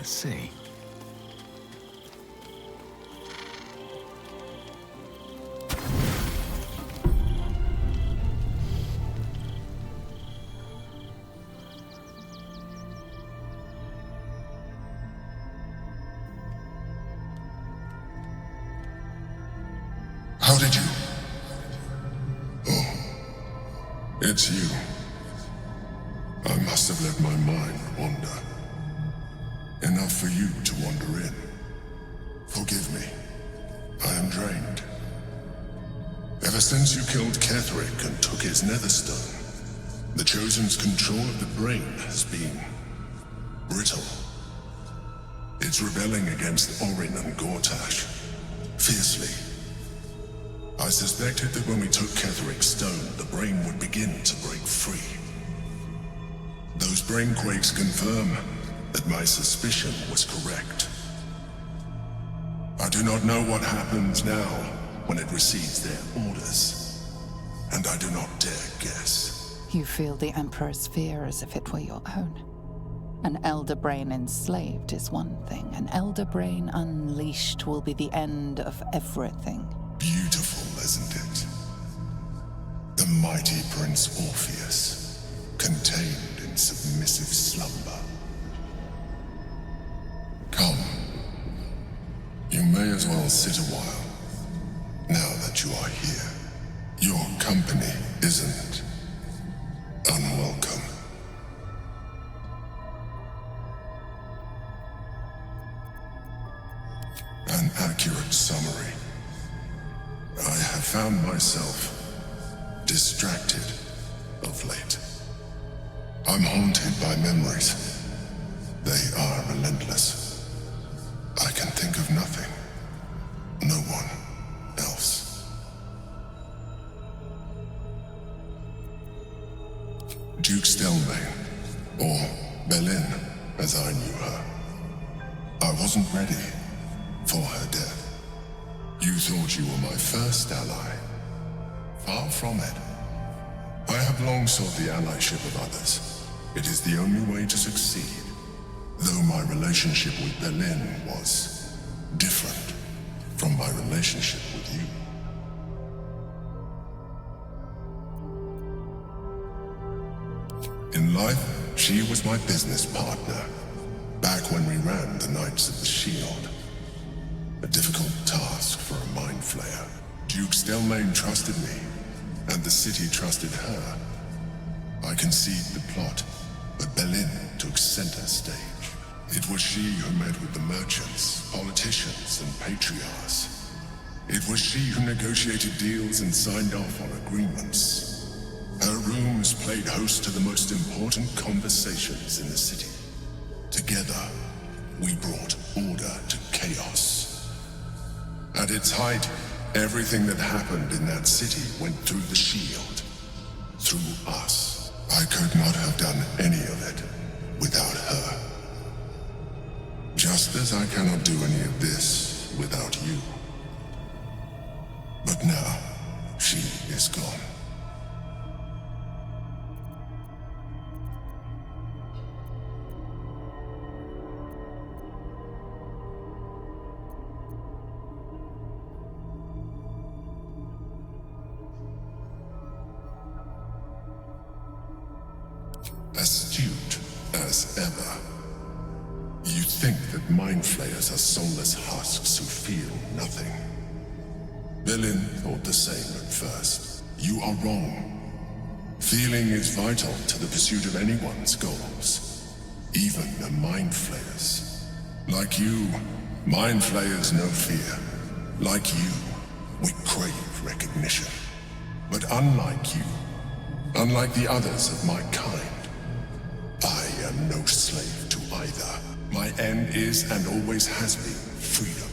Let's see. How did you? Oh, it's you. I must have let my mind wander. Enough for you to wander in. Forgive me. I am drained. Ever since you killed Ketheric and took his netherstone, the Chosen's control of the brain has been brittle. It's rebelling against Orin and Gortash fiercely. I suspected that when we took Ketheric's stone, the brain would begin to break free. Those brain quakes confirm that my suspicion was correct. I do not know what happens now when it receives their orders, and I do not dare guess. You feel the Emperor's fear as if it were your own. An elder brain enslaved is one thing. An elder brain unleashed will be the end of everything. Beautiful, isn't it? The mighty Prince Orpheus, contained in submissive slumber. Come. You may as well sit a while, now that you are here. Your company isn't unwelcome. An accurate summary. I have found myself distracted of late. I'm haunted by memories. They are relentless. I can think of nothing. No one else. Duke Stelmane, or Belin, as I knew her. I wasn't ready for her death. You thought you were my first ally. Far from it. I have long sought the allyship of others. It is the only way to succeed. Though my relationship with Belin was different from my relationship with you. In life, she was my business partner, back when we ran the Knights of the Shield. A difficult task for a mind flayer. Duke Stelmane trusted me, and the city trusted her. I conceived the plot, but Belin took center stage. It was she who met with the merchants, politicians, and patriarchs. It was she who negotiated deals and signed off on agreements. Her rooms played host to the most important conversations in the city. Together, we brought order to chaos. At its height, everything that happened in that city went through the shield. Through us. I could not have done any of it without her. Just as I cannot do any of this without you. But now, she is gone. Astute as ever. You think that mind flayers are soulless husks who feel nothing. Belin thought the same at first. You are wrong. Feeling is vital to the pursuit of anyone's goals, even the mind flayers. Like you, mind flayers know fear. Like you, we crave recognition. But unlike you, unlike the others of my kind, I am no slave to either. My end is and always has been freedom.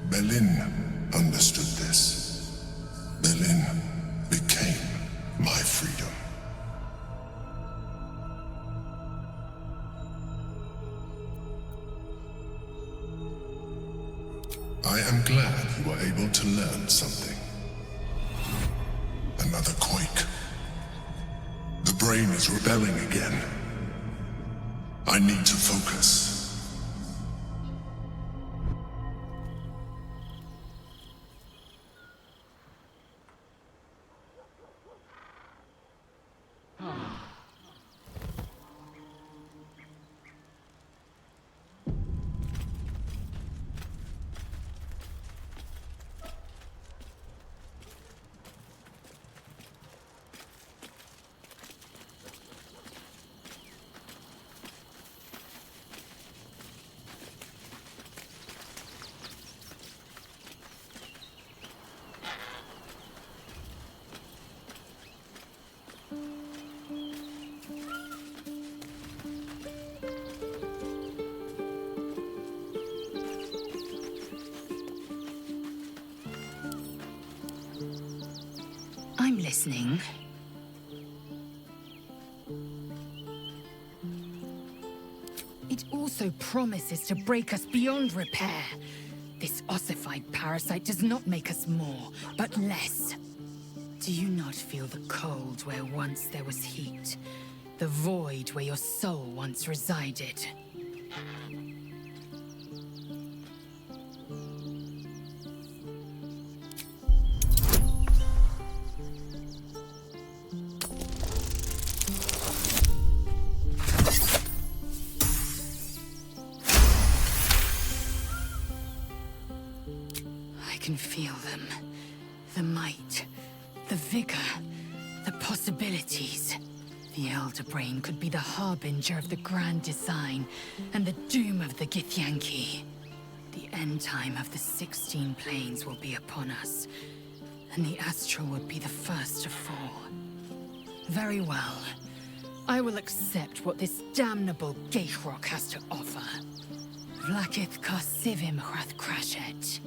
Belin understood this. Belin became my freedom. I am glad you were able to learn something. Another quake. The brain is rebelling again. I need to focus. listening. It also promises to break us beyond repair. This ossified parasite does not make us more, but less. Do you not feel the cold where once there was heat? The void where your soul once resided? I can feel them. The might, the vigor, the possibilities. The Elder Brain could be the harbinger of the grand design and the doom of the Githyanki. The end time of the 16 planes will be upon us, and the Astral would be the first to fall. Very well. I will accept what this damnable Geichrok has to offer. Vlakith ka sivim hrath crashet.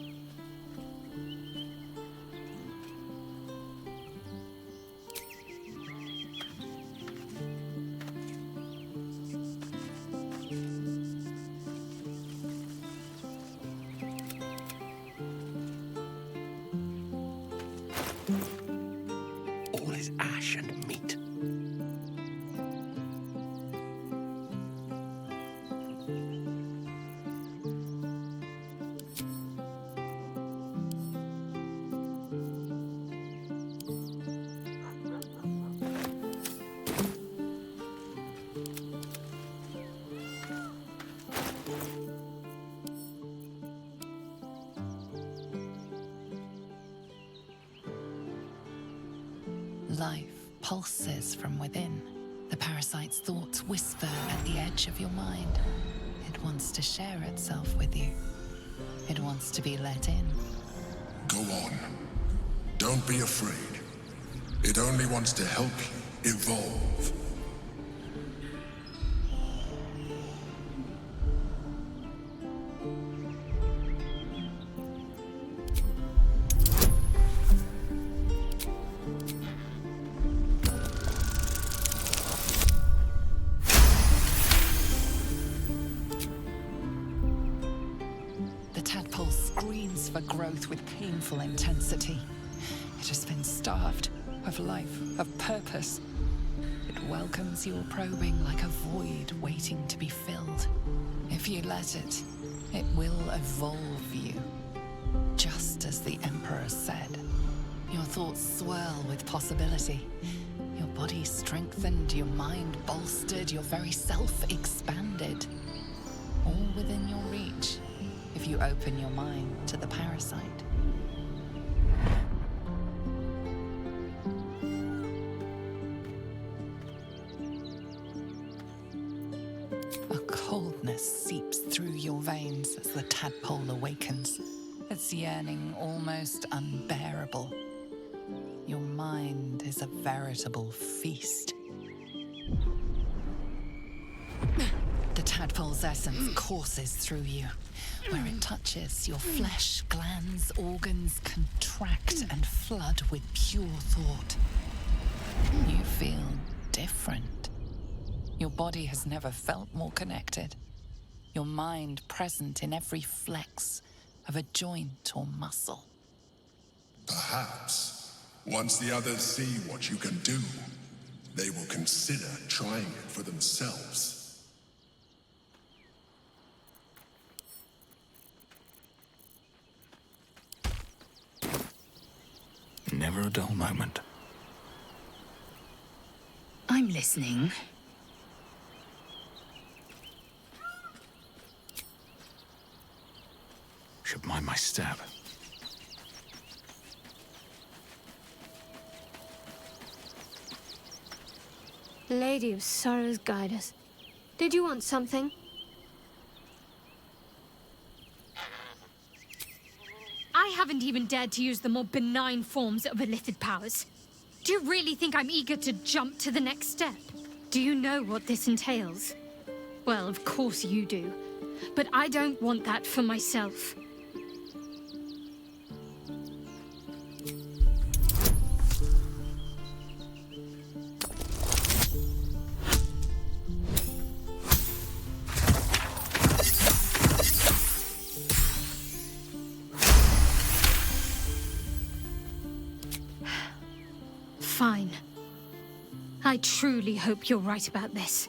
All is ash and meat. Life pulses from within. The parasite's thoughts whisper at the edge of your mind. It wants to share itself with you. It wants to be let in. Go on. Don't be afraid. It only wants to help you evolve. For growth with painful intensity. It has been starved of life, of purpose. It welcomes your probing like a void waiting to be filled. If you let it, it will evolve you. Just as the Emperor said. Your thoughts swirl with possibility. Your body strengthened, your mind bolstered, your very self expanded. All within your reach. If you open your mind to the parasite. A coldness seeps through your veins as the tadpole awakens, its yearning almost unbearable. Your mind is a veritable feast. The tadpole's essence courses through you. Where it touches, your flesh, glands, organs contract and flood with pure thought. You feel different. Your body has never felt more connected. Your mind present in every flex of a joint or muscle. Perhaps, once the others see what you can do, they will consider trying it for themselves. Never a dull moment. I'm listening. Should mind my step. Lady of Sorrows, guide us. Did you want something? I haven't even dared to use the more benign forms of illithid powers. Do you really think I'm eager to jump to the next step? Do you know what this entails? Well, of course you do. But I don't want that for myself. I truly hope you're right about this.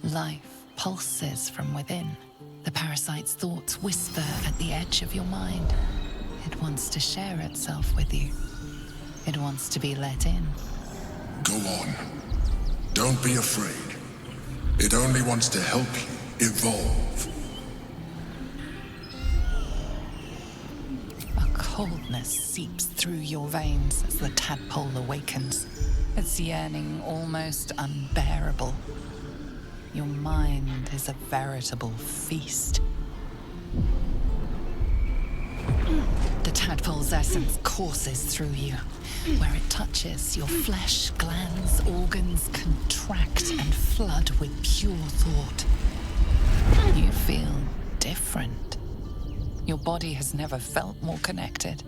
Life pulses from within. The parasite's thoughts whisper at the edge of your mind. It wants to share itself with you. It wants to be let in. Go on. Don't be afraid. It only wants to help you evolve. A coldness seeps through your veins as the tadpole awakens. Its yearning almost unbearable. Your mind is a veritable feast. The tadpole's essence courses through you. Where it touches, your flesh, glands, organs contract and flood with pure thought. You feel different. Your body has never felt more connected.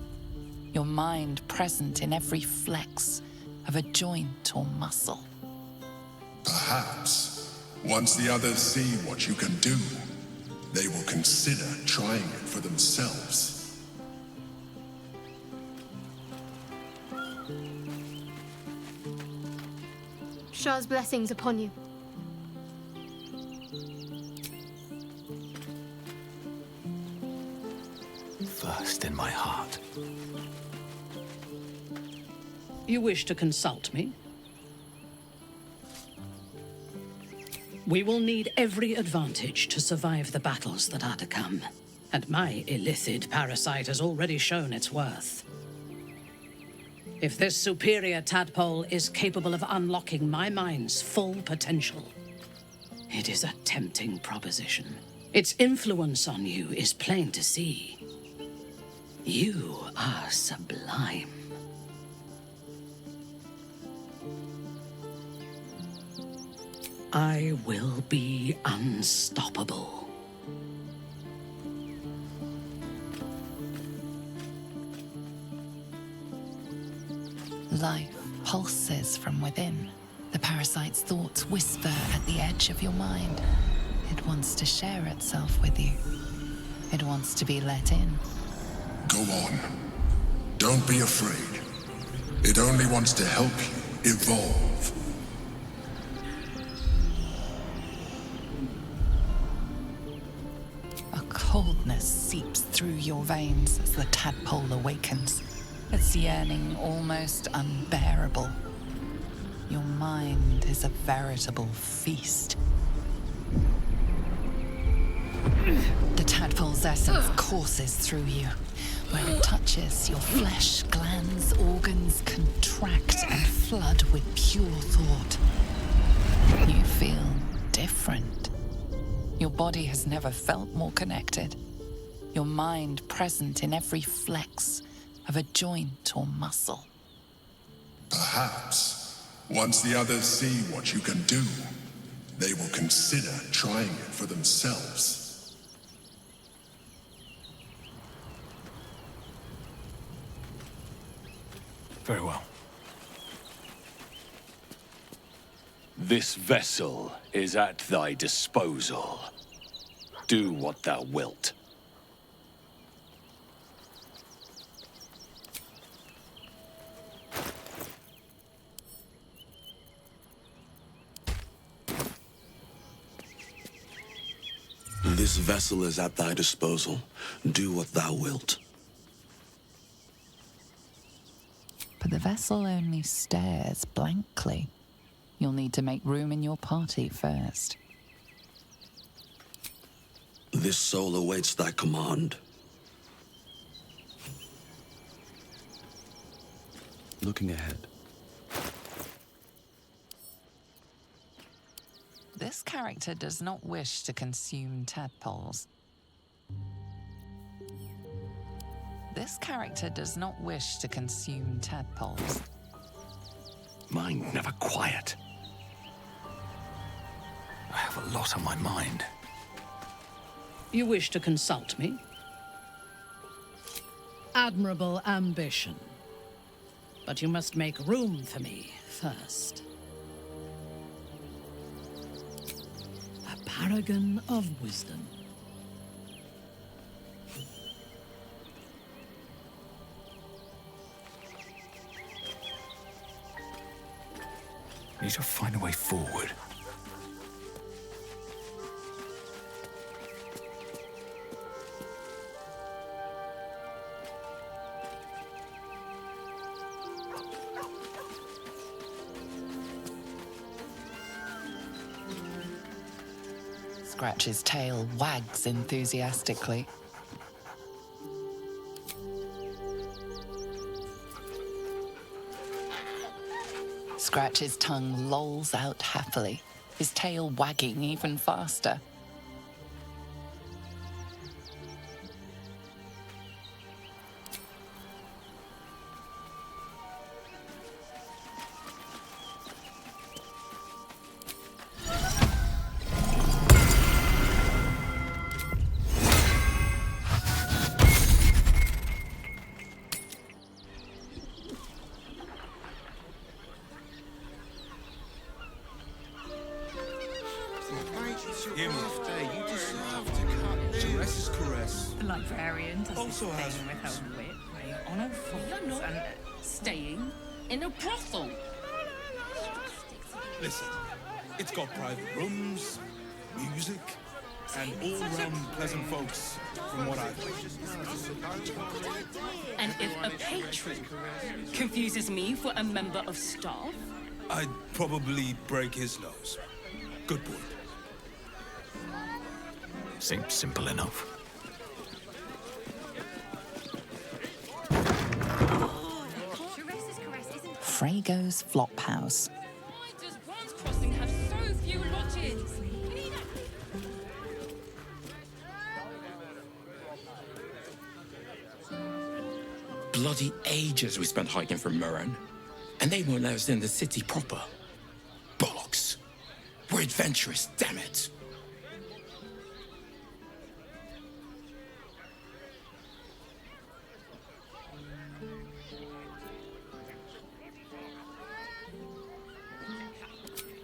Your mind present in every flex of a joint or muscle. Perhaps, once the others see what you can do, they will consider trying it for themselves. Shah's blessings upon you. First in my heart. You wish to consult me? We will need every advantage to survive the battles that are to come. And my illithid parasite has already shown its worth. If this superior tadpole is capable of unlocking my mind's full potential, it is a tempting proposition. Its influence on you is plain to see. You are sublime. I will be unstoppable. Life pulses from within. The parasite's thoughts whisper at the edge of your mind. It wants to share itself with you. It wants to be let in. Go on. Don't be afraid. It only wants to help you evolve. A coldness seeps through your veins as the tadpole awakens. Its yearning almost unbearable. Your mind is a veritable feast. The tadpole's essence courses through you. Where it touches, your flesh, glands, organs contract and flood with pure thought. You feel different. Your body has never felt more connected. Your mind present in every flex of a joint or muscle. Perhaps, once the others see what you can do, they will consider trying it for themselves. Very well. This vessel is at thy disposal. Do what thou wilt. This vessel is at thy disposal. Do what thou wilt. But the vessel only stares blankly. You'll need to make room in your party first. This soul awaits thy command. Looking ahead. This character does not wish to consume tadpoles. This character does not wish to consume tadpoles. Mind never quiet. I have a lot on my mind. You wish to consult me? Admirable ambition. But you must make room for me first. A paragon of wisdom. Need to find a way forward. Scratch's tail wags enthusiastically. Scratch's tongue lolls out happily, his tail wagging even faster. The librarian does this thing with her whip, laying on her forks and staying in a brothel. Listen, it's got private rooms, music, and all-round pleasant folks, from what I've heard. And if a patron confuses me for a member of staff, I'd probably break his nose. Good point. Seems simple enough. Frago's Flophouse. why does Bronze Crossing have so few lodges? Bloody ages we spent hiking from Murren, and they won't let us in the city proper. Bollocks. We're adventurous, damn it.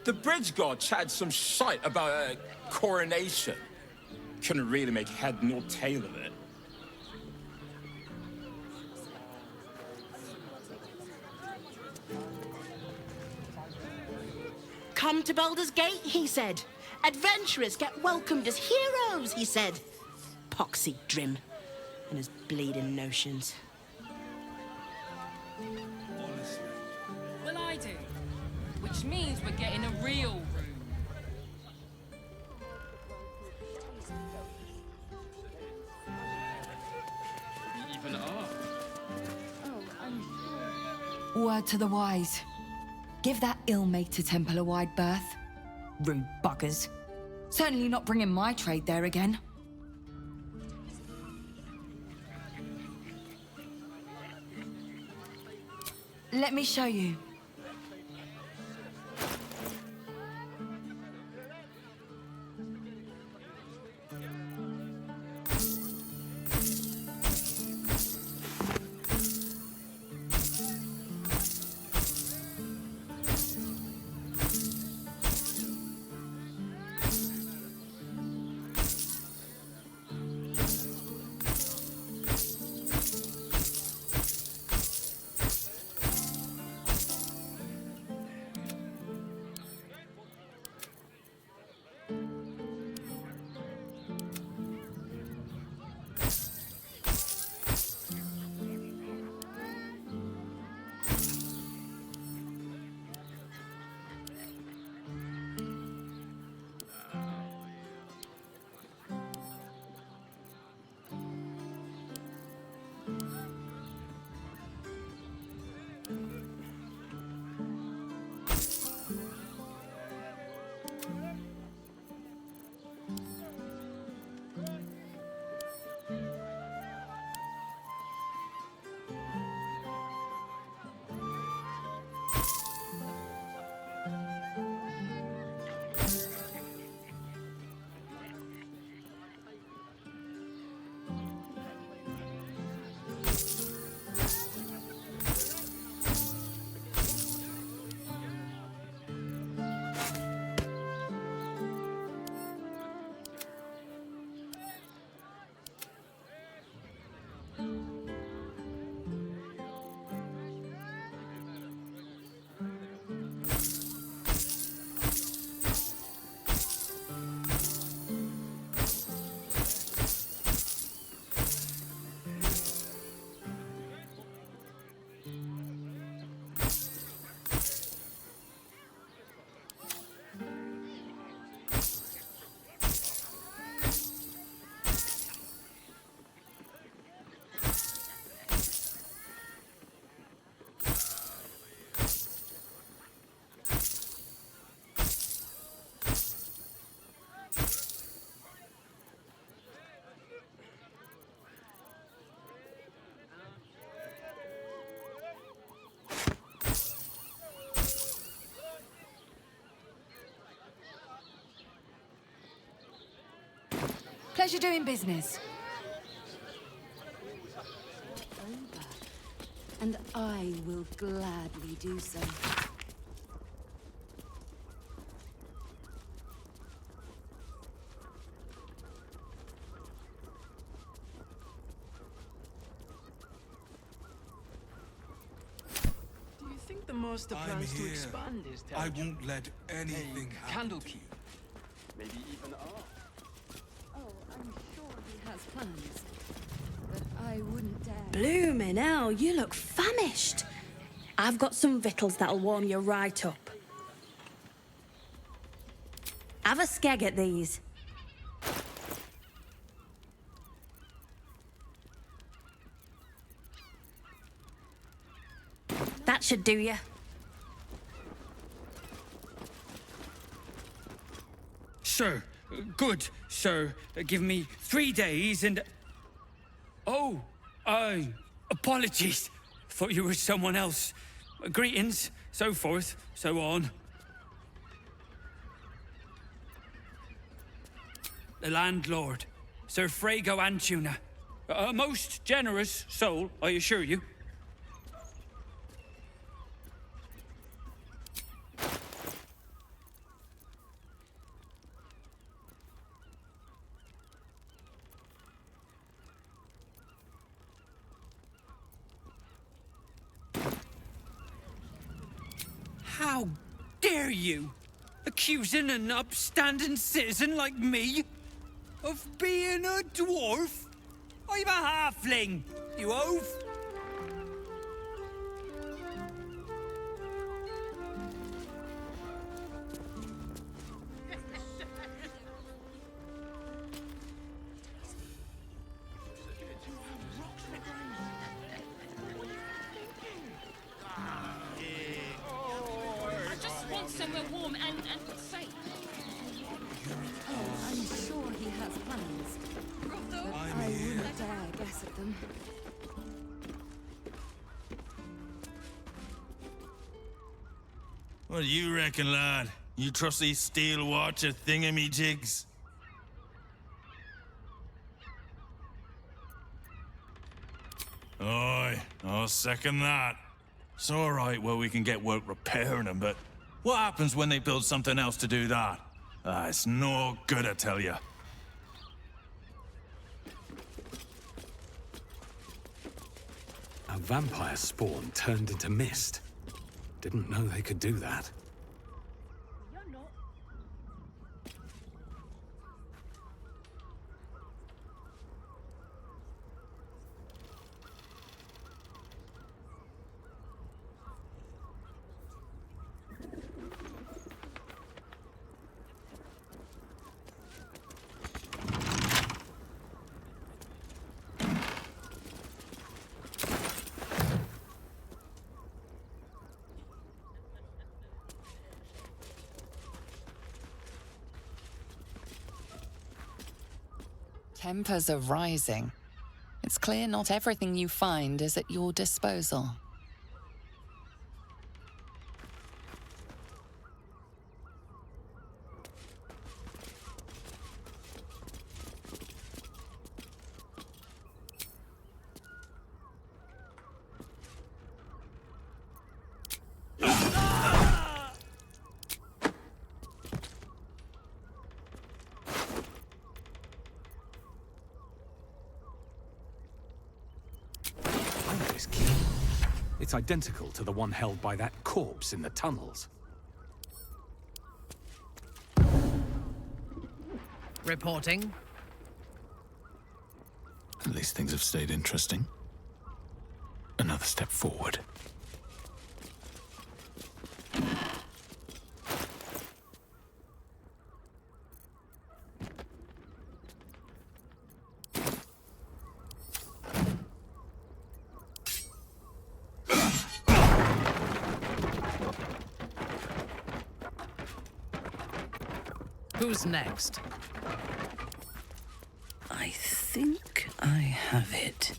The bridge god chatted some shite about a coronation. Couldn't really make head nor tail of it. Come to Baldur's Gate, he said. Adventurers get welcomed as heroes, he said. Poxy Drim and his bleeding notions. Well, I do. Which means we're getting a real room. Even are. Word to the wise. Give that ill-mated temple a wide berth. Rude buggers. Certainly not bringing my trade there again. Let me show you. pleasure doing business. And I will gladly do so. Do you think the master I'm plans to here. expand his I territory? won't let anything happen to you. Maybe even art. Oh, I'm sure he has plans. But I wouldn't dare. Bloomin' hell, you look famished. I've got some victuals that'll warm you right up. Have a skeg at these. That should do you. Sir, good, sir. Give me 3 days and... Oh, apologies. Thought you were someone else. Greetings, so forth, so on. The landlord, Sir Frago Antuna. A most generous soul, I assure you. How dare you? Accusing an upstanding citizen like me of being a dwarf? I'm a halfling, you oaf! I just want somewhere warm and safe. Oh, I'm sure he has plans. But I wouldn't dare guess at them. What do you reckon, lad? You trust these steel watcher thingamajigs? Aye, I'll second that. It's all right where we can get work repairing them, but what happens when they build something else to do that? It's no good, I tell you. A vampire spawn turned into mist. Didn't know they could do that. Tempers are rising. It's clear not everything you find is at your disposal. It's identical to the one held by that corpse in the tunnels. Reporting. At least things have stayed interesting. Another step forward. Who's next? I think I have it.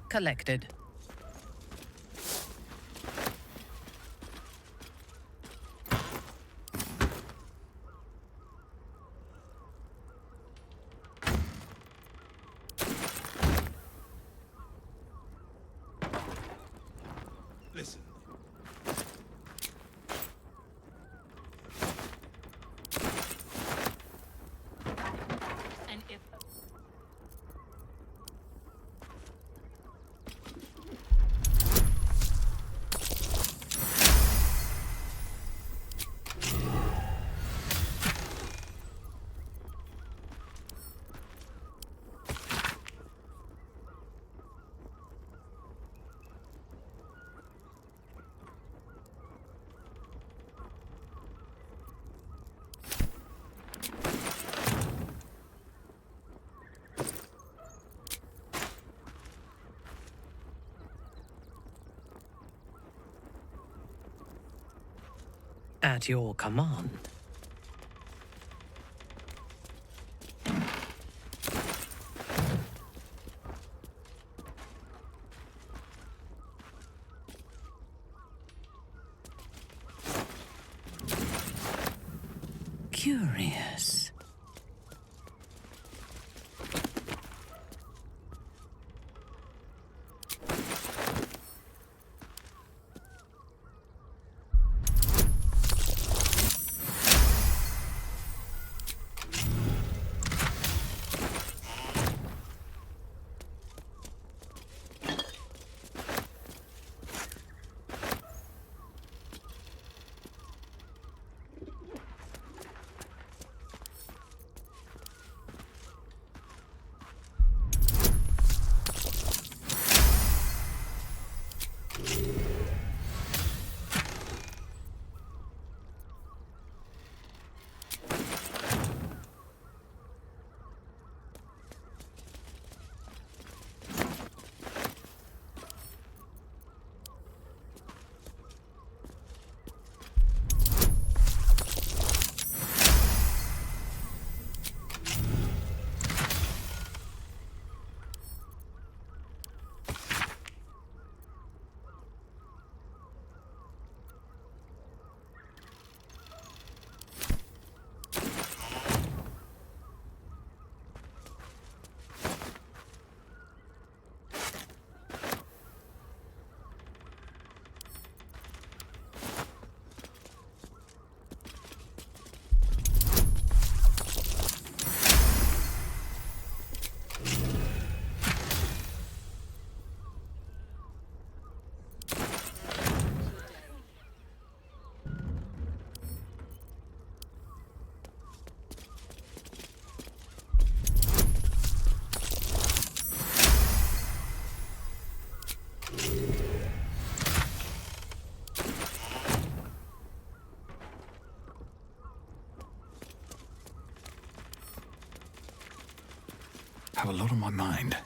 Collected. Listen. And if At your command. Curious. Have a lot on my mind.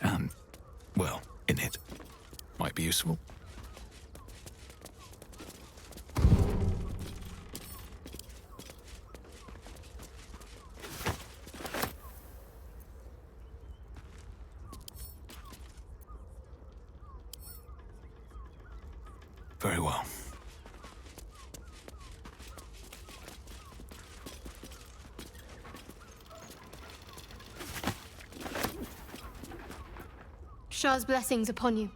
And, well, in it. Might be useful. Very well. Shah's blessings upon you.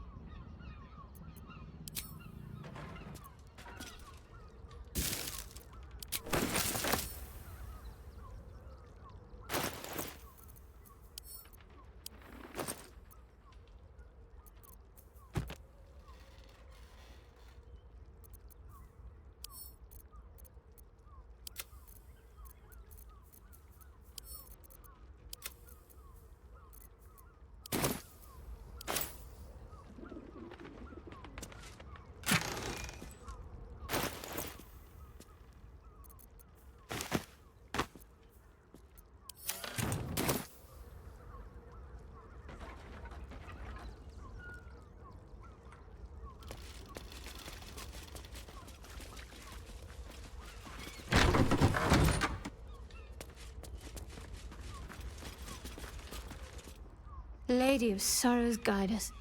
Lady of Sorrows, guide us.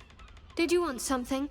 Did you want something?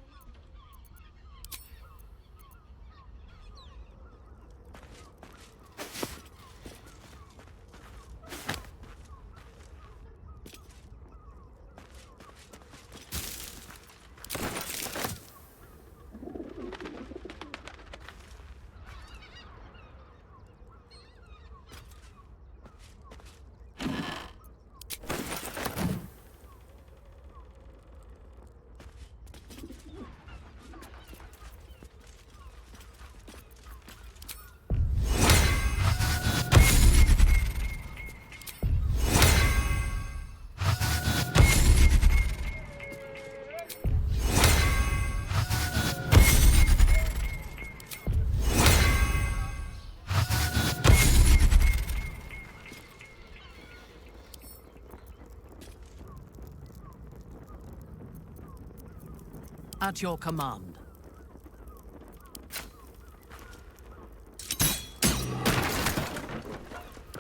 At your command.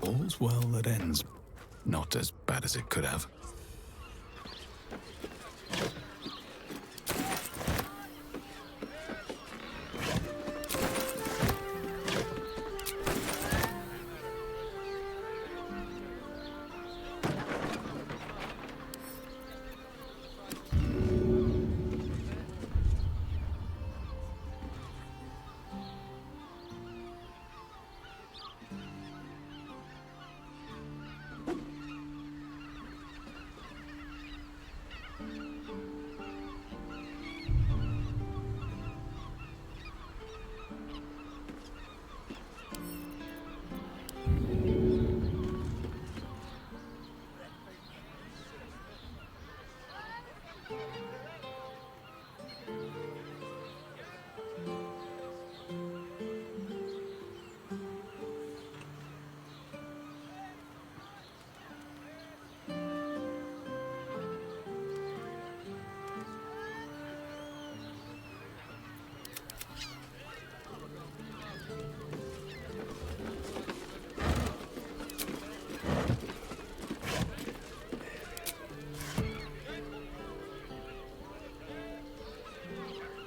All's well that ends. Not as bad as it could have.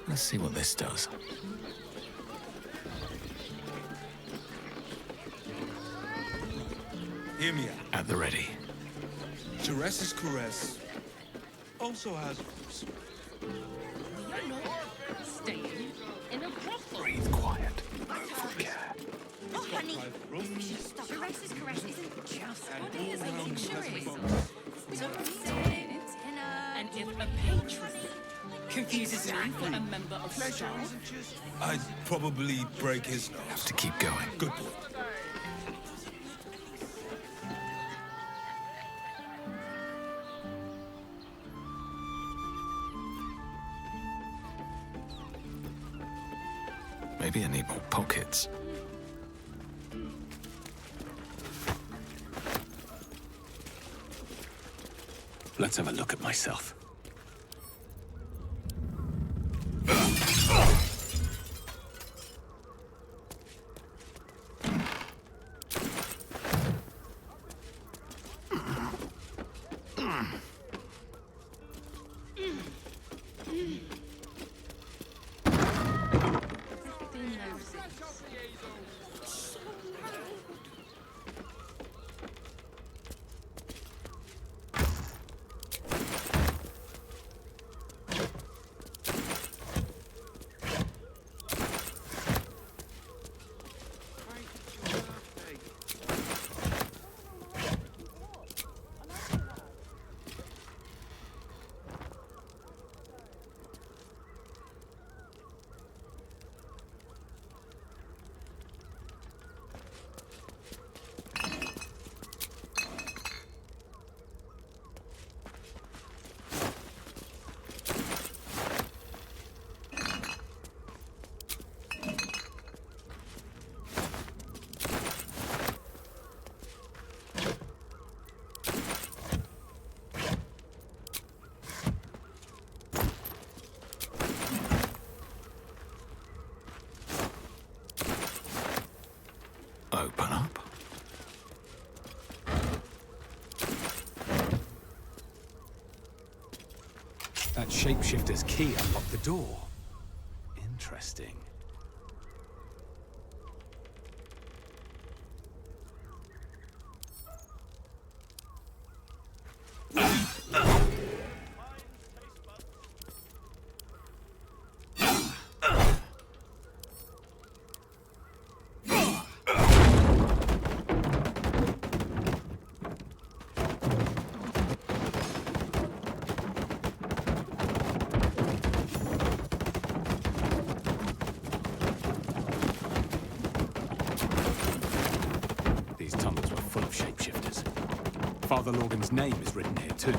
Let's see what this does. Hear me out. At the ready. Teresa's caress also has... Staying in a brothel. Breathe quiet. No vulgar. Oh, honey, Teresa's caress isn't just what it is a luxury. And if a patron confuses me for a member of staff, I'd probably break his nose. Have to keep going. Good boy. Maybe I need more pockets. Let's have a look at myself. Open up. shapeshifter's key unlocked the door. Interesting. These tunnels were full of shapeshifters. Father Lorgan's name is written here too.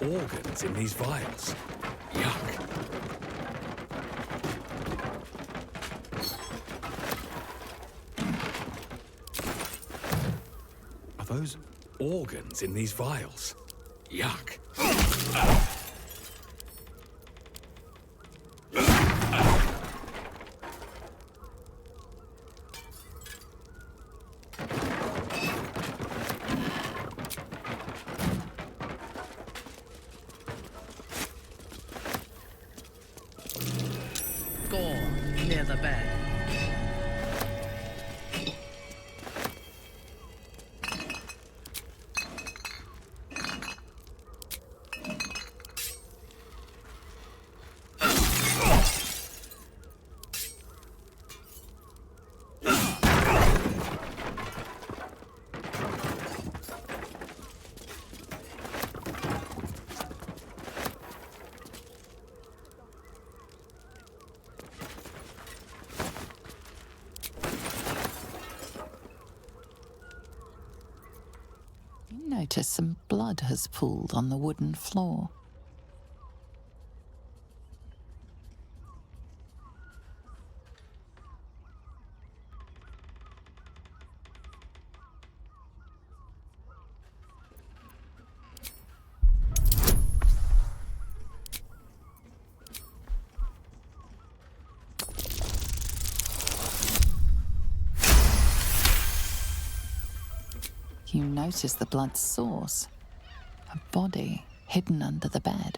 Organs in these vials. Yuck. Are those organs in these vials? Yuck. Near the bed. Notice some blood has pooled on the wooden floor. You notice the blood's source. A body hidden under the bed.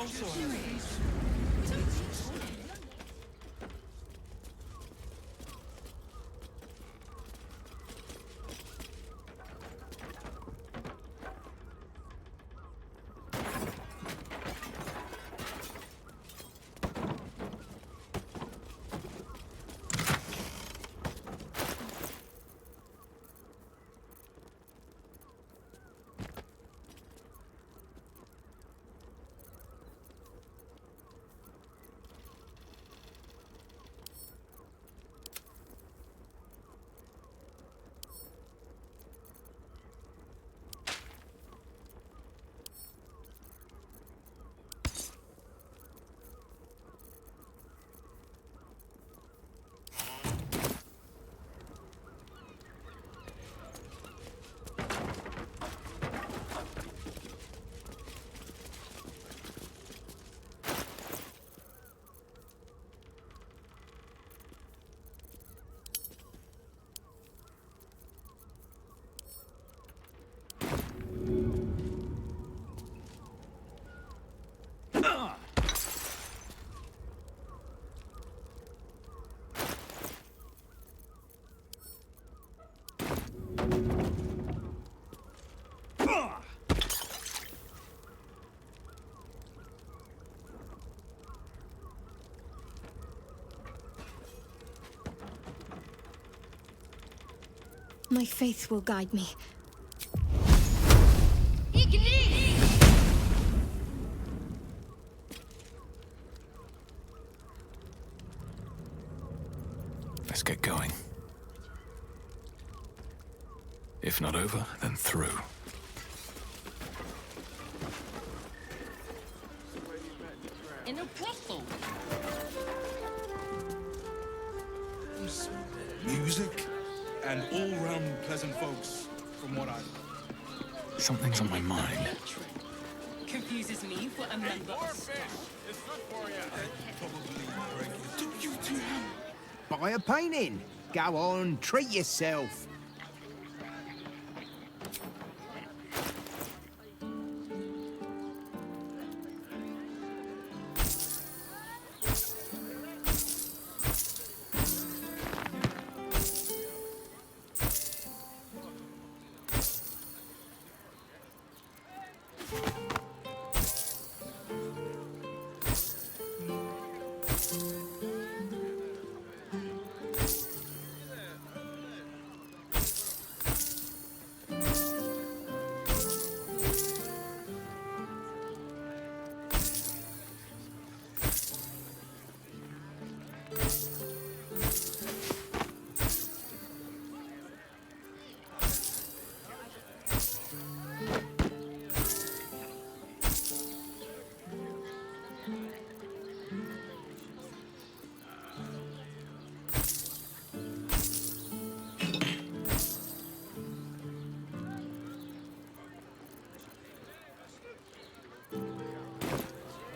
Also, My faith will guide me. Let's get going. If not over, then through. In a brothel. music and all-round pleasant folks, from what I... Something's on my mind. Confuses me for a member of staff. It's good for you. Don't you two buy a painting? Go on, treat yourself.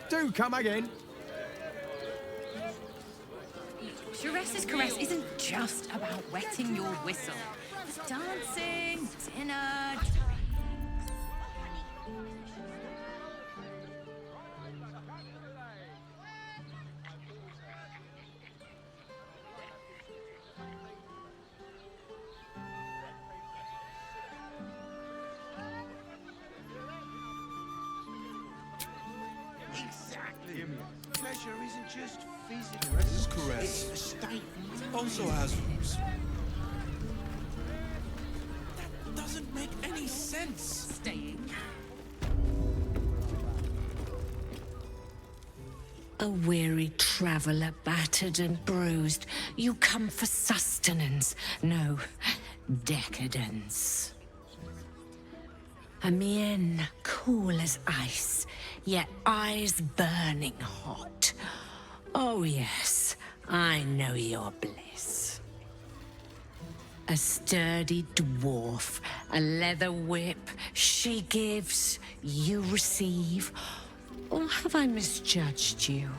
Do come again. Teresa's caress isn't just about wetting your whistle. There's dancing, dinner. Exactly. Pleasure isn't just physical. Teresa's caress It's a state. also has roots. That doesn't make any sense. Staying. A weary traveller, battered and bruised, you come for sustenance, no, decadence. A mien cool as ice, yet eyes burning hot. Oh yes, I know your bliss. A sturdy dwarf, a leather whip, she gives, you receive. Or have I misjudged you?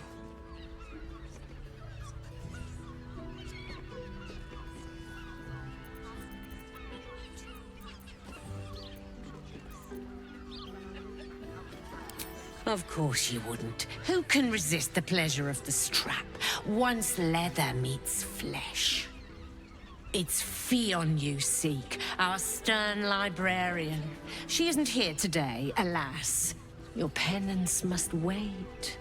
Of course you wouldn't. Who can resist the pleasure of the strap once leather meets flesh? It's Fionn you seek, our stern librarian. She isn't here today, alas. Your penance must wait.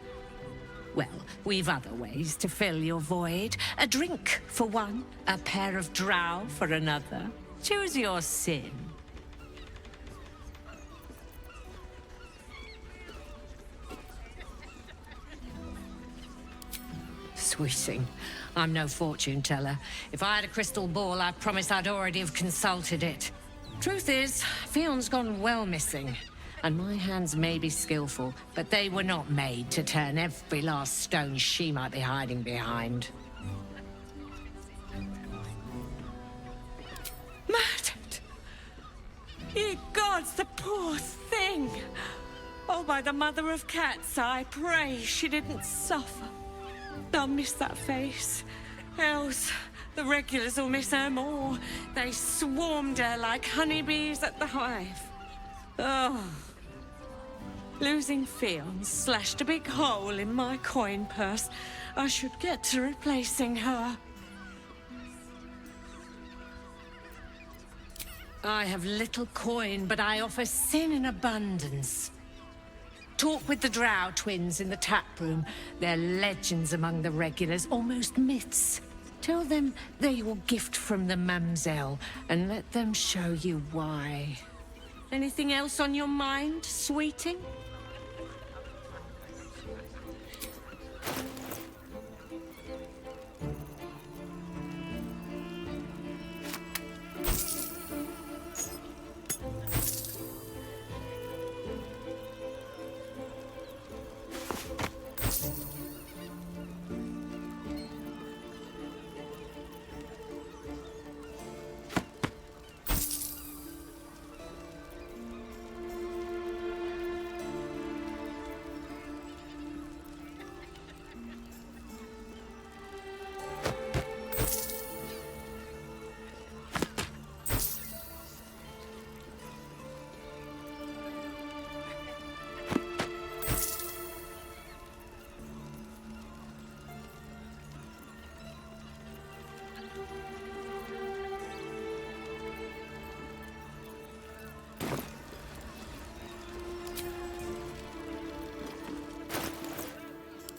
Well, we've other ways to fill your void. A drink for one, a pair of drow for another. Choose your sin. Sweeting. I'm no fortune teller. If I had a crystal ball, I promise I'd already have consulted it. Truth is, Fionn's gone well missing. And my hands may be skillful, but they were not made to turn every last stone she might be hiding behind. Murdered! Ye gods, the poor thing! Oh, by the mother of cats, I pray she didn't suffer. I'll miss that face. Else, the regulars will miss her more. They swarmed her like honeybees at the hive. Oh. Losing Fionn slashed a big hole in my coin purse. I should get to replacing her. I have little coin, but I offer sin in abundance. Talk with the Drow twins in the tap room. They're legends among the regulars, almost myths. Tell them they're your gift from the lae'zel, and let them show you why. Anything else on your mind, sweeting?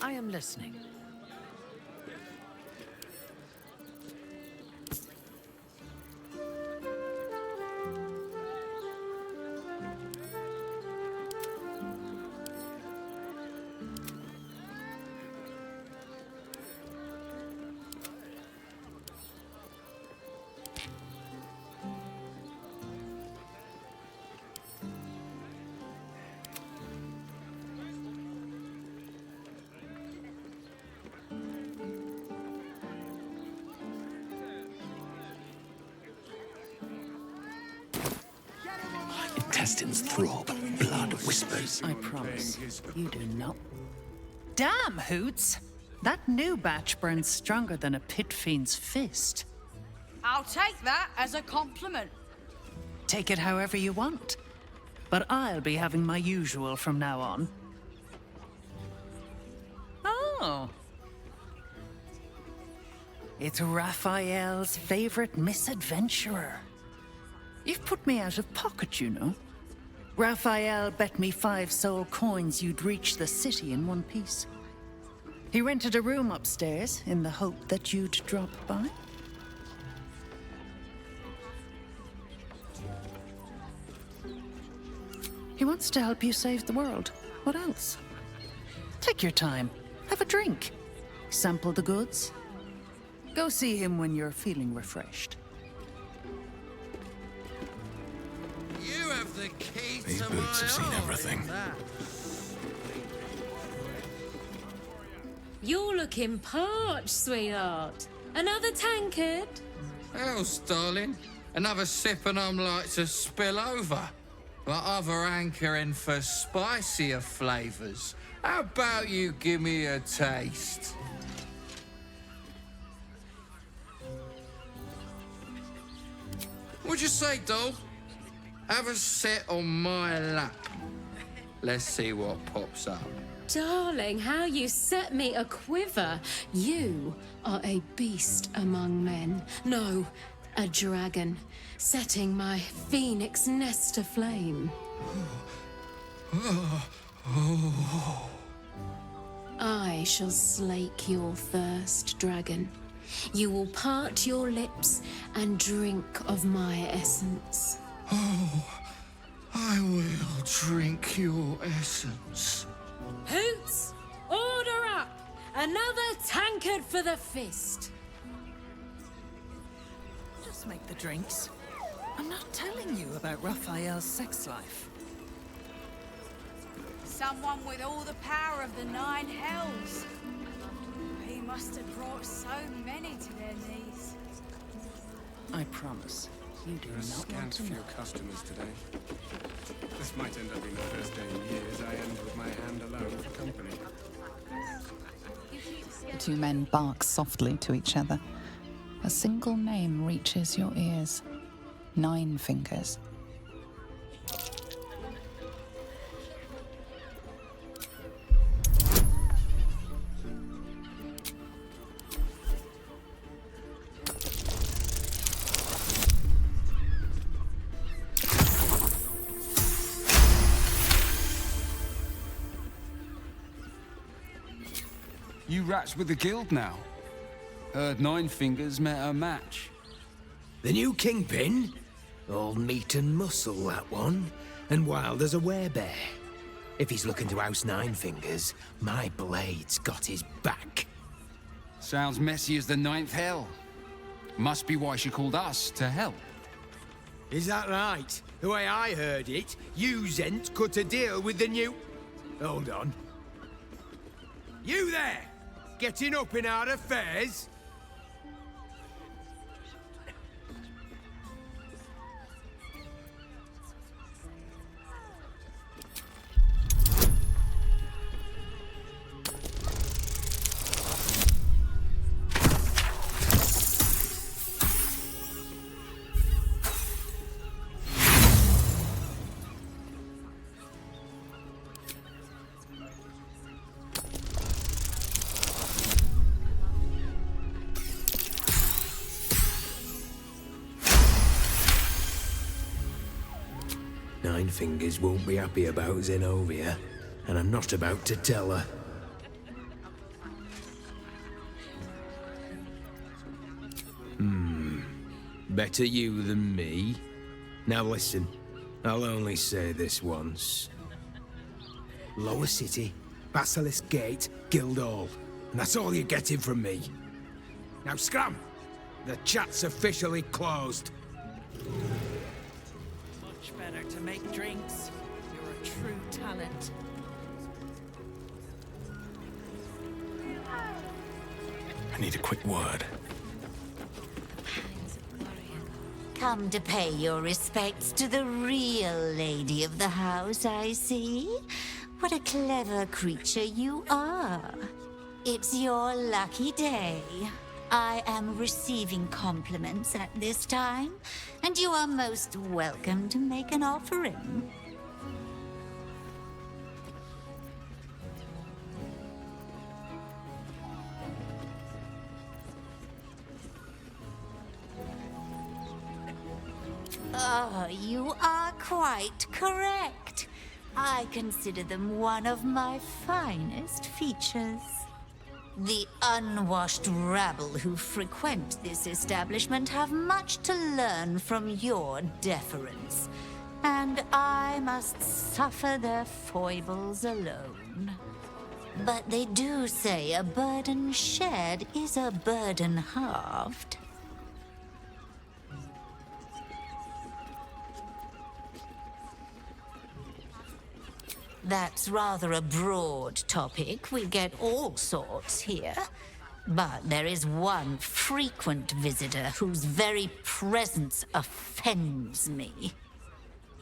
I am listening. Intestines throb, blood whispers. I promise, you do not. Damn, Hoots! That new batch burns stronger than a pit fiend's fist. I'll take that as a compliment. Take it however you want. But I'll be having my usual from now on. Oh. It's Raphael's favorite misadventurer. You've put me out of pocket, you know. Raphael bet me 5 soul coins you'd reach the city in one piece. He rented a room upstairs in the hope that you'd drop by. He wants to help you save the world. What else? Take your time. Have a drink. Sample the goods. Go see him when you're feeling refreshed. You have the key These to boots have seen everything. You're looking parched, sweetheart. Another tankard? Else, darling. Another sip and I'm like to spill over. But other hankering for spicier flavours. How about you give me a taste? What'd you say, doll? Have a sit on my lap. Let's see what pops up. Darling, how you set me a quiver. You are a beast among men. No, a dragon, setting my phoenix nest aflame. I shall slake your thirst, dragon. You will part your lips and drink of my essence. Oh, I will drink your essence. Hoots, order up! Another tankard for the fist. Just make the drinks. I'm not telling you about Raphael's sex life. Someone with all the power of the nine hells. He must have brought so many to their knees. I promise, you do There are not want scant to few know. customers today. This might end up being the first day in years I end with my hand alone for company. The two men bark softly to each other. A single name reaches your ears. 9 Fingers. You rats with the guild now. Heard 9 Fingers met her match. The new kingpin? All meat and muscle, that one. And wild as a werebear. If he's looking to oust 9 Fingers, my blade's got his back. Sounds messy as the 9th hell. Must be why she called us to help. Is that right? The way I heard it, you Zent cut a deal with the new... Hold on. You there! Getting up in our affairs? Nine Fingers won't be happy about Zenobia, and I'm not about to tell her. Better you than me. Now listen, I'll only say this once. Lower City, Basilisk Gate, Guildhall, and that's all you're getting from me. Now scram! The chat's officially closed. Much better to make drinks. You're a true talent. I need a quick word. Come to pay your respects to the real lady of the house, I see. What a clever creature you are. It's your lucky day. I am receiving compliments at this time, and you are most welcome to make an offering. Oh, you are quite correct. I consider them one of my finest features. The unwashed rabble who frequent this establishment have much to learn from your deference, and I must suffer their foibles alone. But they do say a burden shared is a burden halved. That's rather a broad topic. We get all sorts here. But there is one frequent visitor whose very presence offends me.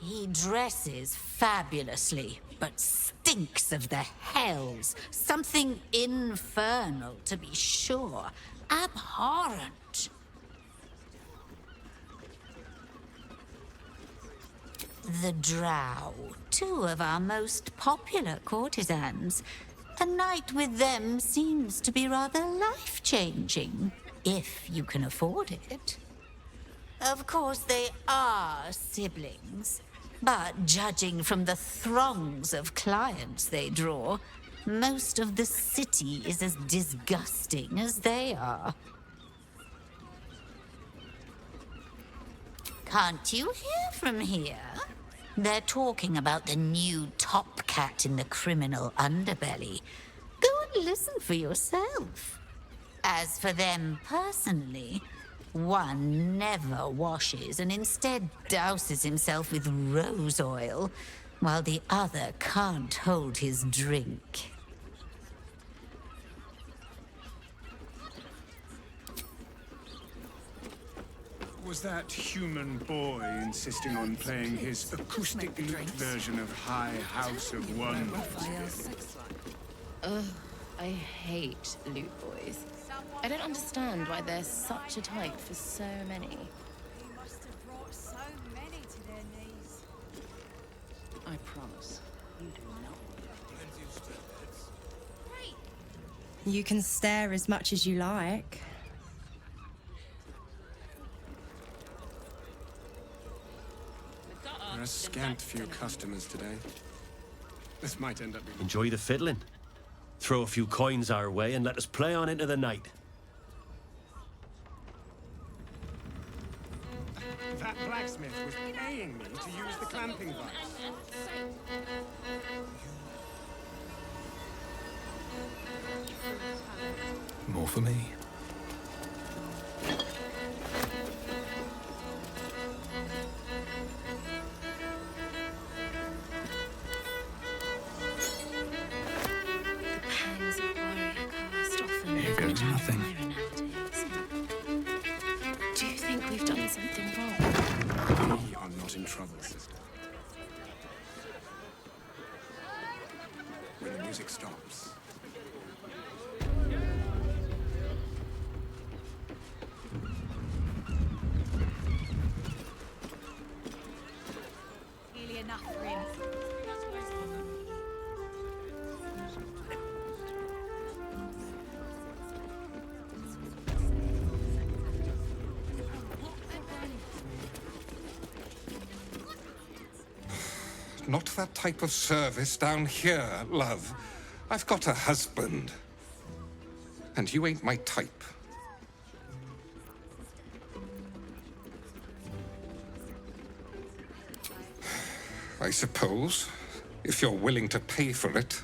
He dresses fabulously, but stinks of the hells. Something infernal, to be sure. Abhorrent. The Drow, two of our most popular courtesans. A night with them seems to be rather life-changing, if you can afford it. Of course, they are siblings, but judging from the throngs of clients they draw, most of the city is as disgusting as they are. Can't you hear from here? They're talking about the new top cat in the criminal underbelly. Go and listen for yourself. As for them personally, one never washes and instead douses himself with rose oil, while the other can't hold his drink. Was that human boy insisting on playing his acoustic lute version of High House of Wonders? Ugh, I hate loot boys. I don't understand why they're such a type for so many. He must have brought so many to their knees. I promise. You do not. You can stare as much as you like. There are a scant few customers today. This might end up being... Enjoy the fiddling. Throw a few coins our way and let us play on into the night. That blacksmith was paying me to use the clamping vise. More for me. Here goes nothing. Do you think we've done something wrong? We are not in trouble, sister. When the music stops. Nearly enough for him. Not that type of service down here, love. I've got a husband. And you ain't my type. I suppose, if you're willing to pay for it.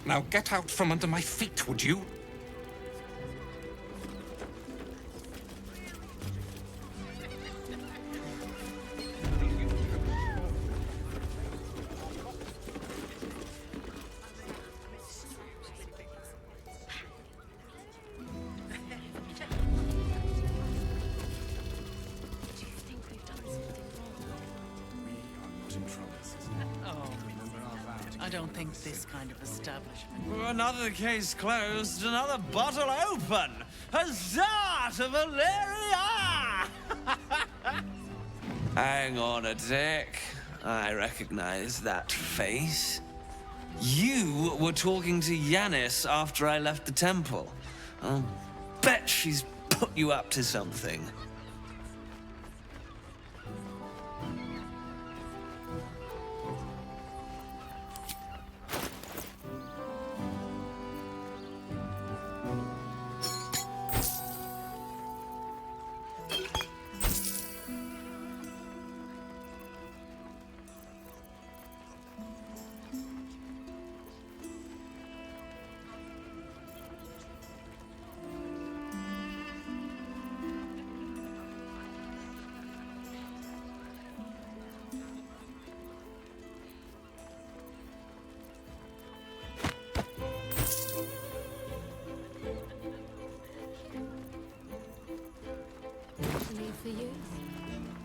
Now get out from under my feet, would you? I don't think this kind of establishment. Another case closed, another bottle open. Huzzah to Valeria! Hang on a tick. I recognize that face. You were talking to Yanis after I left the temple. I'll bet she's put you up to something. Any for you?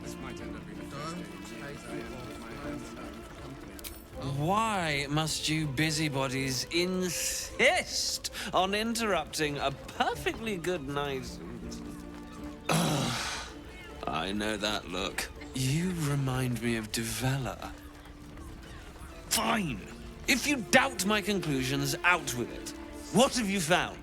This might end up being the first day I end with my hands down for company. Why must you busybodies insist on interrupting a perfectly good night? I know that look. You remind me of Dracula. Fine. If you doubt my conclusions, out with it. What have you found?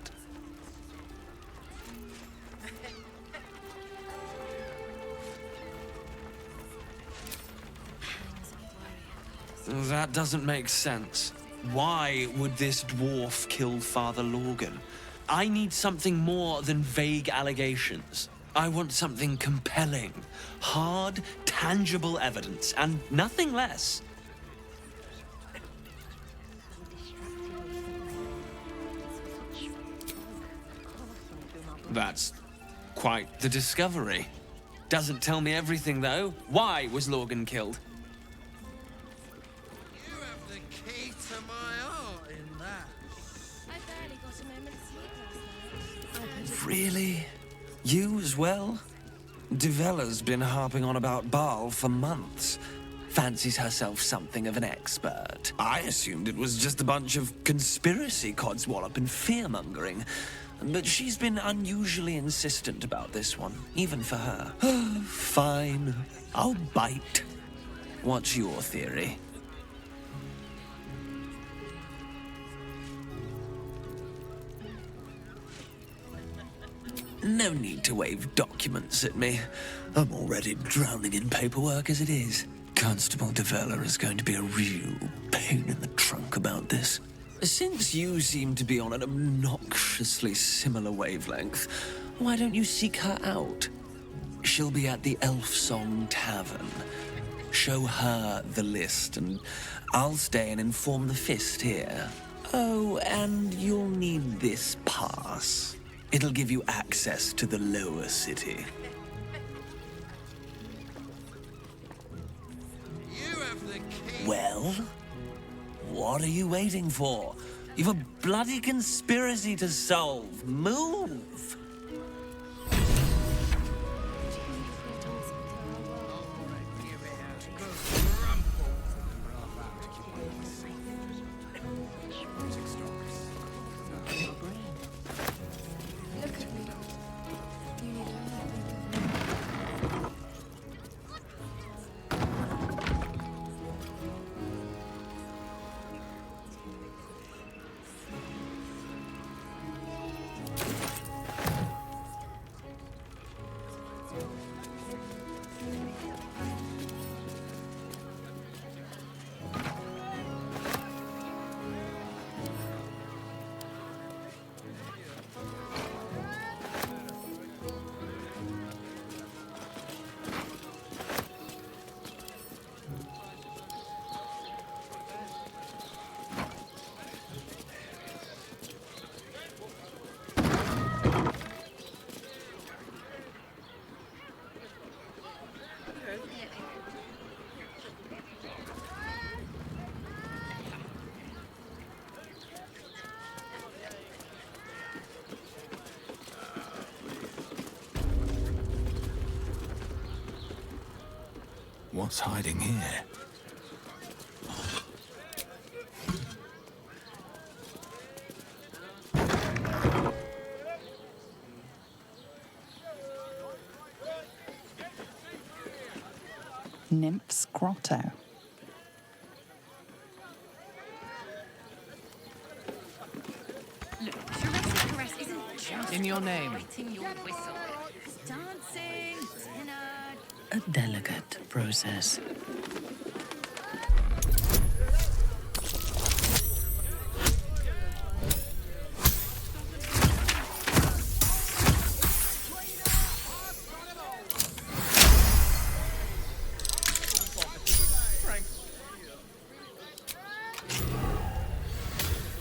That doesn't make sense. Why would this dwarf kill Father Lorgan? I need something more than vague allegations. I want something compelling, hard, tangible evidence, and nothing less. That's quite the discovery. Doesn't tell me everything, though. Why was Lorgan killed? You have the key to my heart in that. I barely got a moment's sleep last night. Really? You as well? Duvella's been harping on about Baal for months. Fancies herself something of an expert. I assumed it was just a bunch of conspiracy codswallop and fear-mongering. But she's been unusually insistent about this one, even for her. Fine, I'll bite. What's your theory? No need to wave documents at me. I'm already drowning in paperwork as it is. Constable Dracula is going to be a real pain in the trunk about this. Since you seem to be on an obnoxiously similar wavelength, why don't you seek her out? She'll be at the Elf Song Tavern. Show her the list, and I'll stay and inform the Fist here. Oh, and you'll need this pass. It'll give you access to the lower city. You have the key. Well? What are you waiting for? You've a bloody conspiracy to solve. Move! What's hiding here? Nymph's Grotto. Look, Jurassic Caress isn't just In your name. wetting your whistle. Dancing, dinner. A delicate process.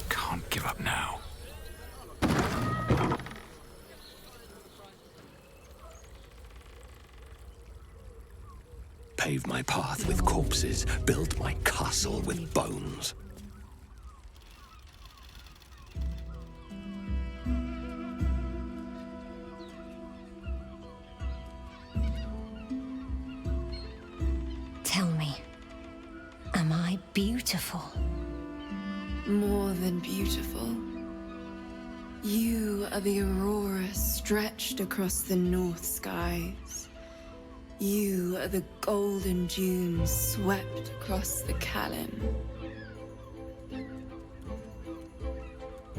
Can't give up now. Pave my path with corpses, build my castle with bones. beautiful. More than beautiful. You are the aurora stretched across the north skies. You are the golden dunes swept across the Calym.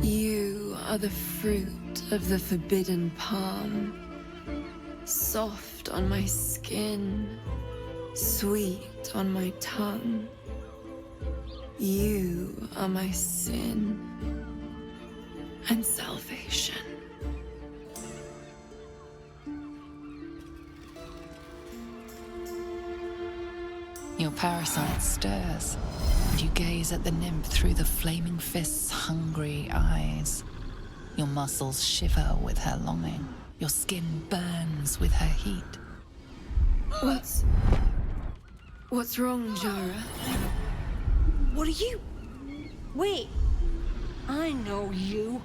You are the fruit of the forbidden palm, soft on my skin, sweet on my tongue. You are my sin and salvation. Your parasite stirs, and you gaze at the nymph through the flaming fist's hungry eyes. Your muscles shiver with her longing. Your skin burns with her heat. What's wrong, Jara? What are you? Wait. I know you.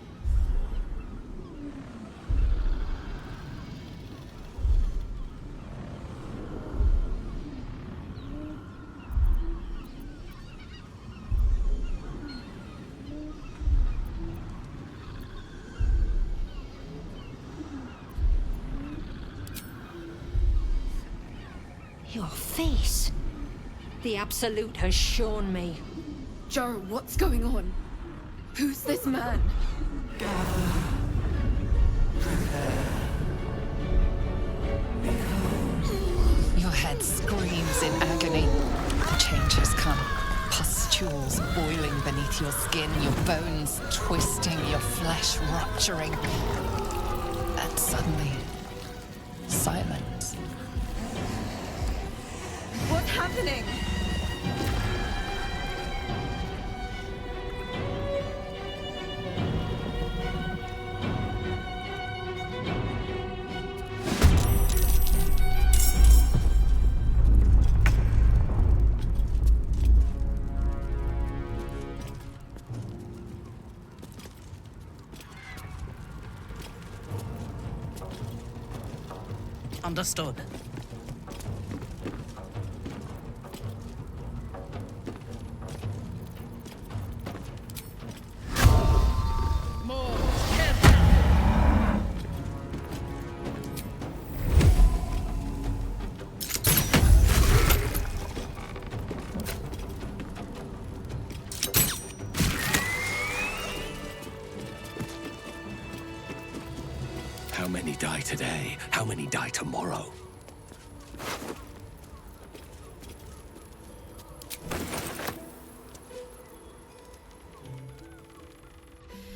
Your face. The Absolute has shown me. Jara, what's going on? Who's this man? Your head screams in agony. The change has come. Pustules boiling beneath your skin, your bones twisting, your flesh rupturing. And suddenly, silence. What's happening? Understood. How many die today? How many die tomorrow?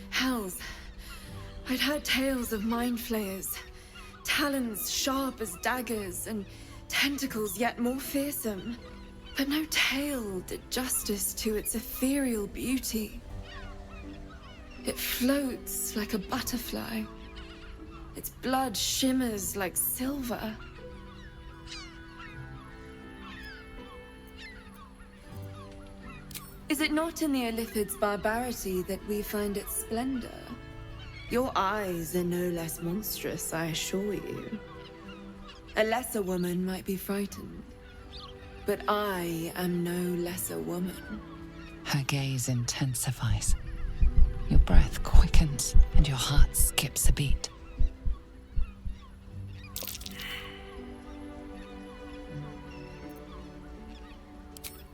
Hells. I'd heard tales of mind flayers. Talons sharp as daggers, and tentacles yet more fearsome. But no tale did justice to its ethereal beauty. It floats like a butterfly. Its blood shimmers like silver. Is it not in the Illithid's barbarity that we find its splendor? Your eyes are no less monstrous, I assure you. A lesser woman might be frightened, but I am no lesser woman. Her gaze intensifies. Your breath quickens, and your heart skips a beat.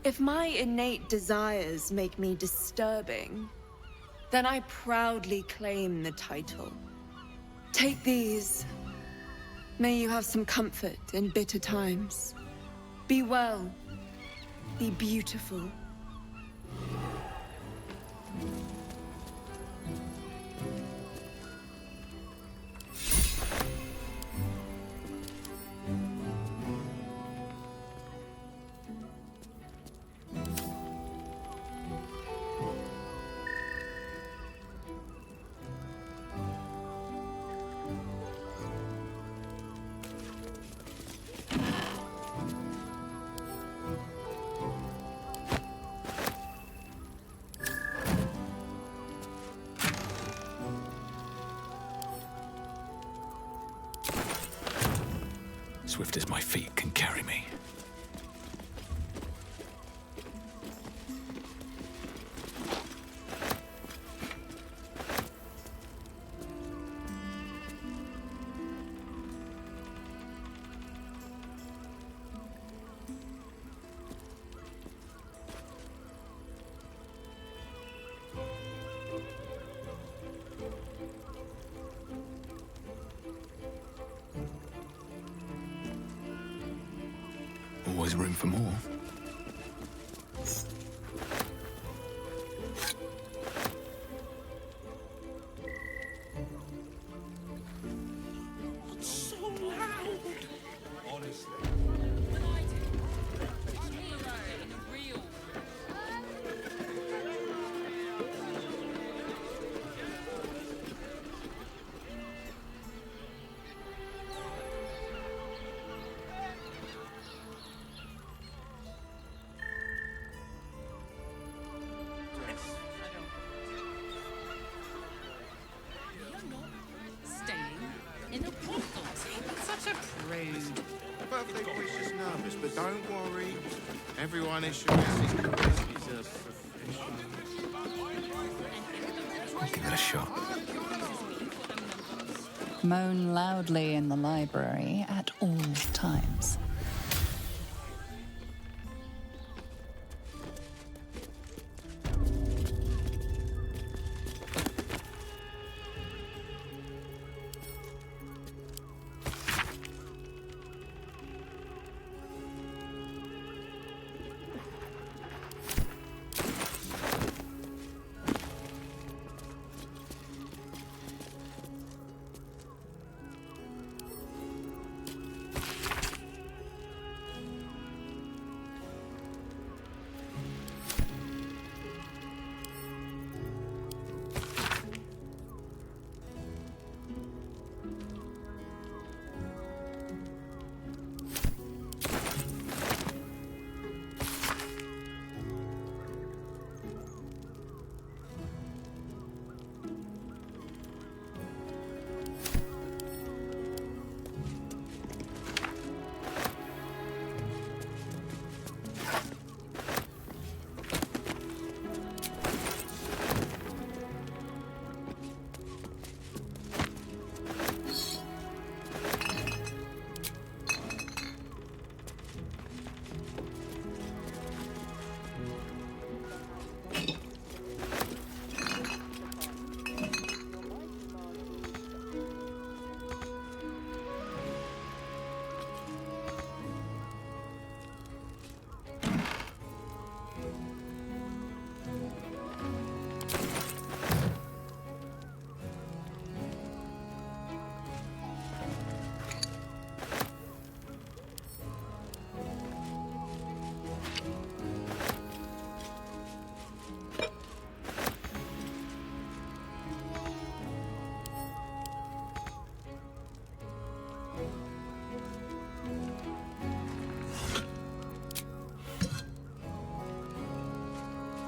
If my innate desires make me disturbing, then I proudly claim the title. Take these. May you have some comfort in bitter times. Be well. Be beautiful. Swift as my feet can carry me. Always room for more. It's so loud. Honestly. Such a prude. Birthday boy's just nervous, but don't worry. Everyone is sure he's a professional. I'll give it a shot. Moan loudly in the library at all times.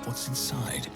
What's inside?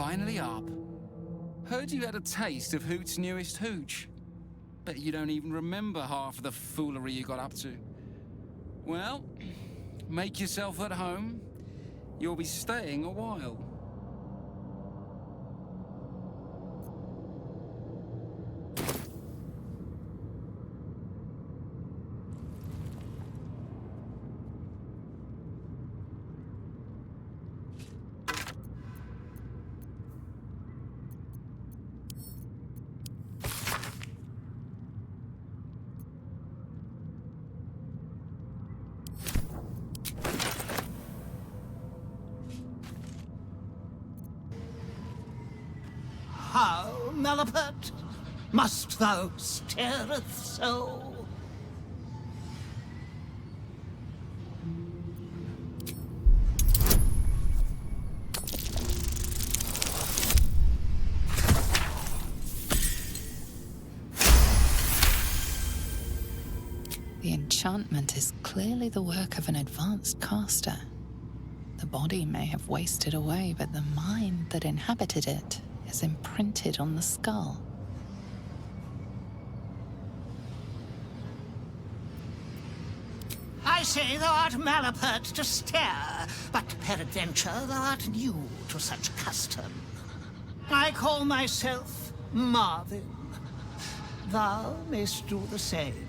finally up. Heard you had a taste of Hoot's newest hooch. Bet you don't even remember half of the foolery you got up to. Well, make yourself at home. You'll be staying a while. How, Malapert? Must thou stareth so? The enchantment is clearly the work of an advanced caster. The body may have wasted away, but the mind that inhabited it is imprinted on the skull. I say thou art Malapert to stare, but peradventure thou art new to such custom. I call myself Marvin. Thou mayst do the same.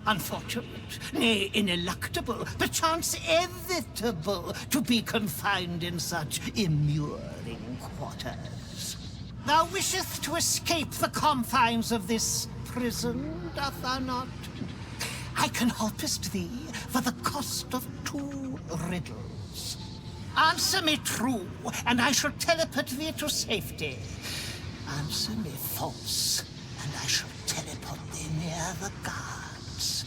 Unfortunate, nay, ineluctable, perchance inevitable, to be confined in such immuring quarters. Thou wisheth to escape the confines of this prison, doth thou not? I can helpest thee for the cost of 2 riddles. Answer me true, and I shall teleport thee to safety. Answer me false, and I shall teleport thee near the guards.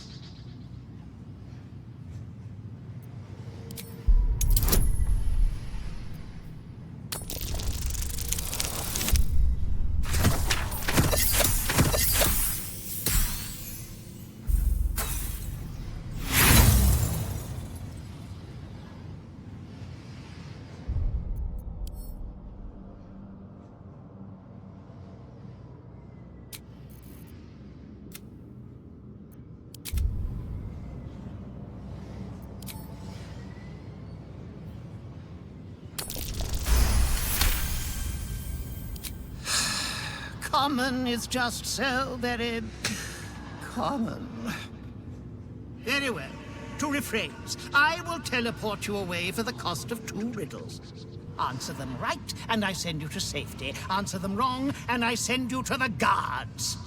Common is just so very common. Very well. To rephrase, I will teleport you away for the cost of 2 riddles. Answer them right, and I send you to safety. Answer them wrong, and I send you to the guards.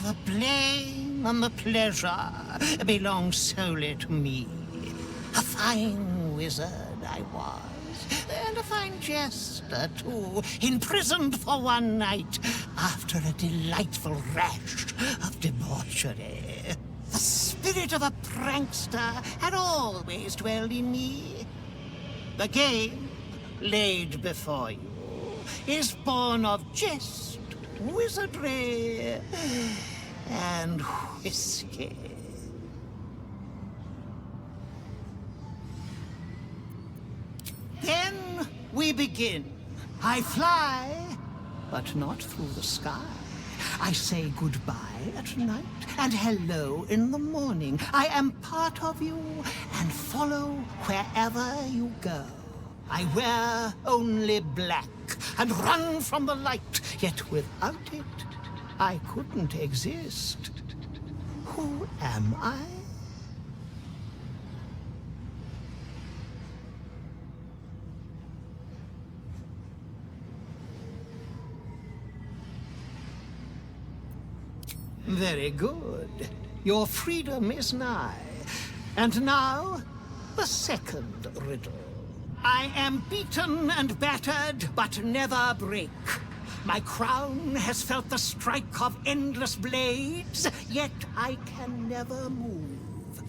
The blame and the pleasure belong solely to me. A fine wizard I was. And a fine jester, too, imprisoned for one night after a delightful rash of debauchery. The spirit of a prankster had always dwelled in me. The game laid before you is born of jest, wizardry, and whiskey. Then we begin. I fly, but not through the sky. I say goodbye at night and hello in the morning. I am part of you and follow wherever you go. I wear only black and run from the light, yet without it, I couldn't exist. Who am I? Very good. Your freedom is nigh. And now, the second riddle. I am beaten and battered, but never break. My crown has felt the strike of endless blades, yet I can never move.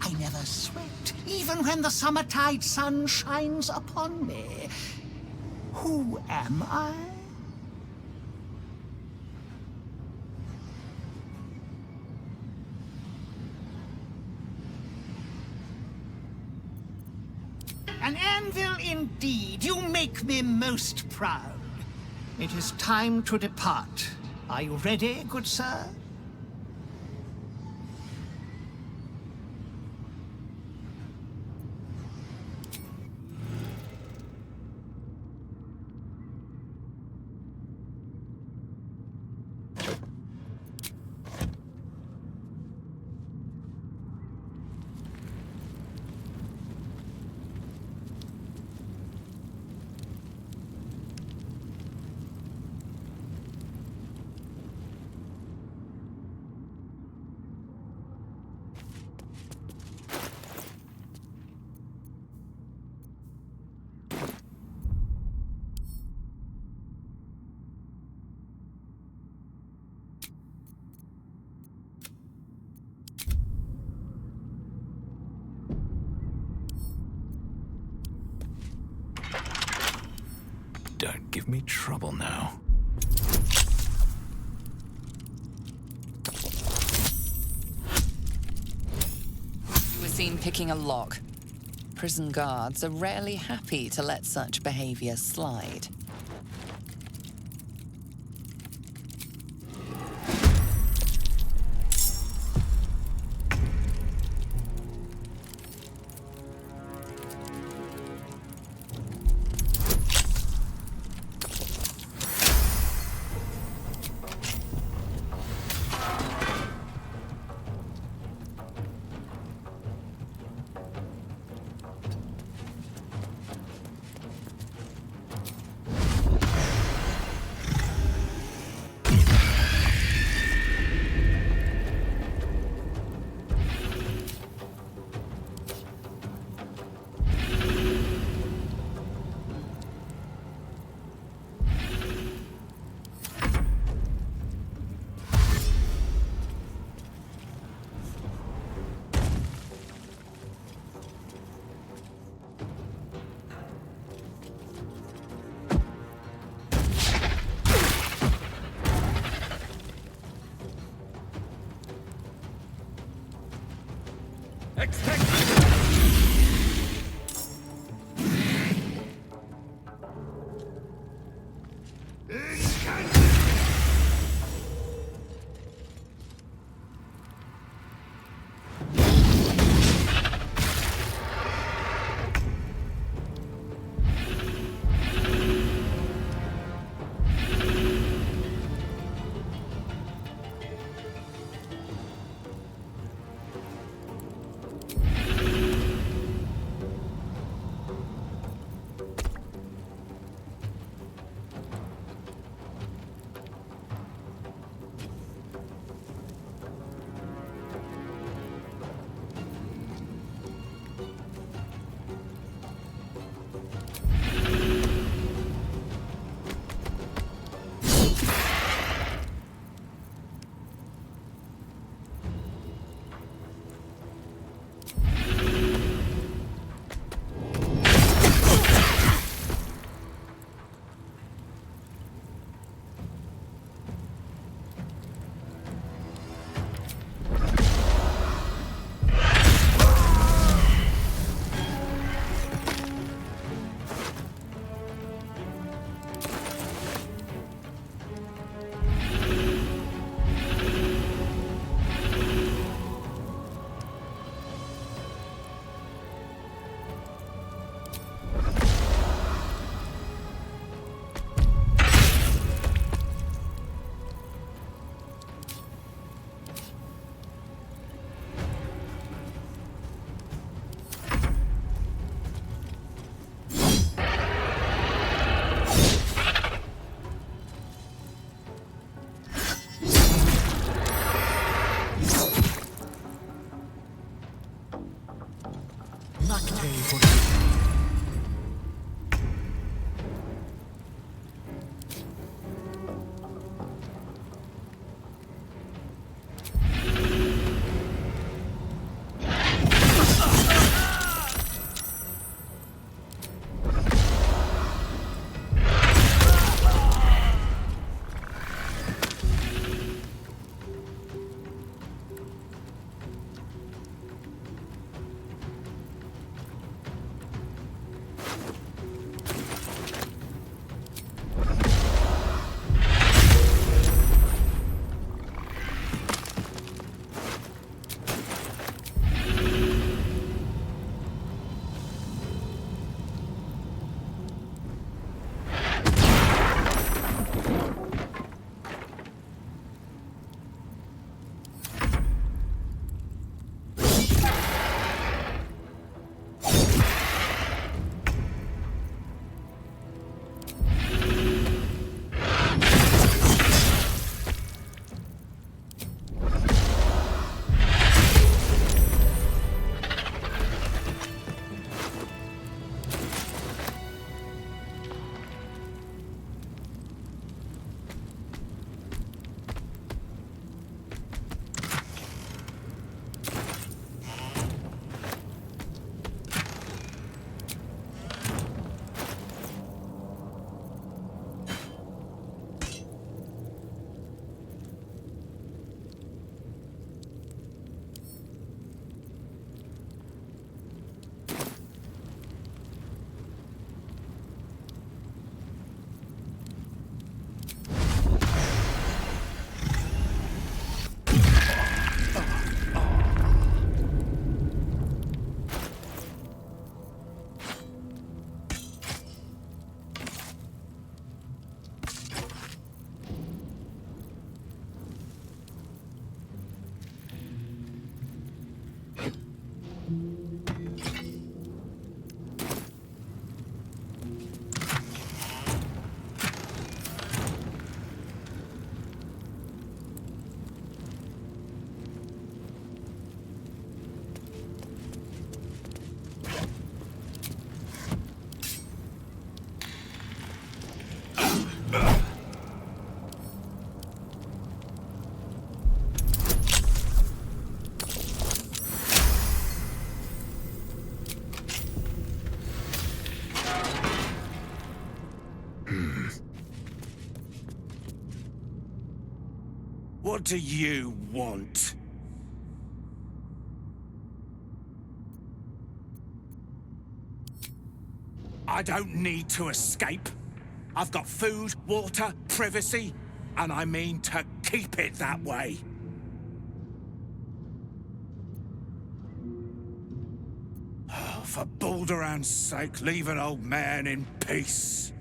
I never sweat, even when the summertide sun shines upon me. Who am I? An anvil indeed. You make me most proud. It is time to depart. Are you ready, good sir? Don't give me trouble now. You were seen picking a lock. Prison guards are rarely happy to let such behavior slide. What do you want? I don't need to escape. I've got food, water, privacy, and I mean to keep it that way. Oh, for Baldur's sake, leave an old man in peace.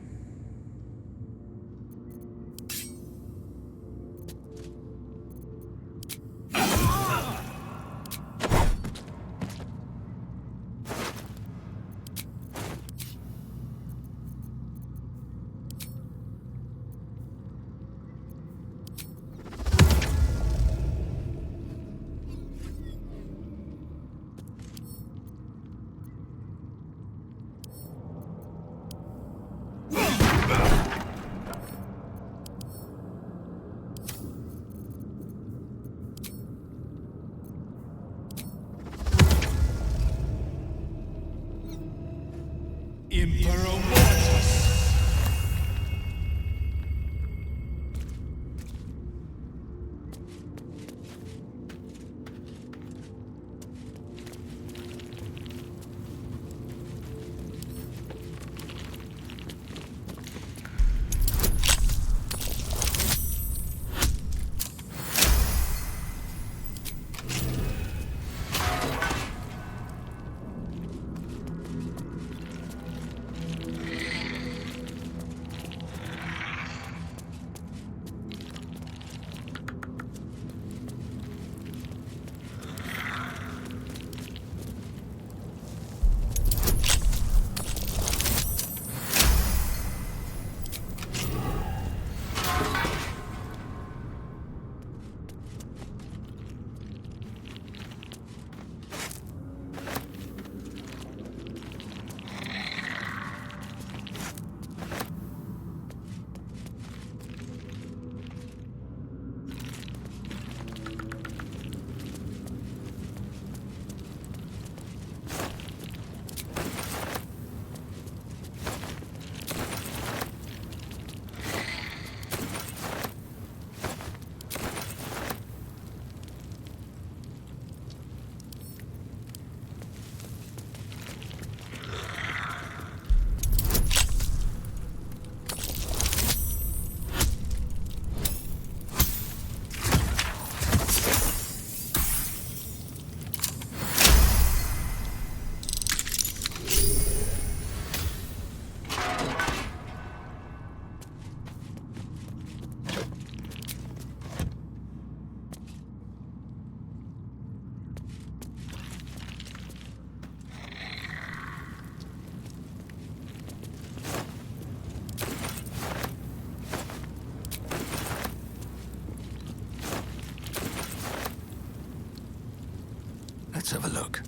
Let's have a look.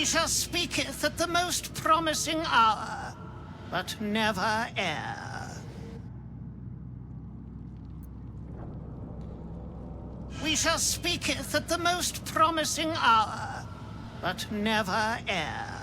We shall speaketh at the most promising hour, but never ere. We shall speaketh at the most promising hour, but never ere.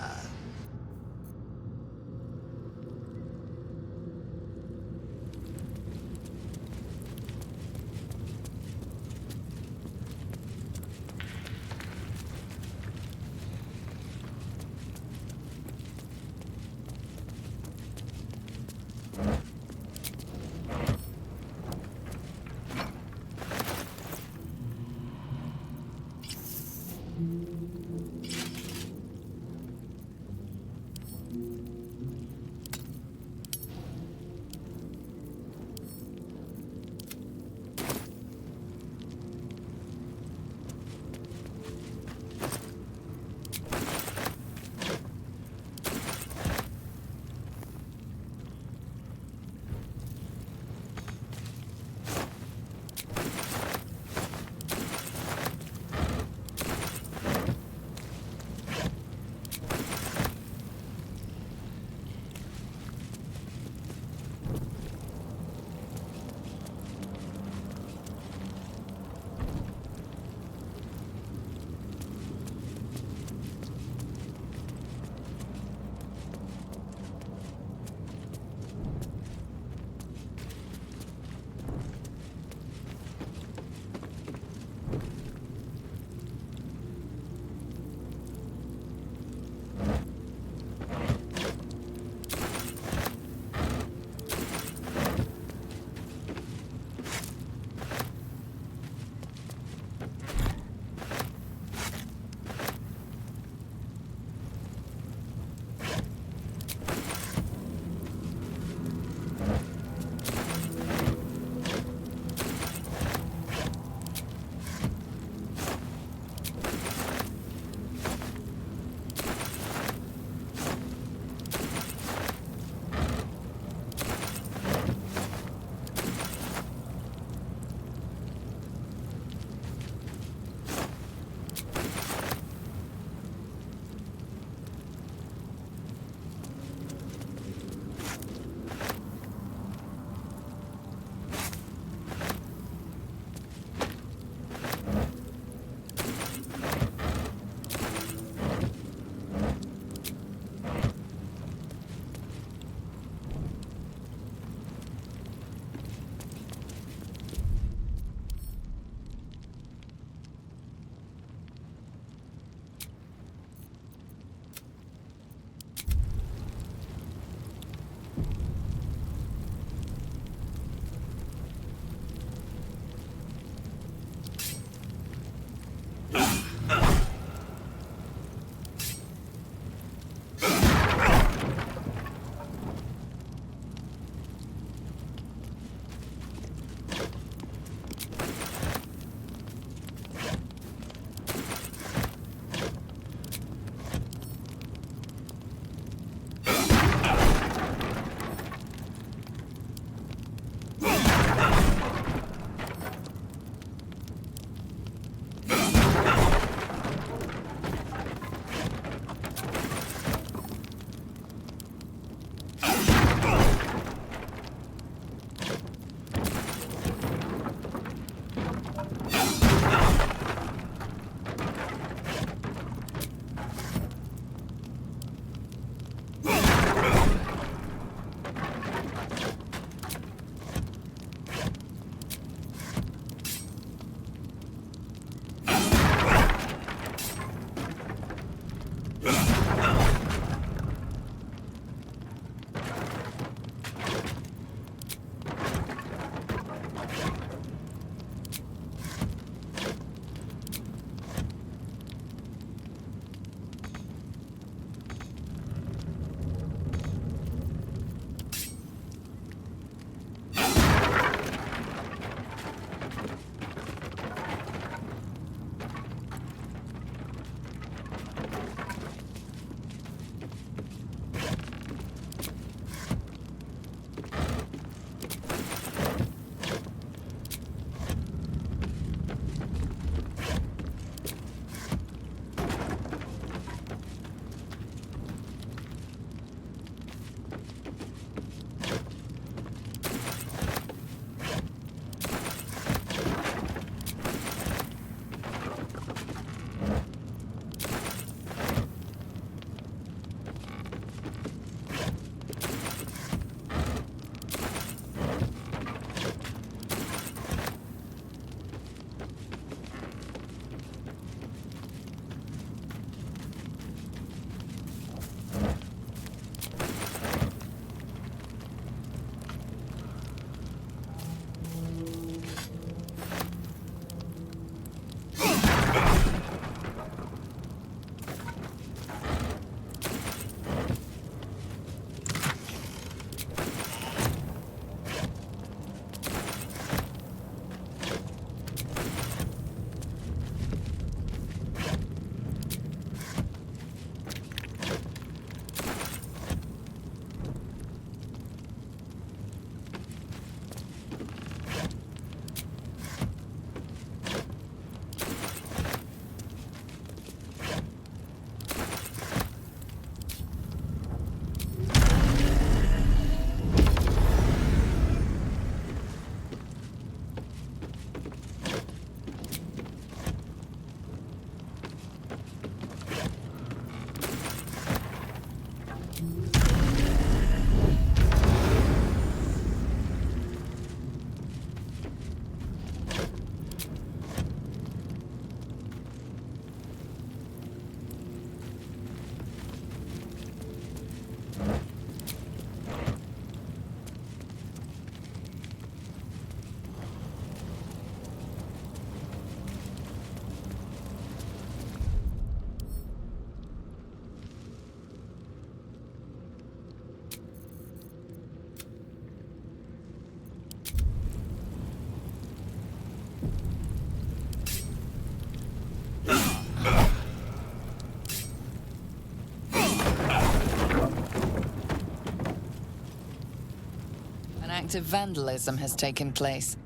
An act of vandalism has taken place.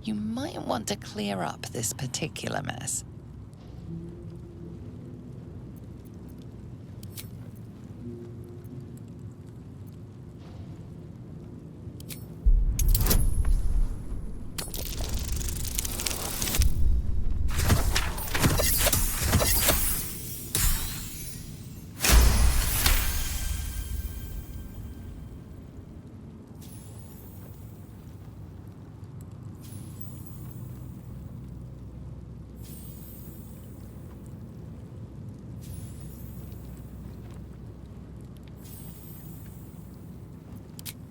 You might want to clear up this particular mess.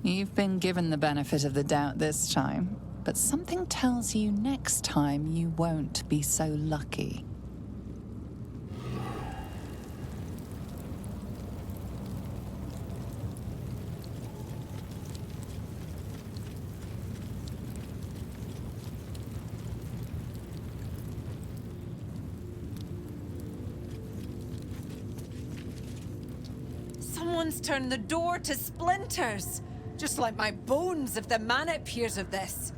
You've been given the benefit of the doubt this time, but something tells you next time you won't be so lucky. Someone's turned the door to splinters. Just like my bones if the man hears of this.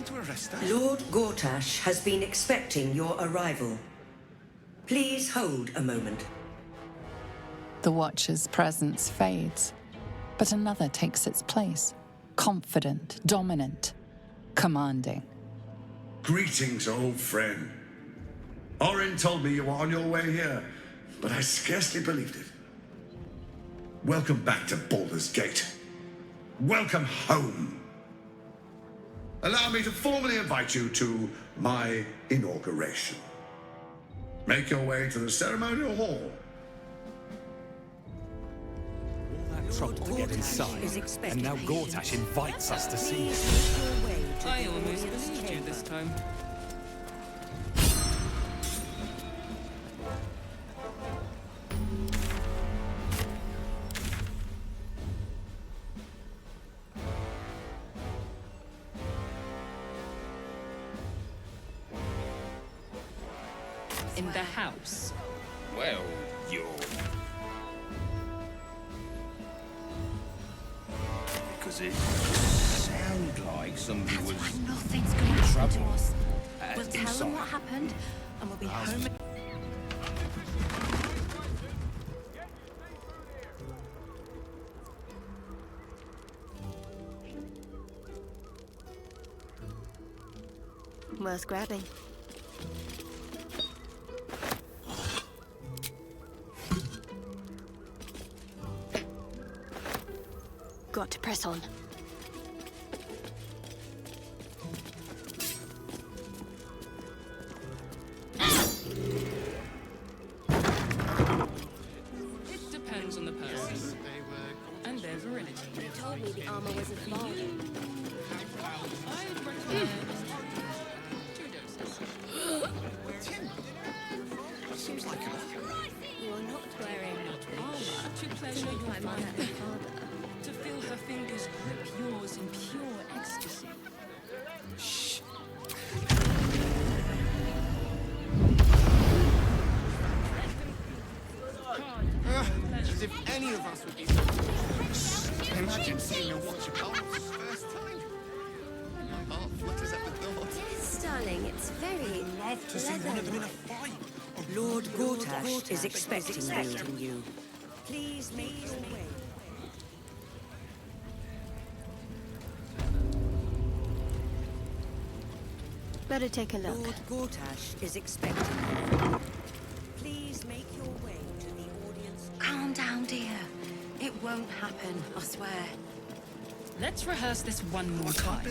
To arrest us? Lord Gortash has been expecting your arrival. Please hold a moment. The Watcher's presence fades, but another takes its place. Confident, dominant, commanding. Greetings, old friend. Orin told me you were on your way here, but I scarcely believed it. Welcome back to Baldur's Gate. Welcome home. Allow me to formally invite you to my inauguration. Make your way to the ceremonial hall. All that trouble to get inside, and now Gortash invites us to see him. I almost believed you this time. In the house. Well, you're... Because it sounded like somebody was... Nothing's going to happen to us. We'll tell them what happened, and we'll be home. Worth grabbing. Got to press on. Seems like You're not wearing armor to pleasure your father. To feel her fingers grip yours in pure ecstasy. Shh. As if any of us would be so... Imagine seeing a watch of Baldur's first time. My heart flutters at the door. Yes, darling, it's very Love to see one of them in a fight. Lord Gortash is expecting you. Please make your way. Better take a look. Lord Gortash is expecting you. Please make your way to the audience. Calm down, dear. It won't happen, I swear. Let's rehearse this one more time.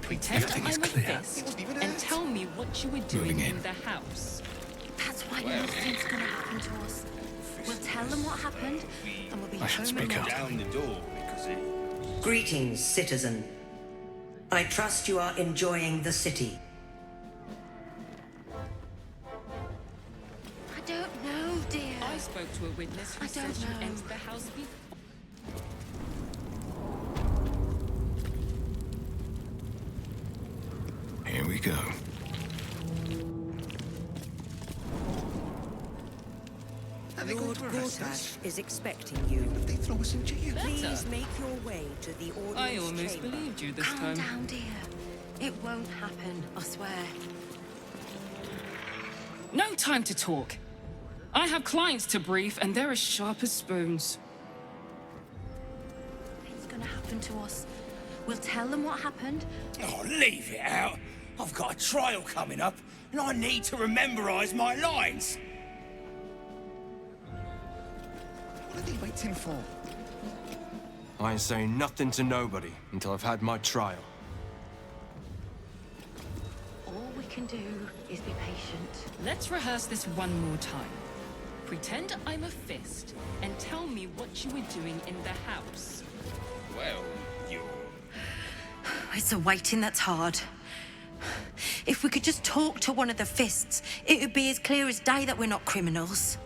Pretend I'm a fist and tell me what you were doing in the house. That's why nothing's gonna happen to us. We'll tell them what happened, and we'll be home in no time. Down the door because it... Greetings, citizen. I trust you are enjoying the city. I don't know, dear. I spoke to a witness who said you entered the house before. Here we go. Lord Gortash is expecting you. If they throw us in jail. Please make your way to the audience I almost chamber. believed you this Calm time. down, dear. It won't happen, I swear. No time to talk. I have clients to brief, and they're as sharp as spoons. It's gonna happen to us. We'll tell them what happened. Oh, leave it out. I've got a trial coming up, and I need to rememberize my lines. What are they waiting for? I ain't saying nothing to nobody until I've had my trial. All we can do is be patient. Let's rehearse this one more time. Pretend I'm a fist and tell me what you were doing in the house. Well, you're... It's the waiting that's hard. If we could just talk to one of the fists, it would be as clear as day that we're not criminals.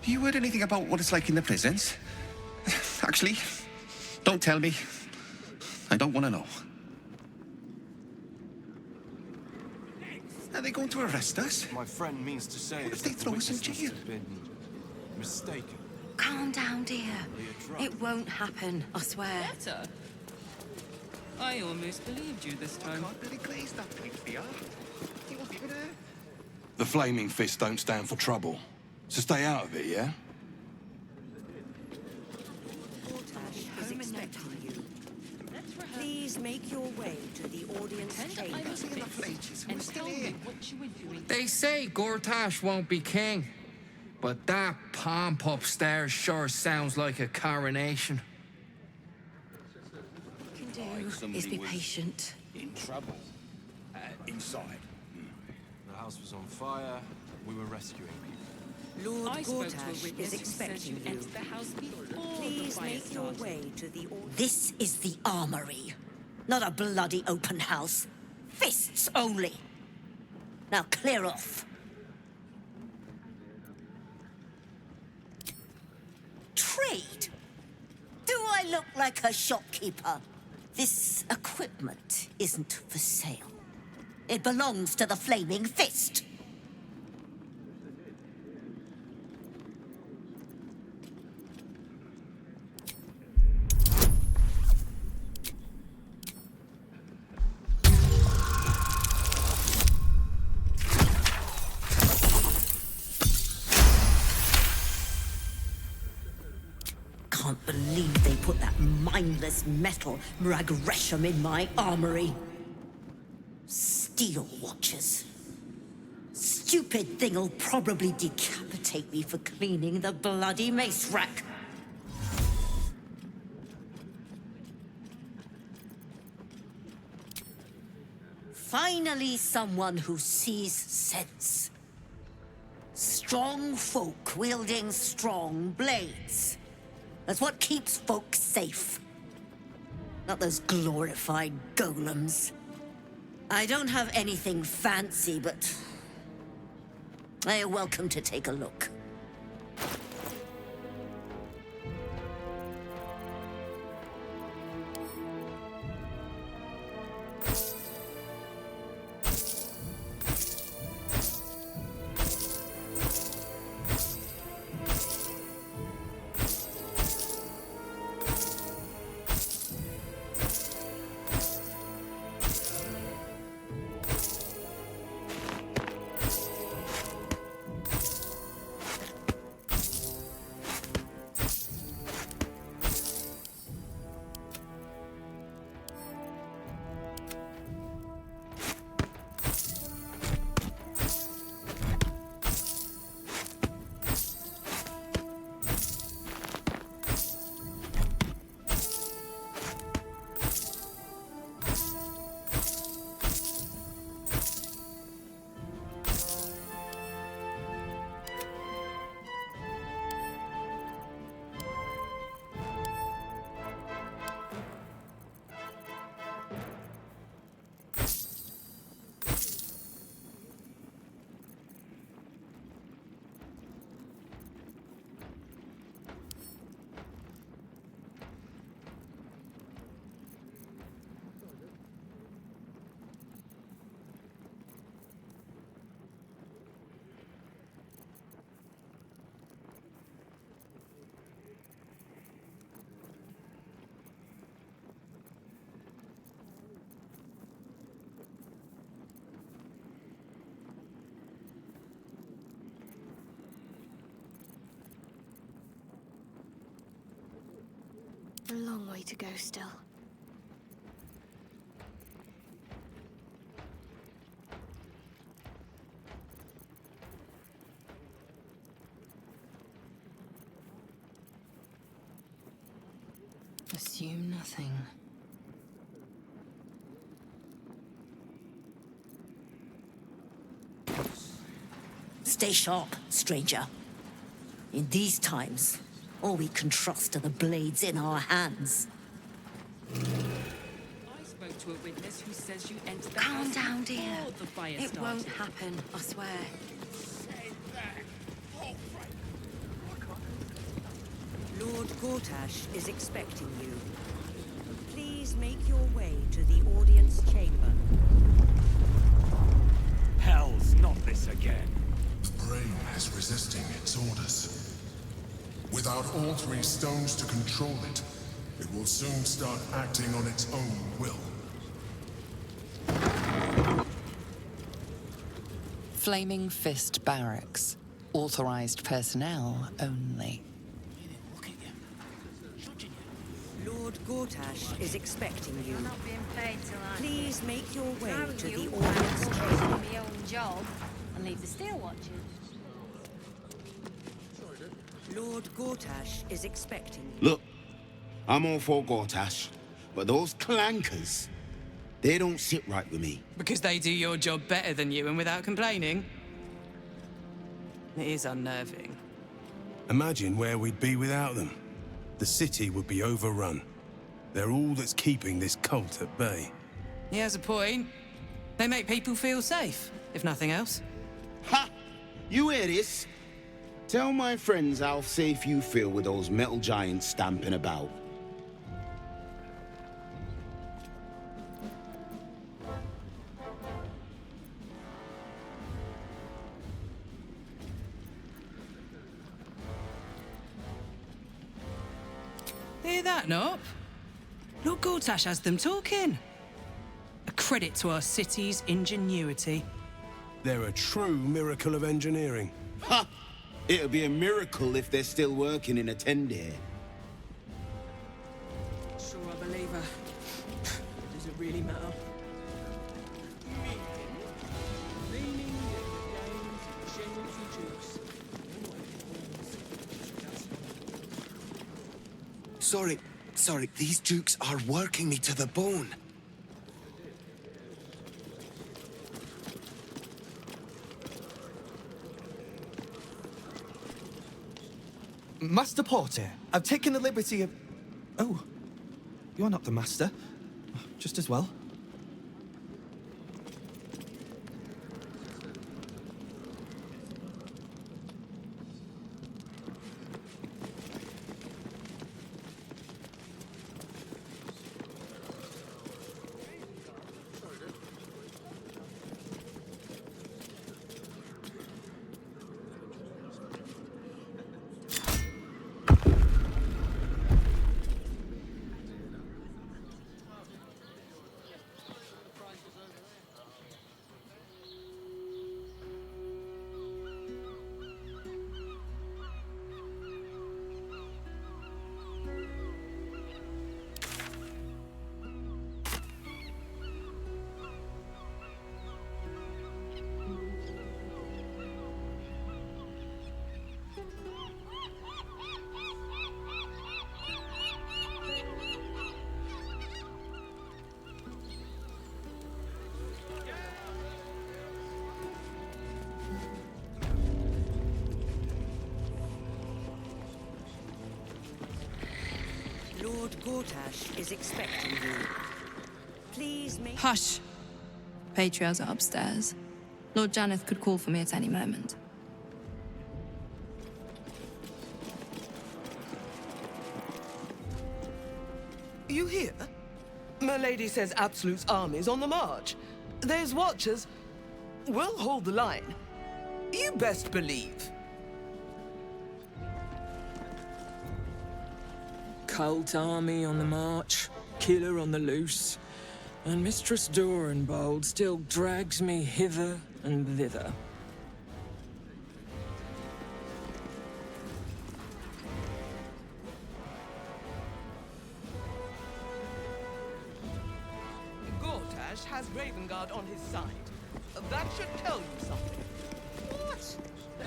You heard anything about what it's like in the prisons? Actually, don't tell me. I don't want to know. Are they going to arrest us? My friend means to say What if they throw us in jail? been mistaken. Calm down, dear. It won't happen, I swear. Better. I almost believed you this time. The flaming fists don't stand for trouble. So stay out of it, yeah? Gortash is expecting you. Please make your way to the audience chamber. And tell me what you were doing. They say Gortash won't be king, but that pomp upstairs sure sounds like a coronation. All we can do is be patient. In trouble. Inside. The house was on fire. We were rescuing people. Lord I spoke to a Gortash witness is who said expecting you you. entered the house before Please the fire make your started. way to the audience. This is the armory, not a bloody open house. Fists only. Now clear off. Trade? Do I look like a shopkeeper? This equipment isn't for sale. It belongs to the Flaming Fist. Can't believe they put that mindless metal Mrag in my armory. Steel watchers. Stupid thing'll probably decapitate me for cleaning the bloody mace rack. Finally, someone who sees sense. Strong folk wielding strong blades. That's what keeps folks safe. Not those glorified golems. I don't have anything fancy, but they are welcome to take a look. A long way to go still. Assume nothing. Stay sharp, stranger. In these times, all we can trust are the blades in our hands. I spoke to a witness who says you entered the Calm house down, dear. before the fire It started. won't happen, I swear. Lord Gortash is expecting you. Please make your way to the audience chamber. Hell's not this again. The brain is resisting its orders. Without all three stones to control it, it will soon start acting on its own will. Flaming Fist Barracks. Authorized personnel only. Lord Gortash is expecting you. I'm not being paid till I'm Please make your way How to you the plan audience to chamber. do my own job and leave the steel watching. Lord Gortash is expecting you. Look, I'm all for Gortash, but those clankers, they don't sit right with me. Because they do your job better than you and without complaining? It is unnerving. Imagine where we'd be without them. The city would be overrun. They're all that's keeping this cult at bay. He has a point. They make people feel safe, if nothing else. Ha! You hear this? Tell my friends how safe you feel with those metal giants stamping about. Hear that, Nop? Lord Gortash has them talking. A credit to our city's ingenuity. They're a true miracle of engineering. Ha! It'll be a miracle if they're still working in a Tendir. Sure, I believe her. Does it really matter? Sorry, these dukes are working me to the bone. Master Porter, I've taken the liberty of... Oh, you're not the master. Just as well. Lord Gortash is expecting you. Please make... Hush. Patriarchs are upstairs. Lord Janeth could call for me at any moment. You hear? My lady says Absolute's army's on the march. Those watchers will hold the line. You best believe. Cult army on the march, killer on the loose, and Mistress Dorenbold still drags me hither and thither. Gortash has Ravengard on his side. That should tell you something. What?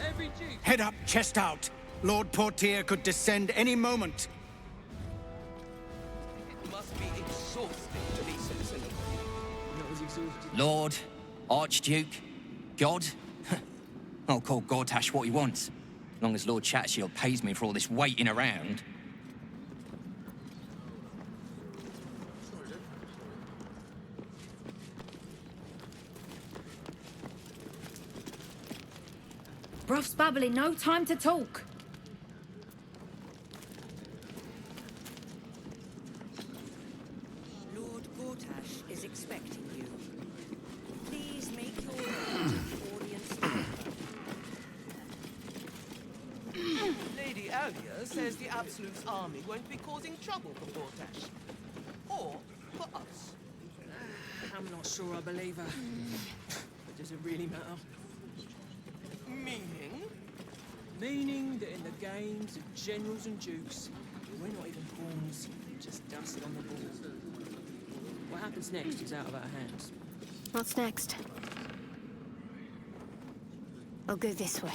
Every Duke... Head up, chest out. Lord Portier could descend any moment. It must be exhausting to be so cynical. Not as exhausted. Lord, Archduke, God. I'll call Gortash what he wants, as long as Lord Chatshield pays me for all this waiting around. Bruff's babbling, no time to talk. Lord Gortash is expecting you. Please make your way to the audience chamber. Lady Alia says the Absolute's army won't be causing trouble for Gortash. Or for us. I'm not sure I believe her. But does it really matter? Meaning? Meaning that in the games of generals and dukes, we're not even pawns, just dust on the board. What happens next is out of our hands. What's next? I'll go this way.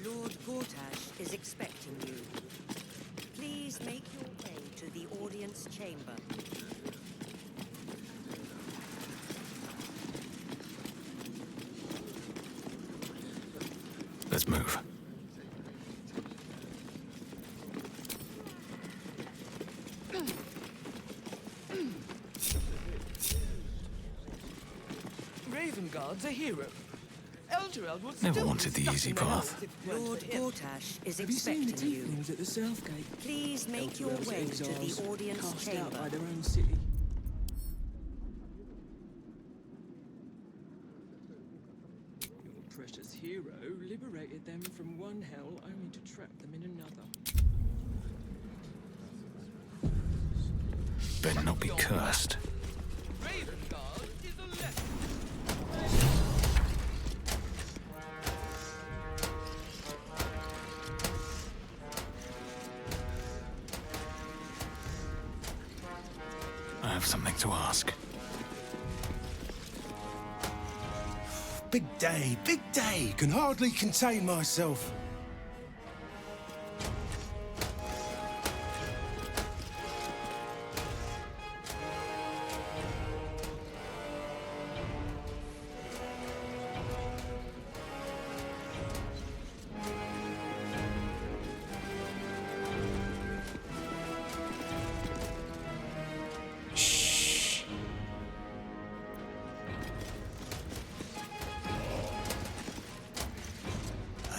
Lord Gortash is expecting you. Please make your way to the audience chamber. Let's move. Ravengard's a hero. Elturel would Never still be wanted the stuck easy in the path. hills if it weren't Lord for him. Gortash is Have you seen the expecting you. tieflings at the south gate? Please make your Elturel's way to exiles, the audience cast out chamber. by their own city. Your precious hero liberated them from one hell only to trap them in another. Better not be cursed. Ravengard is a lesson. I have something to ask. Big day, big day. Can hardly contain myself.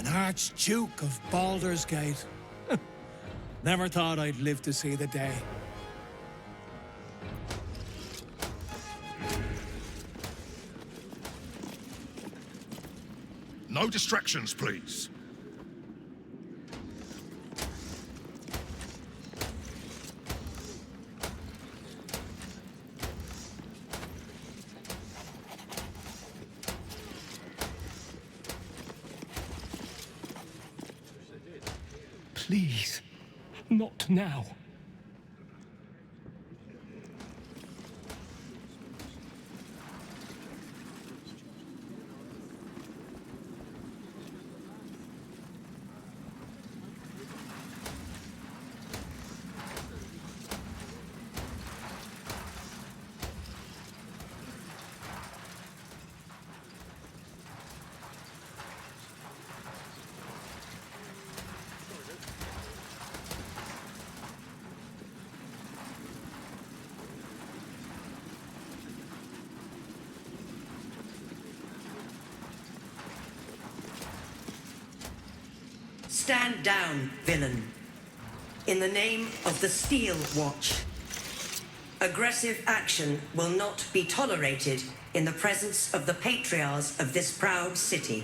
Archduke of Baldur's Gate. Never thought I'd live to see the day. No distractions, please. Please, not now. Stand down, villain. In the name of the Steel Watch. Aggressive action will not be tolerated in the presence of the patriarchs of this proud city.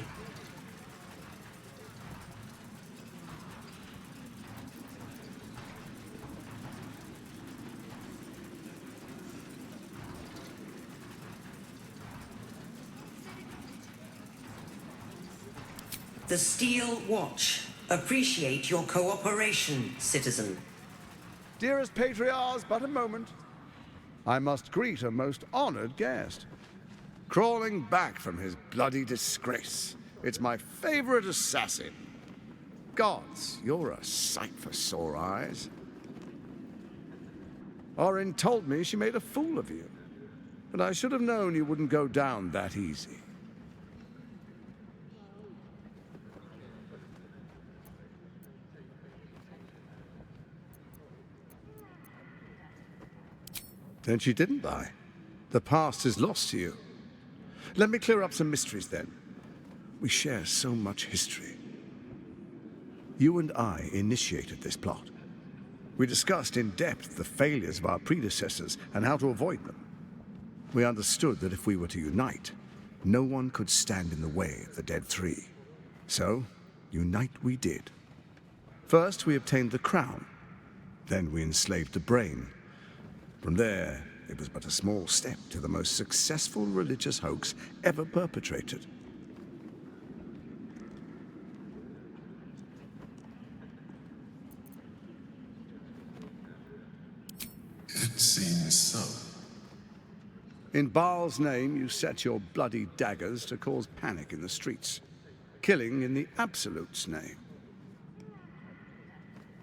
The Steel Watch appreciate your cooperation, citizen. Dearest patriarchs, but a moment. I must greet a most honored guest. Crawling back from his bloody disgrace. It's my favorite assassin. Gods, you're a sight for sore eyes. Orin told me she made a fool of you. But I should have known you wouldn't go down that easy. Then she didn't lie. The past is lost to you. Let me clear up some mysteries then. We share so much history. You and I initiated this plot. We discussed in depth the failures of our predecessors and how to avoid them. We understood that if we were to unite, no one could stand in the way of the Dead Three. So, unite we did. First, we obtained the crown. Then we enslaved the brain. From there, it was but a small step to the most successful religious hoax ever perpetrated. It seems so. In Baal's name, you set your bloody daggers to cause panic in the streets, killing in the Absolute's name.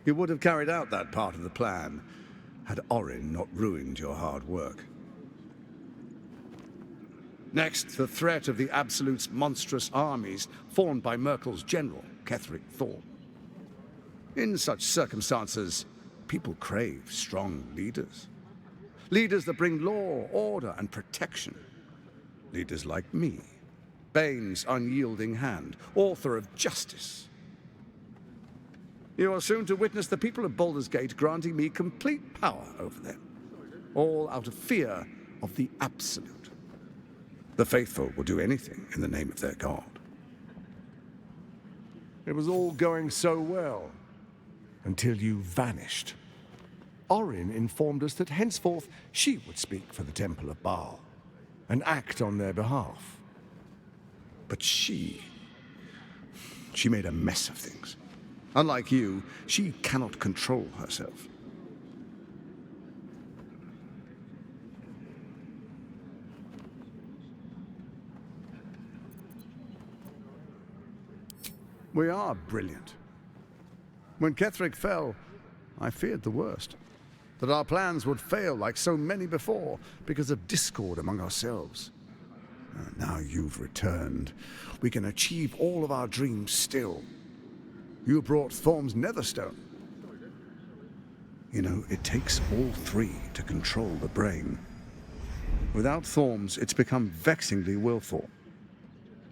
You would have carried out that part of the plan, had Orin not ruined your hard work. Next, the threat of the Absolute's monstrous armies formed by Merkel's general, Ketheric Thorm. In such circumstances, people crave strong leaders. Leaders that bring law, order, and protection. Leaders like me, Bane's unyielding hand, author of justice. You are soon to witness the people of Baldur's Gate granting me complete power over them, all out of fear of the Absolute. The faithful will do anything in the name of their god. It was all going so well, until you vanished. Orin informed us that henceforth she would speak for the Temple of Baal, and act on their behalf. But she made a mess of things. Unlike you, she cannot control herself. We are brilliant. When Ketheric fell, I feared the worst. That our plans would fail like so many before because of discord among ourselves. Now you've returned. We can achieve all of our dreams still. You brought Thorm's Netherstone. You know, it takes all three to control the brain. Without Thorm's, it's become vexingly willful.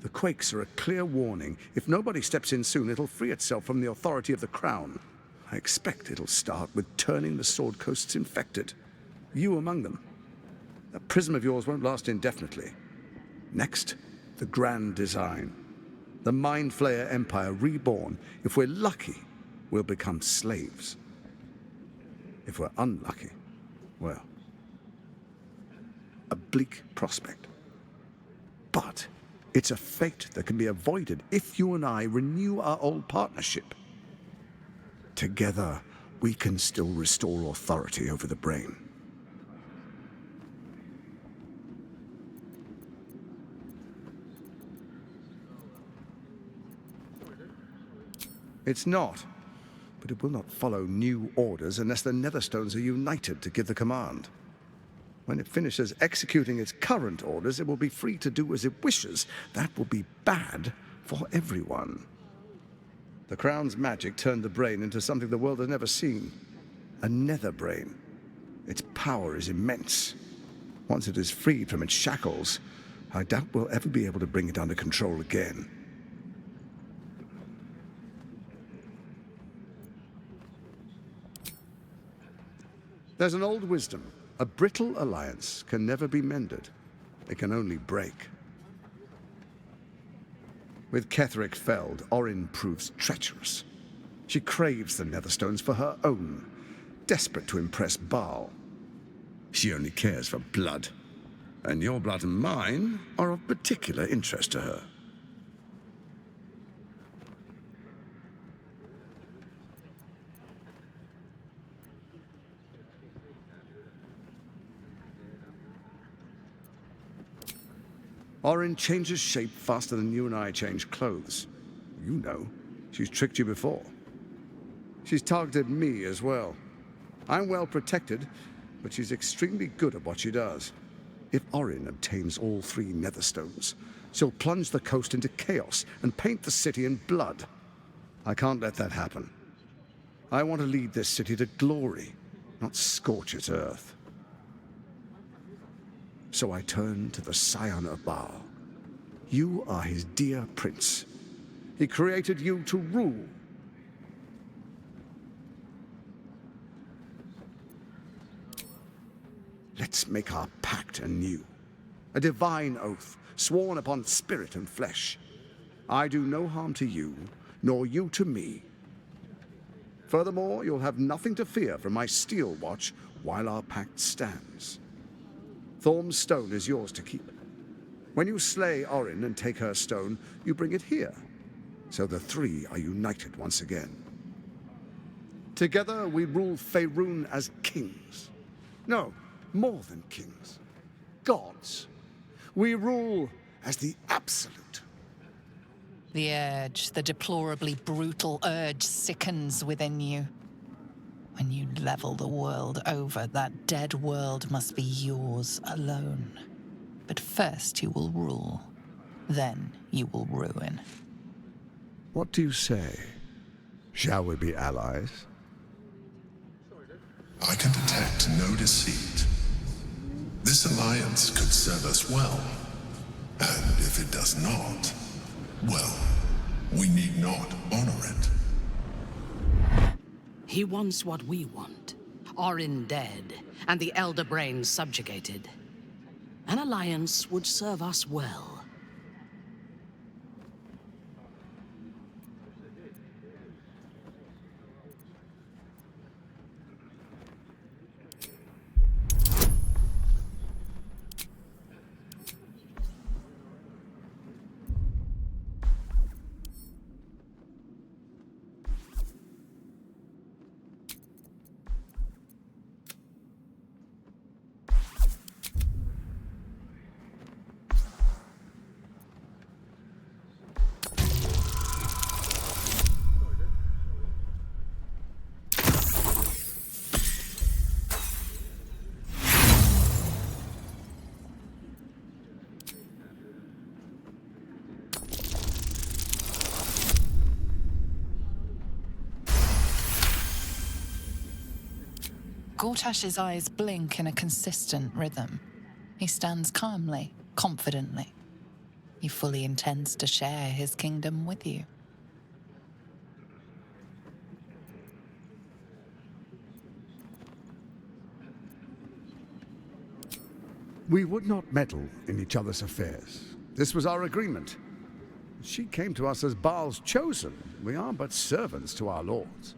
The quakes are a clear warning. If nobody steps in soon, it'll free itself from the authority of the Crown. I expect it'll start with turning the Sword Coasts infected. You among them. That prism of yours won't last indefinitely. Next, the grand design. The Mind Flayer Empire reborn. If we're lucky, we'll become slaves. If we're unlucky, well, a bleak prospect. But it's a fate that can be avoided if you and I renew our old partnership. Together, we can still restore authority over the brain. It's not, but it will not follow new orders unless the Netherstones are united to give the command. When it finishes executing its current orders, it will be free to do as it wishes. That will be bad for everyone. The Crown's magic turned the brain into something the world has never seen. A nether brain. Its power is immense. Once it is freed from its shackles, I doubt we'll ever be able to bring it under control again. There's an old wisdom. A brittle alliance can never be mended. It can only break. With Ketheric felled, Orin proves treacherous. She craves the Netherstones for her own, desperate to impress Baal. She only cares for blood, and your blood and mine are of particular interest to her. Orin changes shape faster than you and I change clothes. You know, she's tricked you before. She's targeted me as well. I'm well protected, but she's extremely good at what she does. If Orin obtains all 3 Netherstones, she'll plunge the coast into chaos and paint the city in blood. I can't let that happen. I want to lead this city to glory, not scorch its earth. So I turn to the Scion of Baal. You are his dear prince. He created you to rule. Let's make our pact anew. A divine oath, sworn upon spirit and flesh. I do no harm to you, nor you to me. Furthermore, you'll have nothing to fear from my steel watch while our pact stands. Thorm's stone is yours to keep. When you slay Orin and take her stone, you bring it here, so the 3 are united once again. Together we rule Faerun as kings. No, more than kings. Gods. We rule as the absolute. The urge, the deplorably brutal urge sickens within you. When you level the world over, that dead world must be yours alone. But first you will rule. Then you will ruin. What do you say? Shall we be allies? I can detect no deceit. This alliance could serve us well. And if it does not, well, we need not honor it. He wants what we want. Orin dead, and the Elder Brain subjugated. An alliance would serve us well. Gortash's eyes blink in a consistent rhythm. He stands calmly, confidently. He fully intends to share his kingdom with you. We would not meddle in each other's affairs. This was our agreement. She came to us as Baal's chosen. We are but servants to our lords.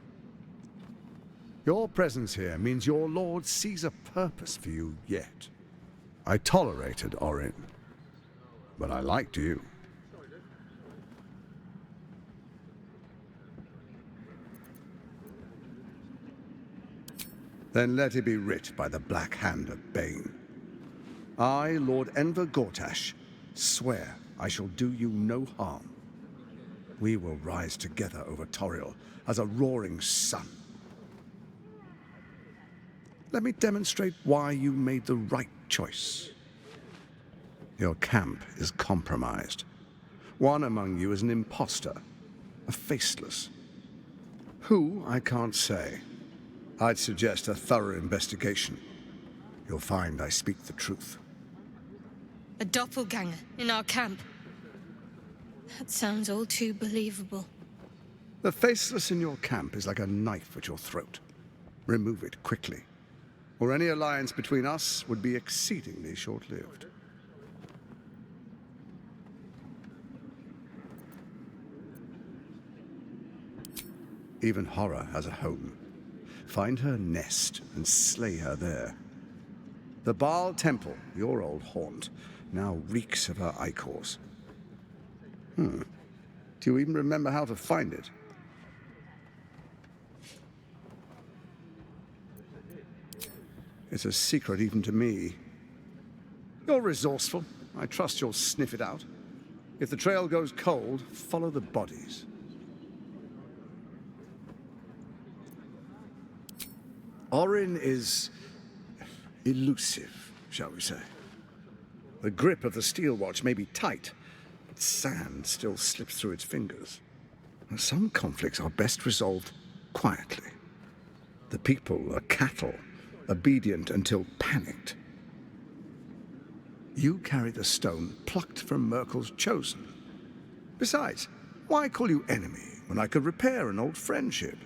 Your presence here means your lord sees a purpose for you yet. I tolerated Orin, but I liked you. Then let it be writ by the black hand of Bane. I, Lord Enver Gortash, swear I shall do you no harm. We will rise together over Toril as a roaring sun. Let me demonstrate why you made the right choice. Your camp is compromised. One among you is an imposter, a faceless. Who, I can't say. I'd suggest a thorough investigation. You'll find I speak the truth. A doppelganger in our camp. That sounds all too believable. The faceless in your camp is like a knife at your throat. Remove it quickly, or any alliance between us would be exceedingly short-lived. Even horror has a home. Find her nest and slay her there. The Baal Temple, your old haunt, now reeks of her ichors. Do you even remember how to find it? It's a secret even to me. You're resourceful. I trust you'll sniff it out. If the trail goes cold, follow the bodies. Orin is elusive, shall we say. The grip of the steel watch may be tight, but sand still slips through its fingers. Some conflicts are best resolved quietly. The people are cattle, obedient until panicked. You carry the stone plucked from Merkel's chosen. Besides, why call you enemy when I could repair an old friendship?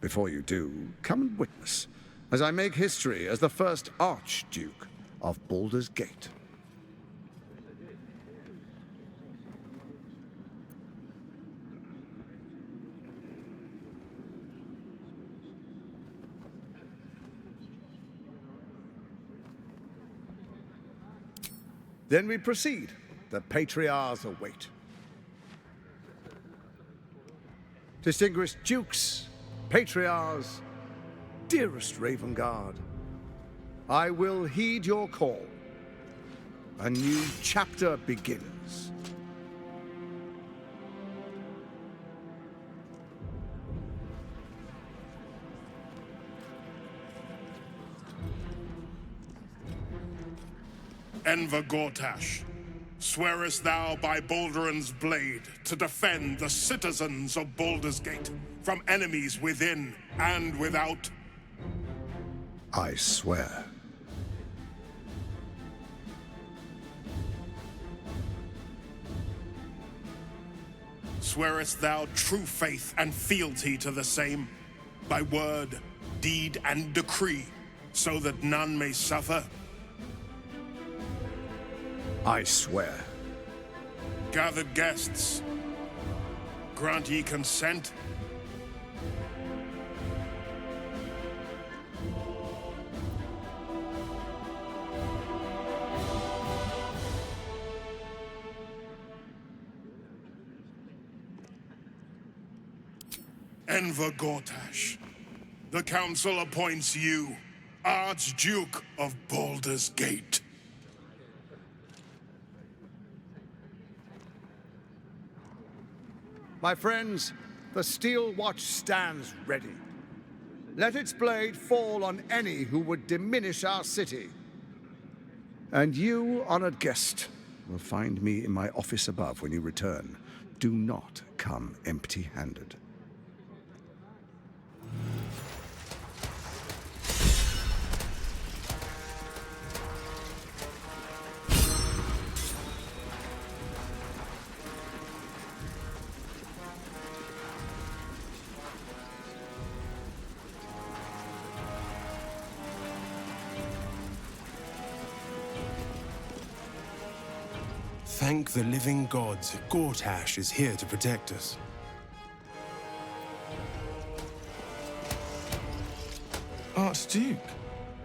Before you do, come and witness, as I make history as the first Archduke of Baldur's Gate. Then we proceed. The Patriarchs await. Distinguished dukes, Patriarchs, dearest Ravengard, I will heed your call. A new chapter begins. Enver Gortash, swearest thou by Balduran's blade to defend the citizens of Baldur's Gate from enemies within and without? I swear. Swearest thou true faith and fealty to the same, by word, deed, and decree, so that none may suffer? I swear. Gathered guests, grant ye consent? Enver Gortash, the Council appoints you Archduke of Baldur's Gate. My friends, the steel watch stands ready. Let its blade fall on any who would diminish our city. And you, honored guest, will find me in my office above when you return. Do not come empty-handed. Thank the living gods, Gortash is here to protect us. Archduke,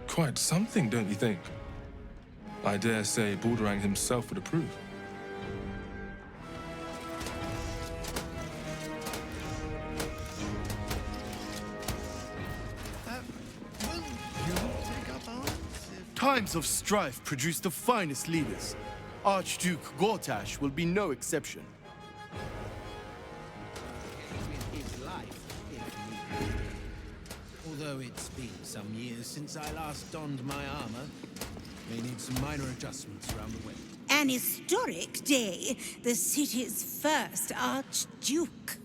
quite something, don't you think? I dare say Baldur himself would approve. Times of strife produce the finest leaders. Archduke Gortash will be no exception. Although it's been some years since I last donned my armor, may need some minor adjustments around the way. An historic day, the city's first Archduke.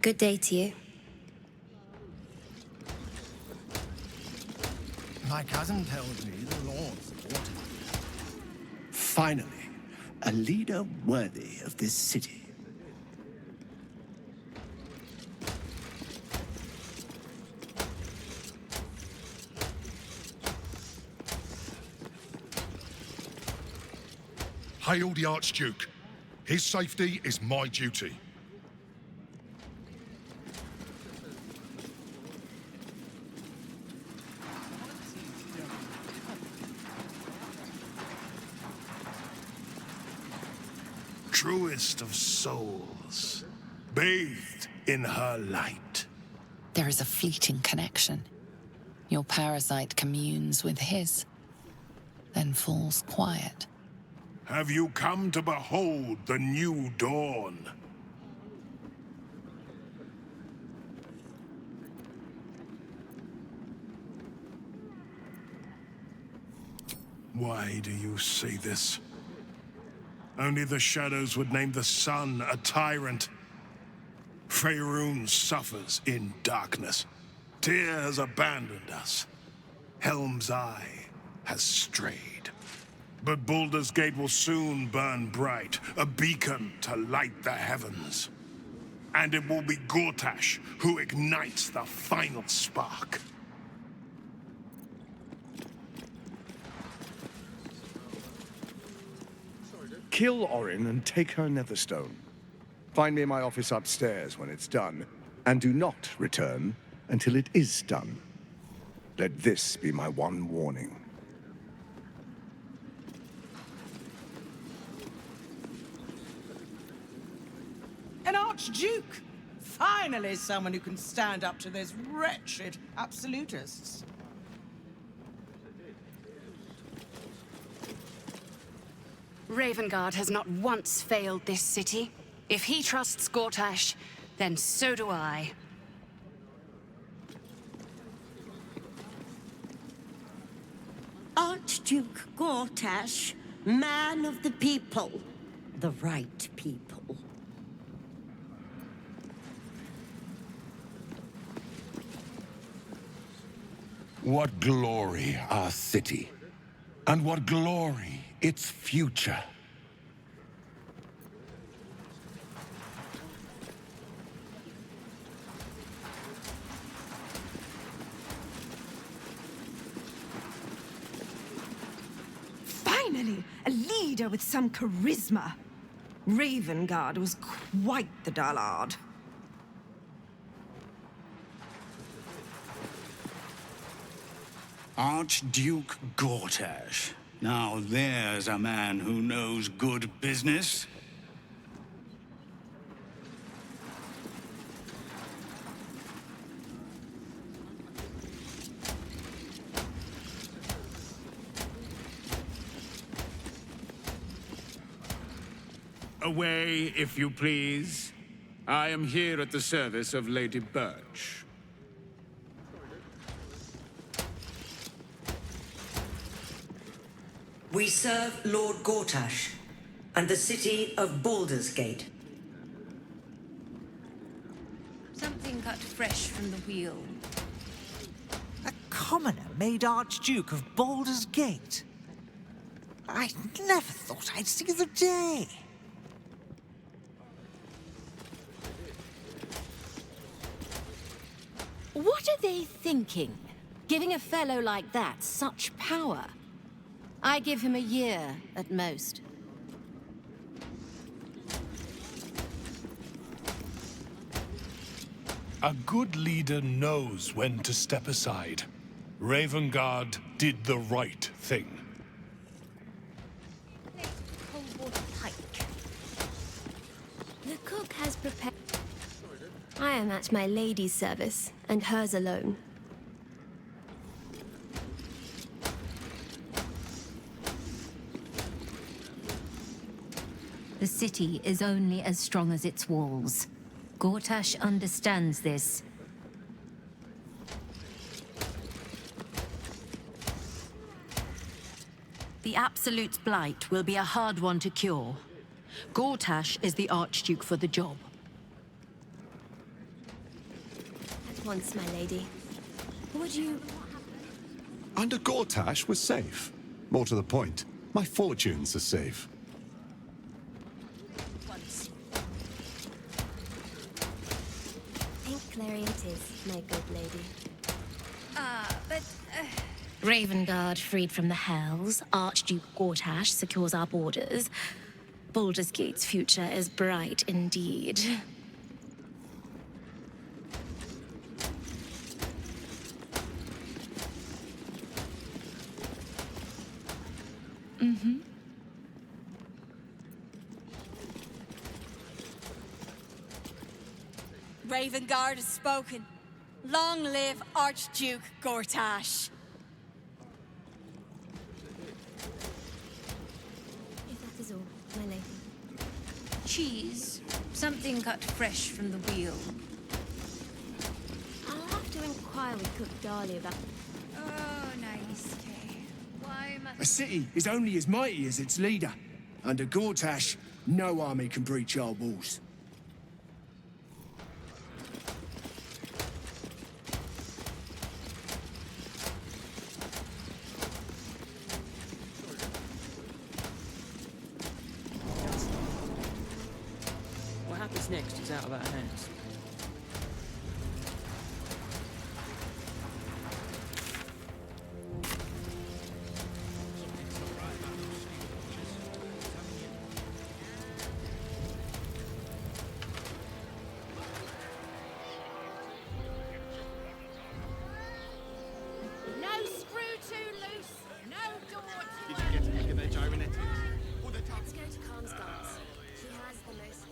Good day to you. My cousin tells me the Lord supported you. Finally, a leader worthy of this city. Hail the Archduke. His safety is my duty. Truest of souls, bathed in her light. There is a fleeting connection. Your parasite communes with his, then falls quiet. Have you come to behold the new dawn? Why do you say this? Only the shadows would name the sun a tyrant. Faerun suffers in darkness. Tyr has abandoned us. Helm's Eye has strayed. But Baldur's Gate will soon burn bright, a beacon to light the heavens. And it will be Gortash who ignites the final spark. Kill Orin and take her Netherstone. Find me in my office upstairs when it's done, and do not return until it is done. Let this be my one warning. An Archduke! Finally someone who can stand up to those wretched absolutists. Ravengard has not once failed this city. If he trusts Gortash, then so do I. Archduke Gortash, man of the people. The right people. What glory our city, and what glory its future. Finally, a leader with some charisma. Ravengard was quite the dullard. Archduke Gortash. Now there's a man who knows good business. Away, if you please. I am here at the service of Lady Birch. We serve Lord Gortash and the city of Baldur's Gate. Something cut fresh from the wheel. A commoner made Archduke of Baldur's Gate. I never thought I'd see the day. What are they thinking? Giving a fellow like that such power? I give him a year at most. A good leader knows when to step aside. Ravengard did the right thing. The cook has prepared... I am at my lady's service, and hers alone. The city is only as strong as its walls. Gortash understands this. The Absolute's blight will be a hard one to cure. Gortash is the Archduke for the job. At once, my lady. Would you... Under Gortash, we're safe. More to the point, my fortunes are safe. Clary it is, my good lady. Ravengard freed from the Hells, Archduke Gortash secures our borders. Baldur's Gate's future is bright indeed. Mm-hmm. Ravengard has spoken. Long live Archduke Gortash. If that is all, my lady. Cheese. Something cut fresh from the wheel. I'll have to inquire with Cook Darley about... Oh, nice. Okay. Why must... A city is only as mighty as its leader. Under Gortash, no army can breach our walls. What happens next is out of our hands. No screw too loose, no door too... Did you get a look at their gyrometics? Let's go to Kalmsgard's. She has the most...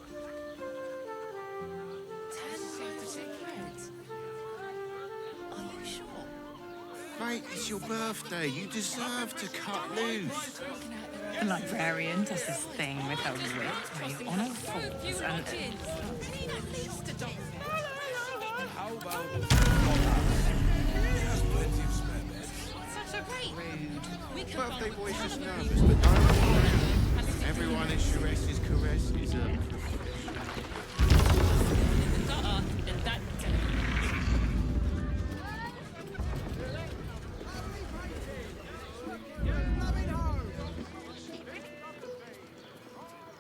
Are you sure? Mate, it's your birthday. You deserve to cut loose. The librarian does this thing with her wit where he's on all fours and... How about... Such a great... Rude. Birthday boy's just nervous, but don't worry. Everyone is Sharess's caress is a...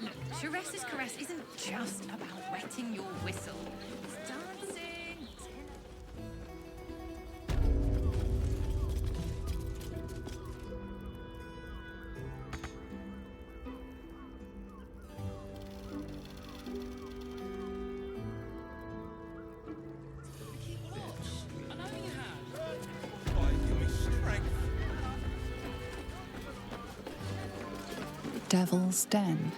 Look, Sharess's caress isn't just about wetting your whistle. It's dancing. Devil's Den.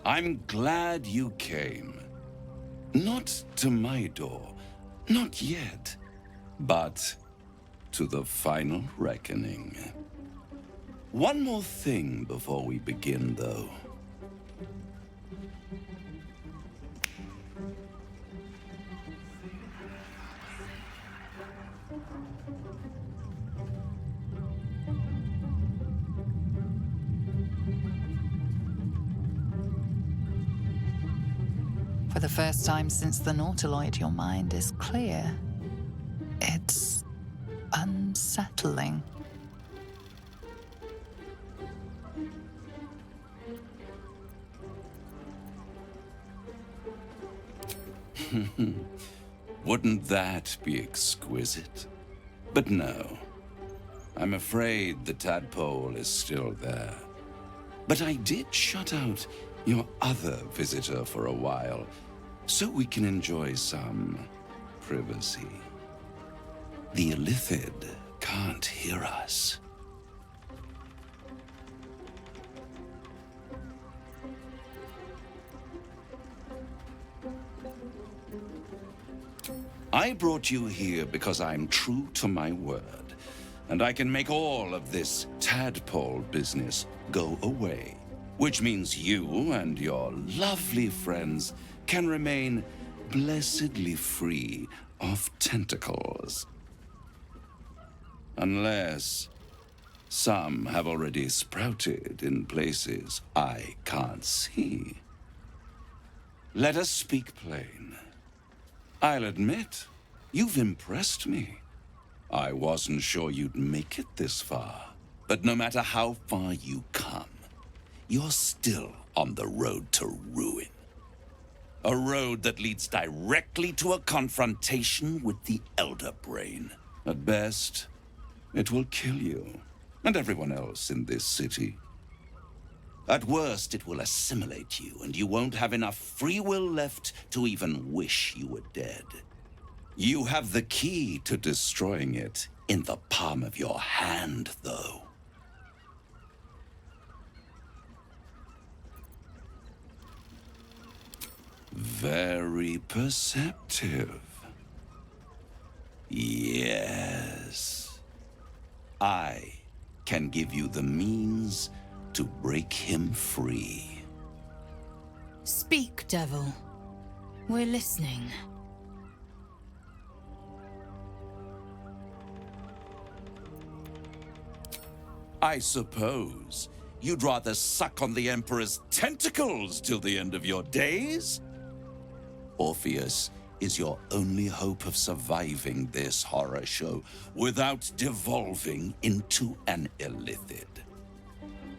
I'm glad you came. Not to my door. Not yet. but to the final reckoning. One more thing before we begin, though. For the first time since the Nautiloid, your mind is clear. It's unsettling. Wouldn't that be exquisite? But no. I'm afraid the tadpole is still there. But I did shut out your other visitor for a while, so we can enjoy some privacy. The Illithid can't hear us. I brought you here because I'm true to my word, and I can make all of this tadpole business go away. Which means you and your lovely friends can remain blessedly free of tentacles. Unless some have already sprouted in places I can't see. Let us speak plain. I'll admit, you've impressed me. I wasn't sure you'd make it this far, but no matter how far you come, you're still on the road to ruin. A road that leads directly to a confrontation with the Elder Brain. At best, it will kill you and everyone else in this city. At worst, it will assimilate you, and you won't have enough free will left to even wish you were dead. You have the key to destroying it in the palm of your hand, though. Very perceptive. Yes. I can give you the means to break him free. Speak, devil. We're listening. I suppose you'd rather suck on the Emperor's tentacles till the end of your days? Orpheus is your only hope of surviving this horror show without devolving into an Illithid.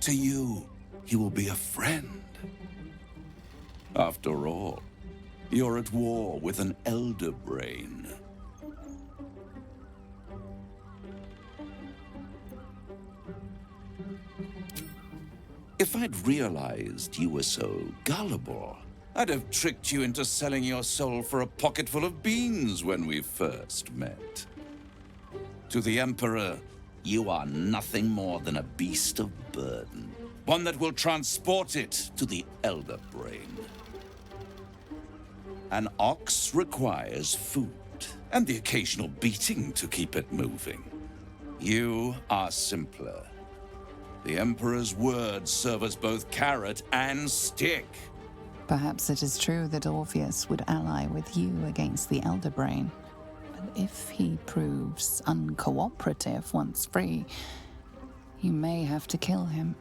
To you, he will be a friend. After all, you're at war with an Elder Brain. If I'd realized you were so gullible, I'd have tricked you into selling your soul for a pocketful of beans when we first met. To the Emperor, you are nothing more than a beast of burden, one that will transport it to the Elder Brain. An ox requires food, and the occasional beating to keep it moving. You are simpler. The Emperor's words serve as both carrot and stick. Perhaps it is true that Orpheus would ally with you against the Elder Brain. But if he proves uncooperative once free, you may have to kill him.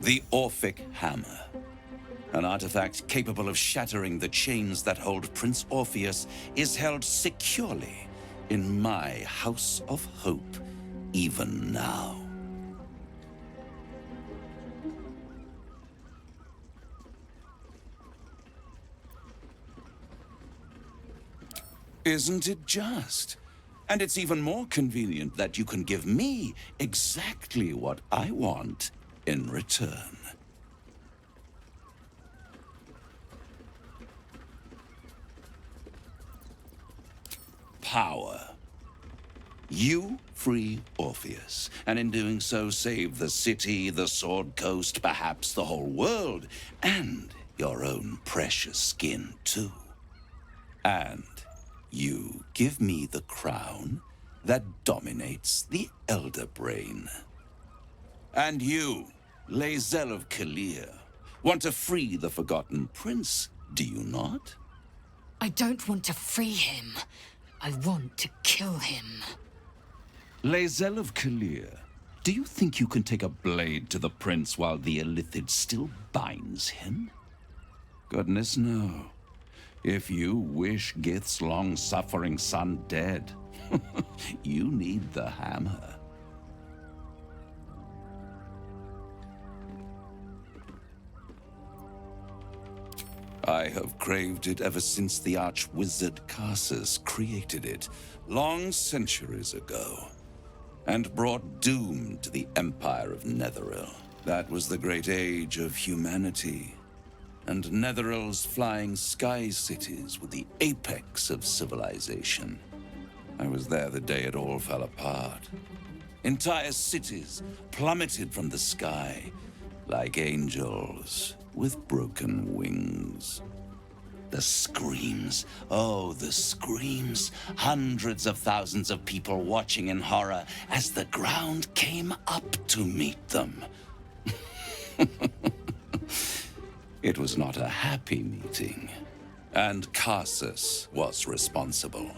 The Orphic Hammer. An artifact capable of shattering the chains that hold Prince Orpheus is held securely in my House of Hope, even now. Isn't it just? And it's even more convenient that you can give me exactly what I want in return. Power. You free Orpheus, and in doing so save the city, the Sword Coast, perhaps the whole world. And your own precious skin too. And you give me the crown that dominates the Elder Brain. And you, lae'zel of Kalir, want to free the Forgotten Prince, do you not? I don't want to free him. I want to kill him. lae'zel of Kalir, do you think you can take a blade to the prince while the Illithid still binds him? Goodness no. If you wish Gith's long-suffering son dead, you need the hammer. I have craved it ever since the arch-wizard Karsus created it, long centuries ago, and brought doom to the Empire of Netheril. That was the great age of humanity, and Netheril's flying sky cities were the apex of civilization. I was there the day it all fell apart. Entire cities plummeted from the sky, like angels with broken wings. The screams, oh, the screams. Hundreds of thousands of people watching in horror as the ground came up to meet them. It was not a happy meeting, and Karsus was responsible.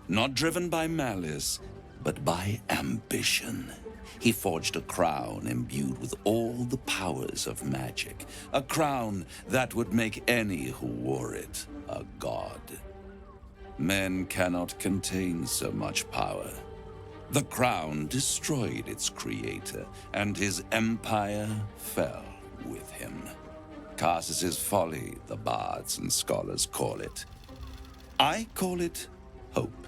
Not driven by malice, but by ambition. He forged a crown imbued with all the powers of magic. A crown that would make any who wore it a god. Men cannot contain so much power. The crown destroyed its creator, and his empire fell with him. Karsus's folly, the bards and scholars call it. I call it hope.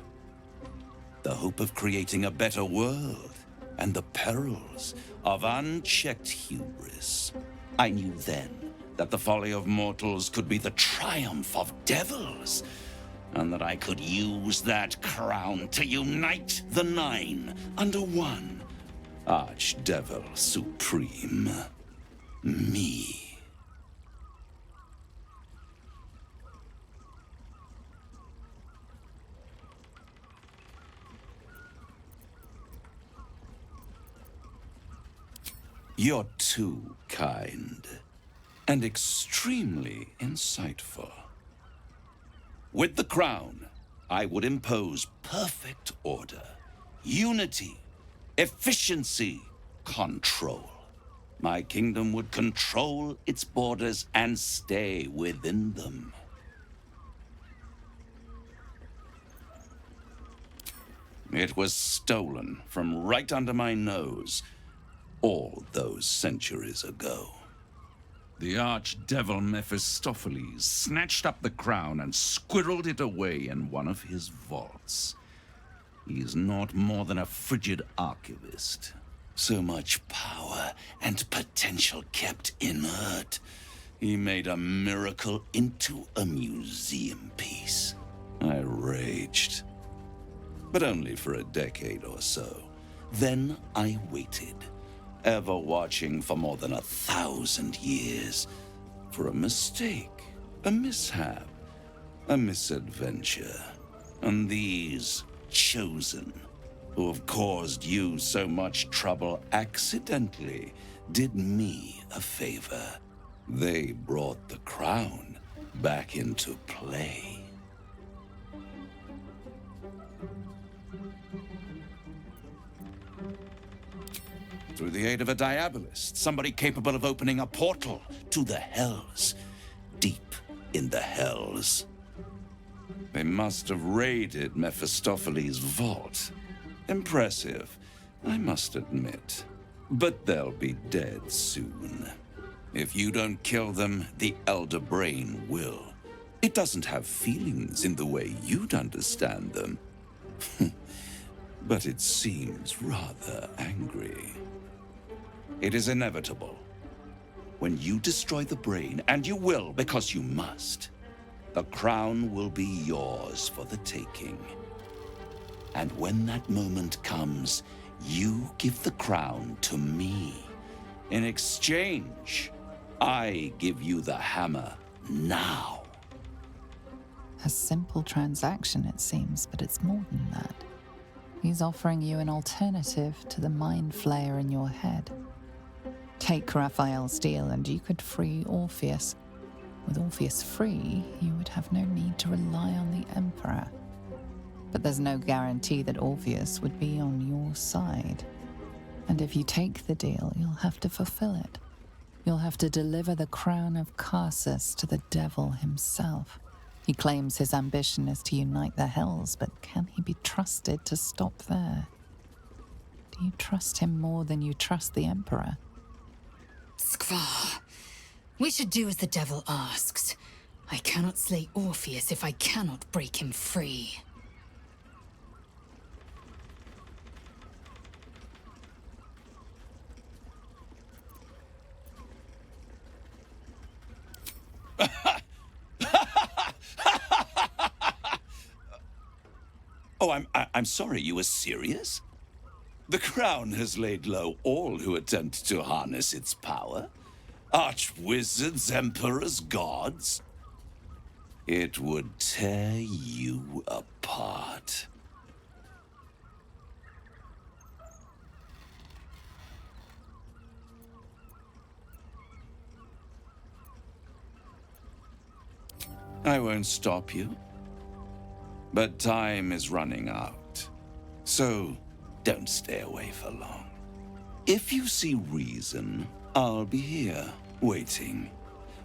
The hope of creating a better world, and the perils of unchecked hubris. I knew then that the folly of mortals could be the triumph of devils, and that I could use that crown to unite the Nine under one Archdevil Supreme. Me. You're too kind, and extremely insightful. With the crown, I would impose perfect order, unity, efficiency, control. My kingdom would control its borders and stay within them. It was stolen from right under my nose all those centuries ago. The archdevil Mephistopheles snatched up the crown and squirreled it away in one of his vaults. He is not more than a frigid archivist. So much power and potential kept inert. He made a miracle into a museum piece. I raged. But only for a decade or so. Then I waited, ever watching for more than 1,000 years, for a mistake, a mishap, a misadventure. And these chosen, who have caused you so much trouble accidentally, did me a favor. They brought the crown back into play. Through the aid of a diabolist, somebody capable of opening a portal to the Hells, deep in the Hells. They must have raided Mephistopheles' vault. Impressive, I must admit. But they'll be dead soon. If you don't kill them, the Elder Brain will. It doesn't have feelings in the way you'd understand them. But it seems rather angry. It is inevitable. When you destroy the brain, and you will because you must, the crown will be yours for the taking. And when that moment comes, you give the crown to me. In exchange, I give you the hammer now. A simple transaction, it seems, but it's more than that. He's offering you an alternative to the mind flayer in your head. Take Raphael's deal and you could free Orpheus. With Orpheus free, you would have no need to rely on the Emperor. But there's no guarantee that Orpheus would be on your side. And if you take the deal, you'll have to fulfill it. You'll have to deliver the crown of Carsus to the devil himself. He claims his ambition is to unite the Hells, but can he be trusted to stop there? Do you trust him more than you trust the Emperor? Skvar, we should do as the devil asks. I cannot slay Orpheus if I cannot break him free. Oh, I'm sorry, you were serious? The crown has laid low all who attempt to harness its power. Archwizards, emperors, gods. It would tear you apart. I won't stop you. But time is running out. So, don't stay away for long. If you see reason, I'll be here, waiting.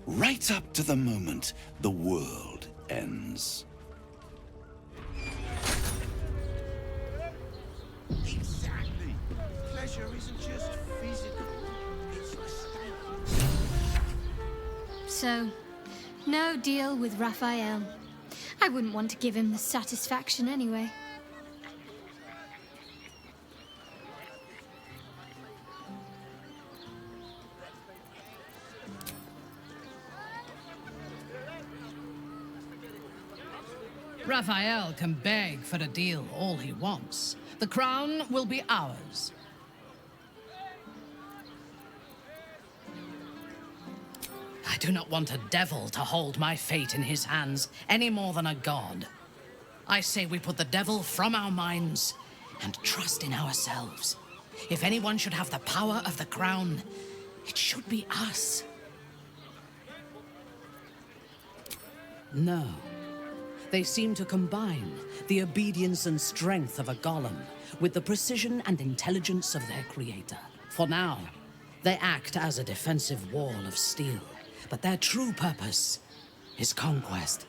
Right up to the moment the world ends. Exactly. Pleasure isn't just physical, it's a state. So, no deal with Raphael. I wouldn't want to give him the satisfaction anyway. Raphael can beg for a deal all he wants. The crown will be ours. I do not want a devil to hold my fate in his hands any more than a god. I say we put the devil from our minds and trust in ourselves. If anyone should have the power of the crown, it should be us. No. They seem to combine the obedience and strength of a golem with the precision and intelligence of their creator. For now, they act as a defensive wall of steel, but their true purpose is conquest.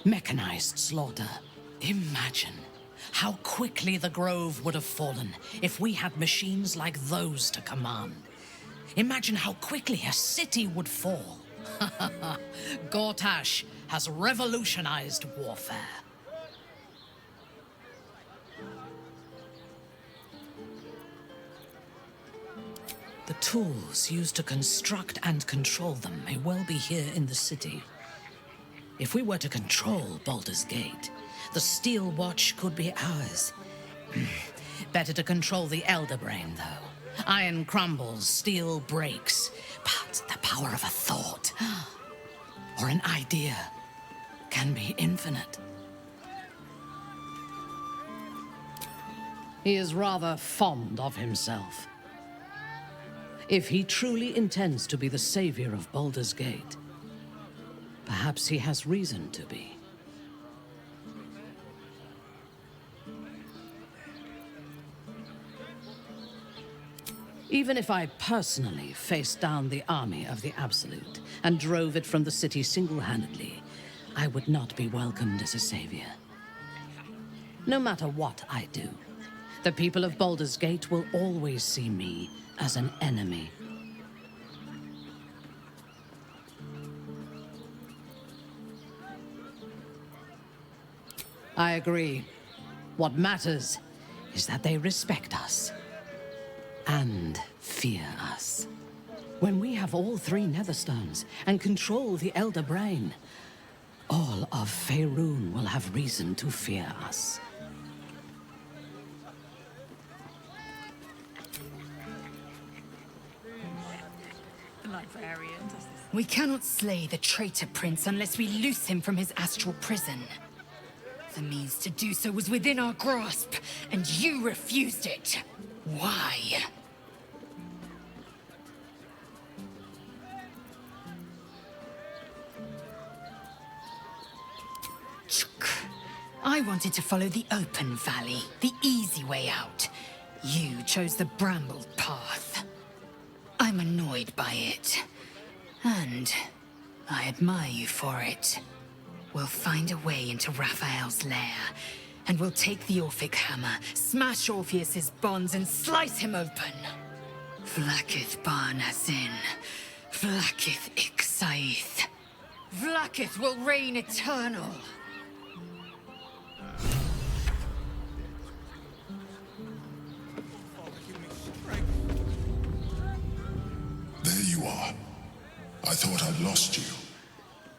Mechanized slaughter. Imagine how quickly the Grove would have fallen if we had machines like those to command. Imagine how quickly a city would fall. Gortash has revolutionized warfare. The tools used to construct and control them may well be here in the city. If we were to control Baldur's Gate, the Steel Watch could be ours. Better to control the Elder Brain, though. Iron crumbles, steel breaks, but the power of a thought or an idea can be infinite. He is rather fond of himself. If he truly intends to be the savior of Baldur's Gate, perhaps he has reason to be. Even if I personally faced down the army of the Absolute and drove it from the city single-handedly, I would not be welcomed as a savior. No matter what I do, the people of Baldur's Gate will always see me as an enemy. I agree. What matters is that they respect us and fear us. When we have all three Netherstones and control the Elder Brain, all of Faerun will have reason to fear us. The light. librarian, does this? We cannot slay the traitor prince unless we loose him from his astral prison. The means to do so was within our grasp, and you refused it. Why? I wanted to follow the open valley, the easy way out. You chose the brambled path. I'm annoyed by it. And I admire you for it. We'll find a way into Raphael's lair, and we'll take the Orphic hammer, smash Orpheus's bonds, and slice him open. Vlaakith Bar Nazin. Vlaakith Ixaith. Vlaakith will reign eternal. There you are. I thought I'd lost you.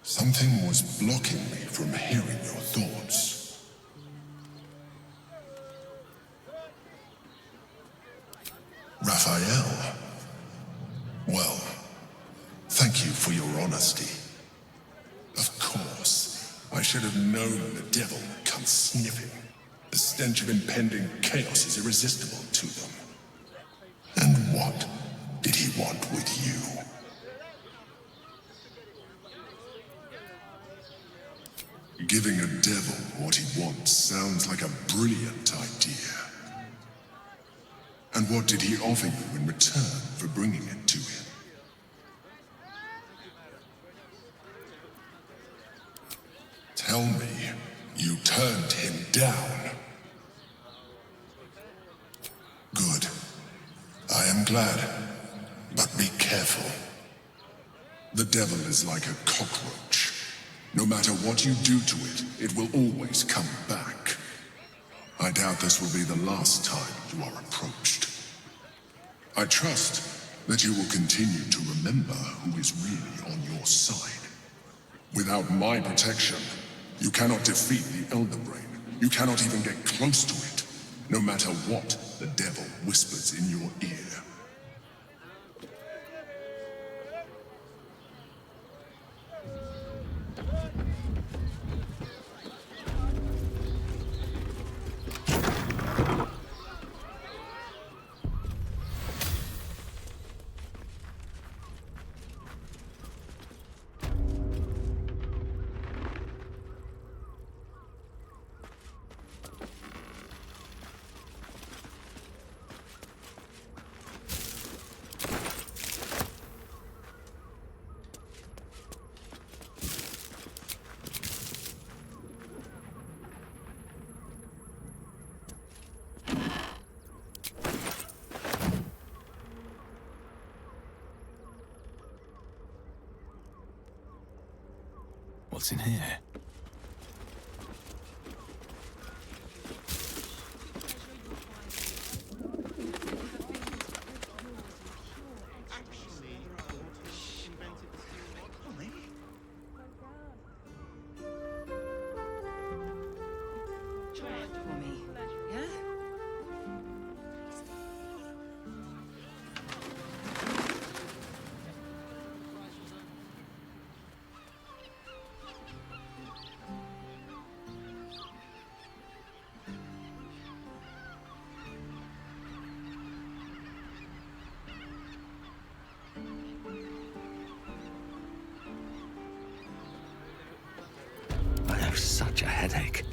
Something was blocking me from hearing your thoughts. Raphael. Well, thank you for your honesty. Of course, I should have known the devil would come sniffing. The stench of impending chaos is irresistible to them. And what did he want with you? Giving a devil what he wants sounds like a brilliant idea. And what did he offer you in return for bringing it to him? Tell me, you turned him down. Good. I am glad. But be careful. The devil is like a cockroach. No matter what you do to it, it will always come back. I doubt this will be the last time you are approached. I trust that you will continue to remember who is really on your side. Without my protection, you cannot defeat the Elder Brain. You cannot even get close to it, no matter what the devil whispers in your ear. What's in here? Try it for me, yeah? I have such a headache.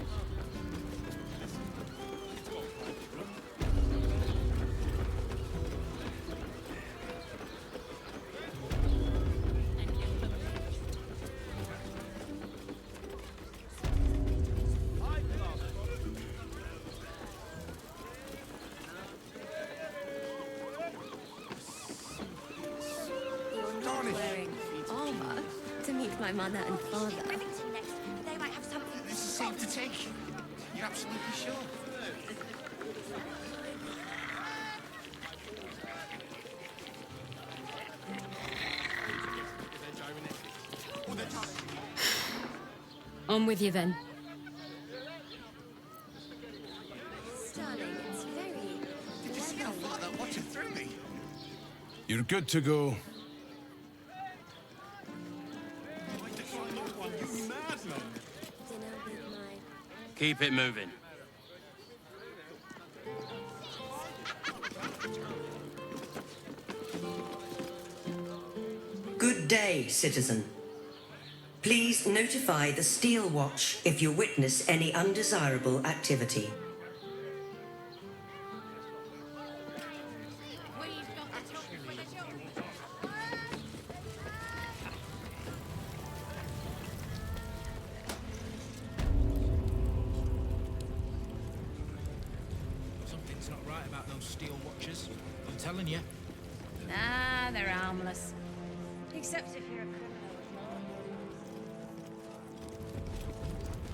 You're not wearing armor to meet my mother and father. They might have something. This is safe to take. You're absolutely sure? On with you then. Darling, it's very... Did you see how far that watcher threw me? You're good to go. Keep it moving. Good day, citizen. Please notify the Steel Watch if you witness any undesirable activity. Something's not right about those Steel Watchers. I'm telling you. Nah, they're harmless. Except if you're a criminal.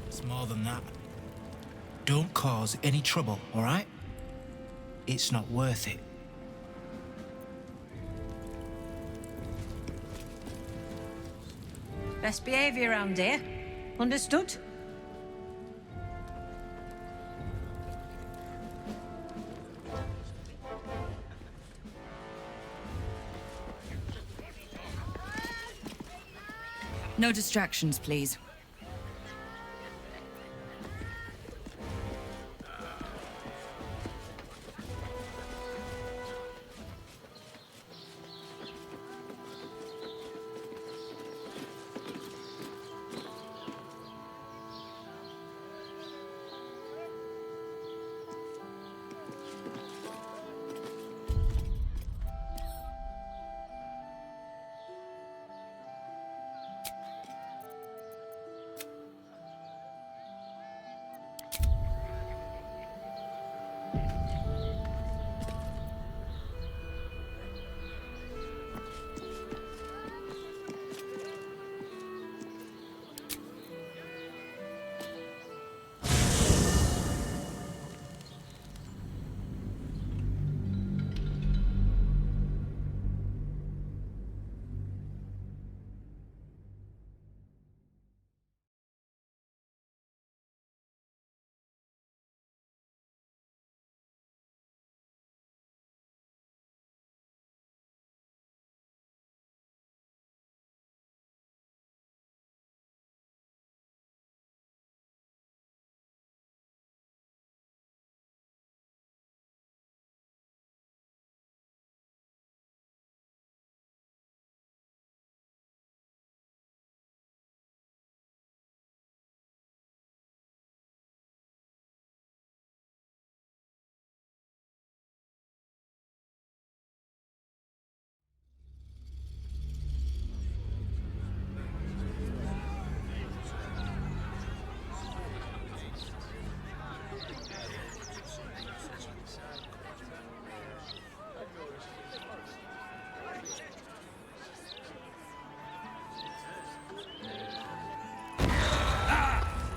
It's more than that. Don't cause any trouble, all right? It's not worth it. Best behavior around here. Understood? No distractions, please.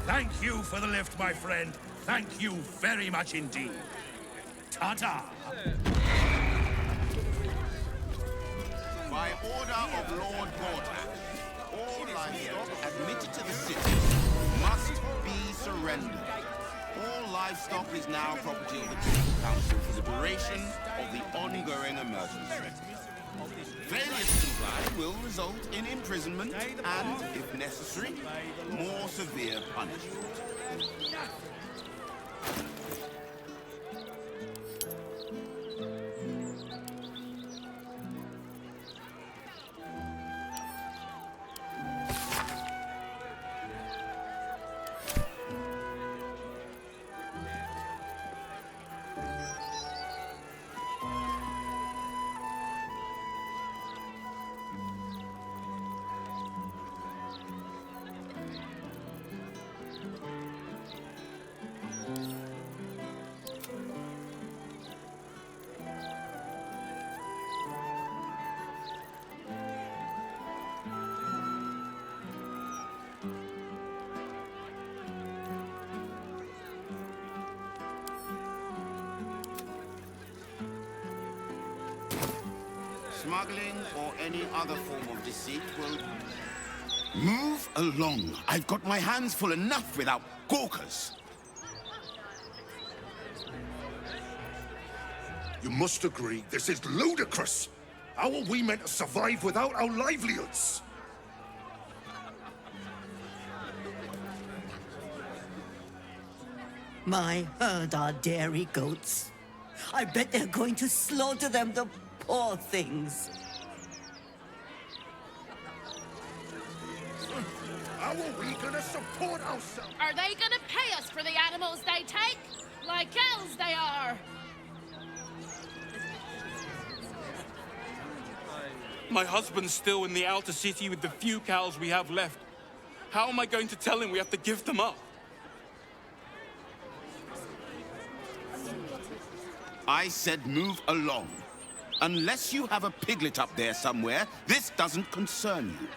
Thank you for the lift, my friend. Thank you very much indeed. Ta-ta! By order of Lord Gortash, all livestock admitted to the city must be surrendered. All livestock is now property of the City Council for the duration of the ongoing emergency. Failure to comply will result in imprisonment and, if necessary, more severe punishment. Smuggling or any other form of deceit will... Move along. I've got my hands full enough without gawkers. You must agree, this is ludicrous. How are we meant to survive without our livelihoods? My herd are dairy goats. I bet they're going to slaughter them, the poor things. How are we gonna support ourselves? Are they gonna pay us for the animals they take? Like elves they are! My husband's still in the outer city with the few cows we have left. How am I going to tell him we have to give them up? I said move along. Unless you have a piglet up there somewhere, this doesn't concern you.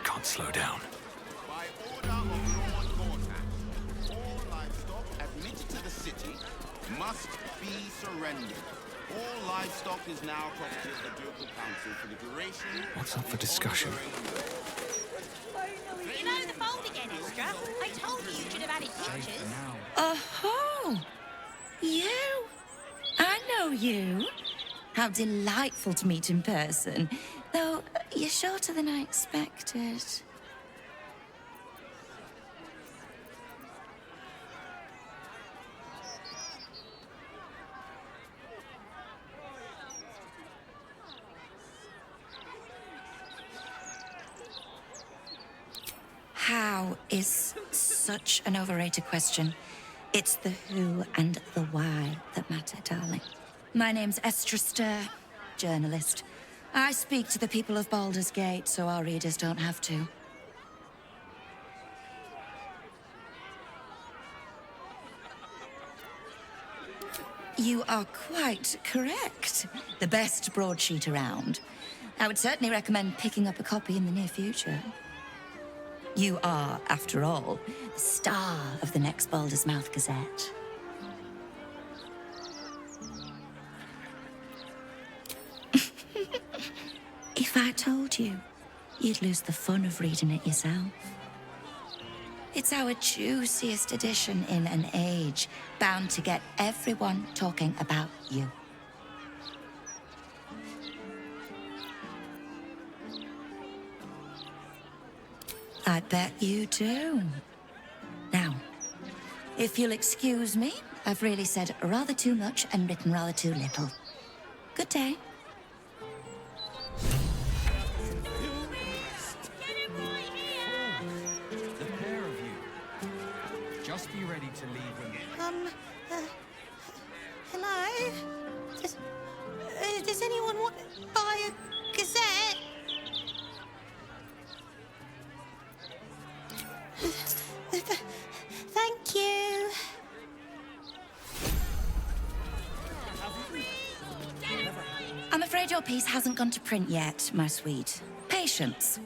Can't slow down. By order of Lord Gortash, all livestock admitted to the city must be surrendered. All livestock is now property of the Ducal Council for the duration... What's up for discussion? You know the fold again, Extra? I told you you should have added pictures. Oh, you? I know you. How delightful to meet in person. Though, you're shorter than I expected. How is such an overrated question. It's the who and the why that matter, darling. My name's Estra Stir, journalist. I speak to the people of Baldur's Gate so our readers don't have to. You are quite correct. The best broadsheet around. I would certainly recommend picking up a copy in the near future. You are, after all, the star of the next Baldur's Mouth Gazette. If I told you, you'd lose the fun of reading it yourself. It's our juiciest edition in an age bound to get everyone talking about you. I bet you do. Now, if you'll excuse me, I've really said rather too much and written rather too little. Good day. The pair of you. Just be ready to leave when Hello? Does anyone want to buy a gazette? Thank you. I'm afraid your piece hasn't gone to print yet, my sweet. Patience.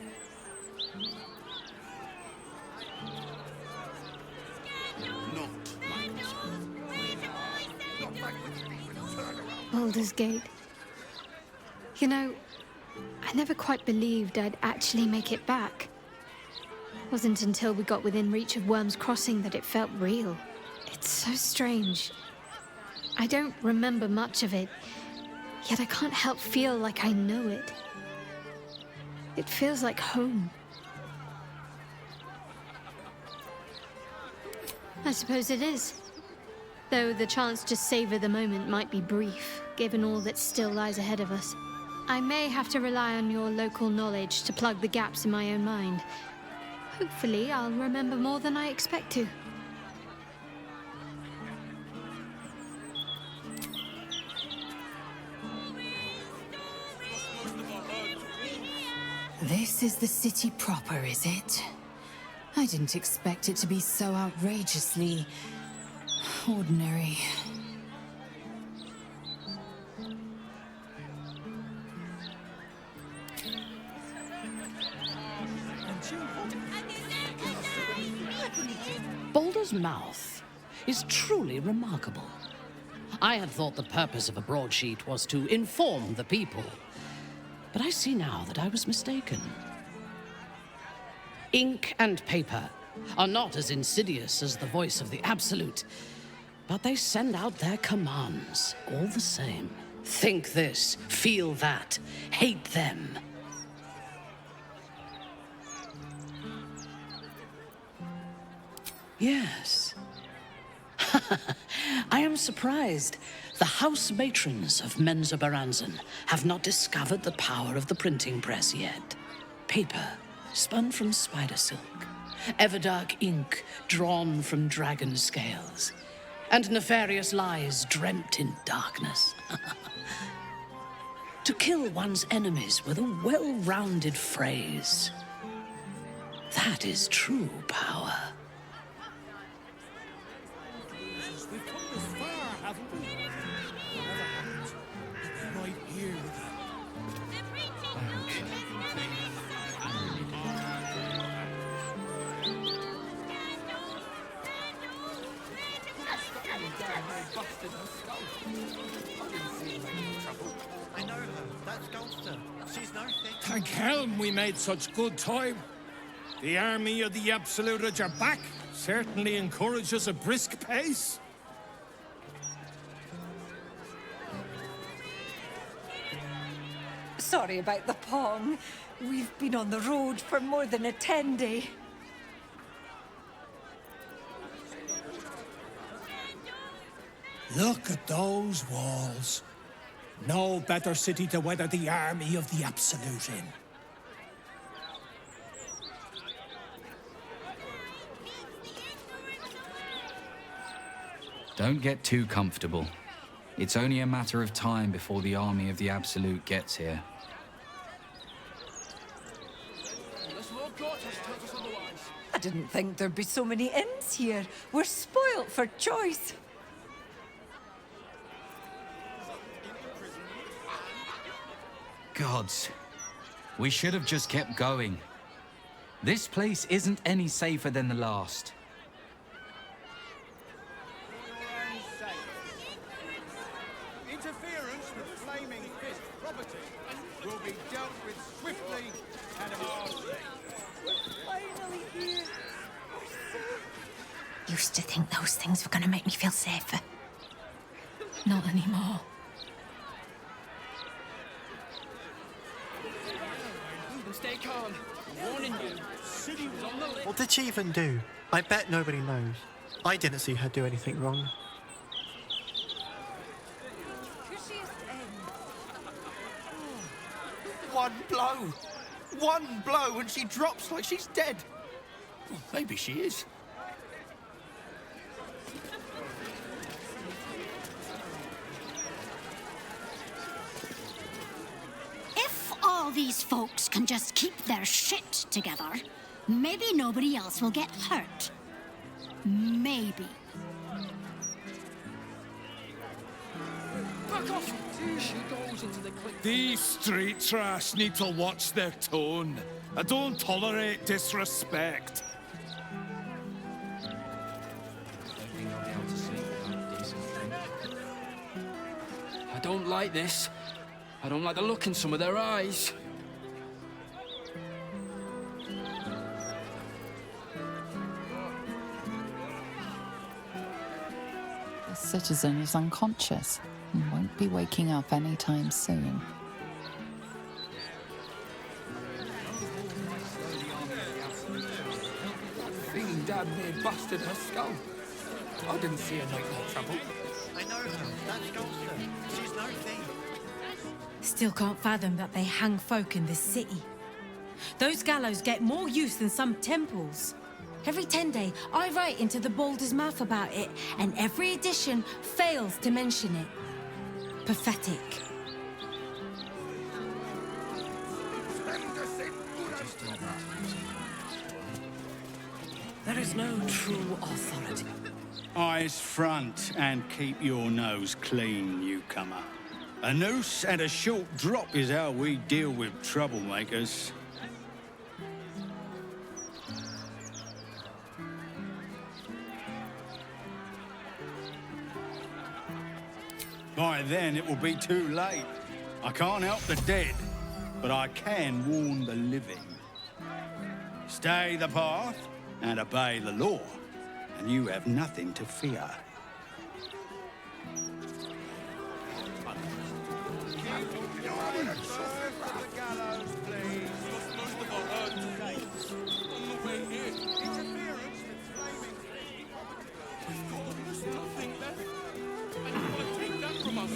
Baldur's Gate. You know, I never quite believed I'd actually make it back. It wasn't until we got within reach of Worm's Crossing that it felt real. It's so strange. I don't remember much of it, yet I can't help feel like I know it. It feels like home. I suppose it is. Though the chance to savor the moment might be brief, given all that still lies ahead of us. I may have to rely on your local knowledge to plug the gaps in my own mind. Hopefully, I'll remember more than I expect to. This is the city proper, is it? I didn't expect it to be so outrageously ordinary. Baldur's Mouth is truly remarkable. I had thought the purpose of a broadsheet was to inform the people, but I see now that I was mistaken. Ink and paper are not as insidious as the voice of the Absolute, but they send out their commands all the same. Think this, feel that, hate them. Yes. I am surprised. The house matrons of Menza Baranzan have not discovered the power of the printing press yet. Paper spun from spider silk, everdark ink drawn from dragon scales, and nefarious lies dreamt in darkness. To kill one's enemies with a well-rounded phrase. That is true power. We've come this far, haven't we? Whatever happens, we'll be right here with you. I know her. That's Goldster. She's no thing. Thank Helm we made such good time. The army of the Absolute are back. Certainly encourages a brisk pace. Sorry about the pong. We've been on the road for more than a 10-day. Look at those walls. No better city to weather the army of the Absolute in. Don't get too comfortable. It's only a matter of time before the army of the Absolute gets here. I didn't think there'd be so many inns here. We're spoilt for choice. Gods, we should have just kept going. This place isn't any safer than the last. Interference with flaming fist property will be dealt with swiftly and harshly. Finally here. Used to think those things were going to make me feel safer. Not anymore. Stay calm. I'm warning you. City was on the list. What did she even do? I bet nobody knows. I didn't see her do anything wrong. One blow! One blow and she drops like she's dead! Well, maybe she is. If all these folks can just keep their shit together, maybe nobody else will get hurt. Maybe. Back off! She goes into the cliff. These street trash need to watch their tone. I don't tolerate disrespect. I don't like this. I don't like the look in some of their eyes. The citizen is unconscious and won't be waking up anytime soon. Fiend damn near busted her skull. I didn't see her make more trouble. I know her. That's Goldster. She's no thief. Still can't fathom that they hang folk in this city. Those gallows get more use than some temples. Every 10-day, I write into the Baldur's mouth about it, and every edition fails to mention it. Pathetic. There is no true authority. Eyes front and keep your nose clean, newcomer. A noose and a short drop is how we deal with troublemakers. By then, it will be too late. I can't help the dead, but I can warn the living. Stay the path and obey the law, and you have nothing to fear. There's nothing left. And you want to take that from us?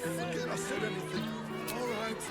Forget I said anything. All right.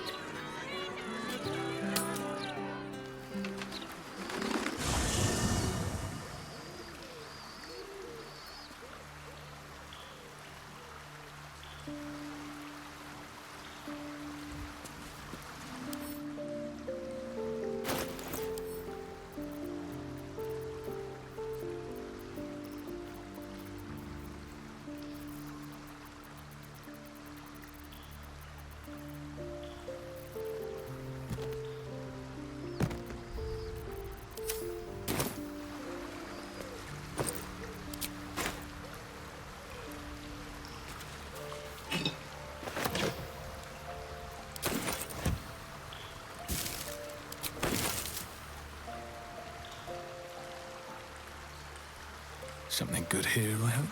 Something good here, I hope.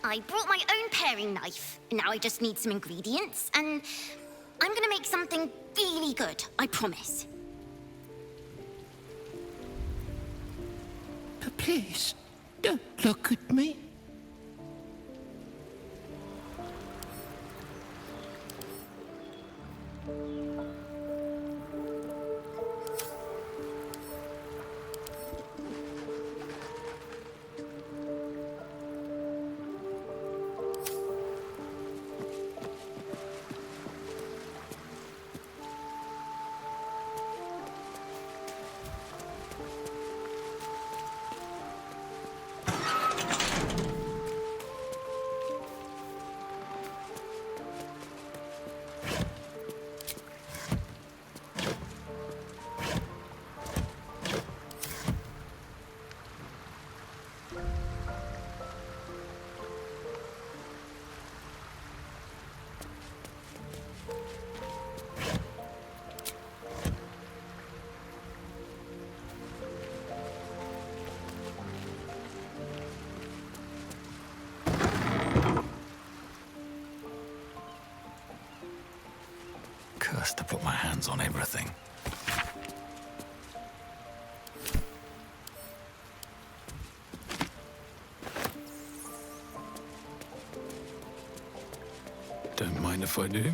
I brought my own paring knife. Now I just need some ingredients, and I'm gonna make something really good, I promise. But please, don't look at me. Cursed to put my hands on everything. Don't mind if I do.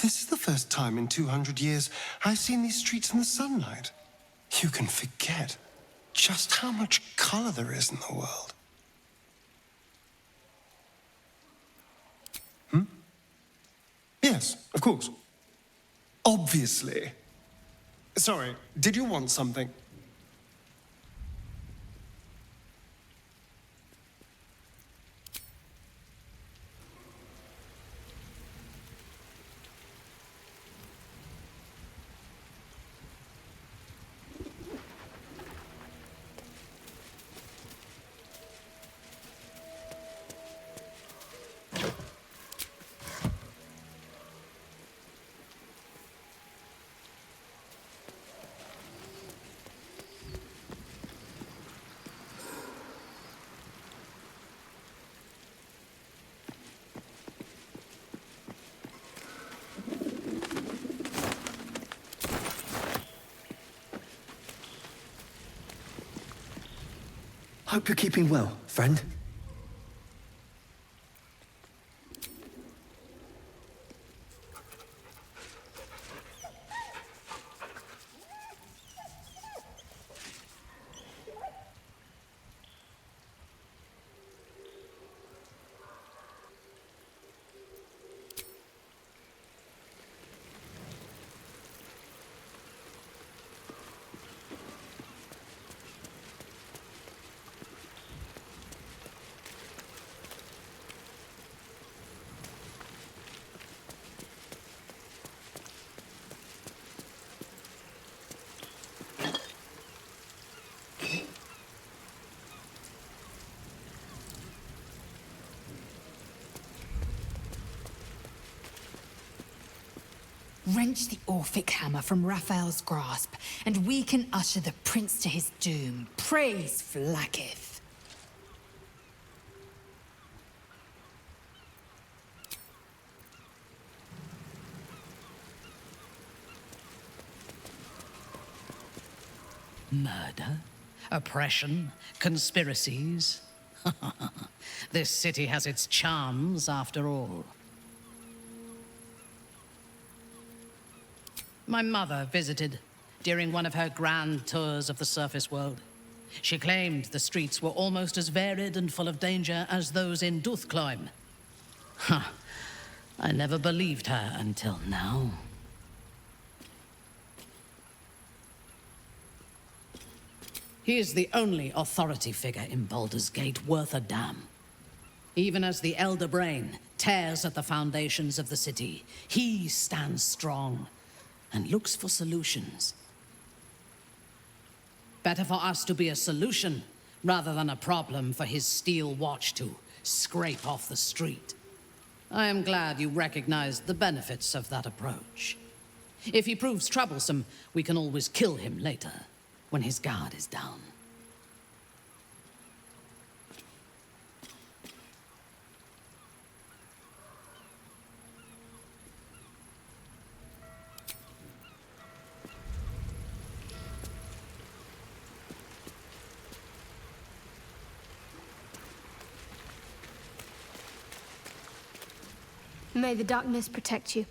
This is the first time in 200 years I've seen these streets in the sunlight. You can forget just how much color there is in the world. Yes, of course. Obviously. Sorry, did you want something? Hope you're keeping well, friend. Wrench the Orphic hammer from Raphael's grasp, and we can usher the prince to his doom. Praise Flakith. Murder? Oppression? Conspiracies? This city has its charms, after all. My mother visited during one of her grand tours of the surface world. She claimed the streets were almost as varied and full of danger as those in Duthcloim. I never believed her until now. He is the only authority figure in Baldur's Gate worth a damn. Even as the Elder Brain tears at the foundations of the city, he stands strong and looks for solutions. Better for us to be a solution rather than a problem for his steel watch to scrape off the street. I am glad you recognized the benefits of that approach. If he proves troublesome, we can always kill him later, when his guard is down. May the darkness protect you.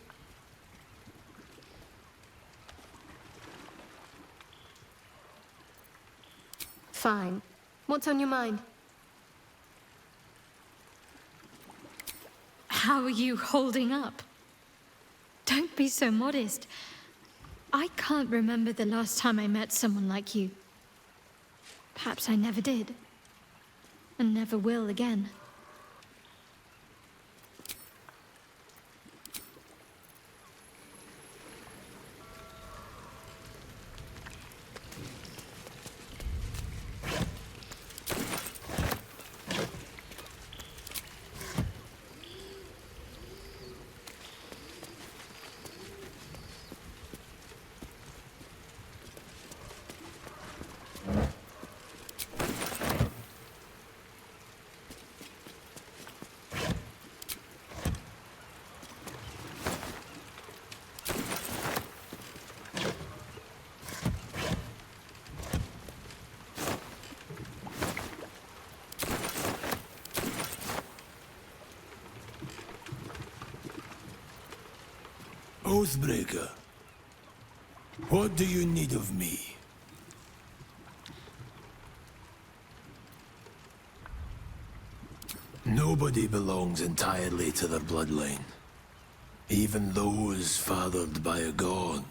Fine. What's on your mind? How are you holding up? Don't be so modest. I can't remember the last time I met someone like you. Perhaps I never did. And never will again. Oathbreaker, what do you need of me? Nobody belongs entirely to their bloodline. Even those fathered by a god.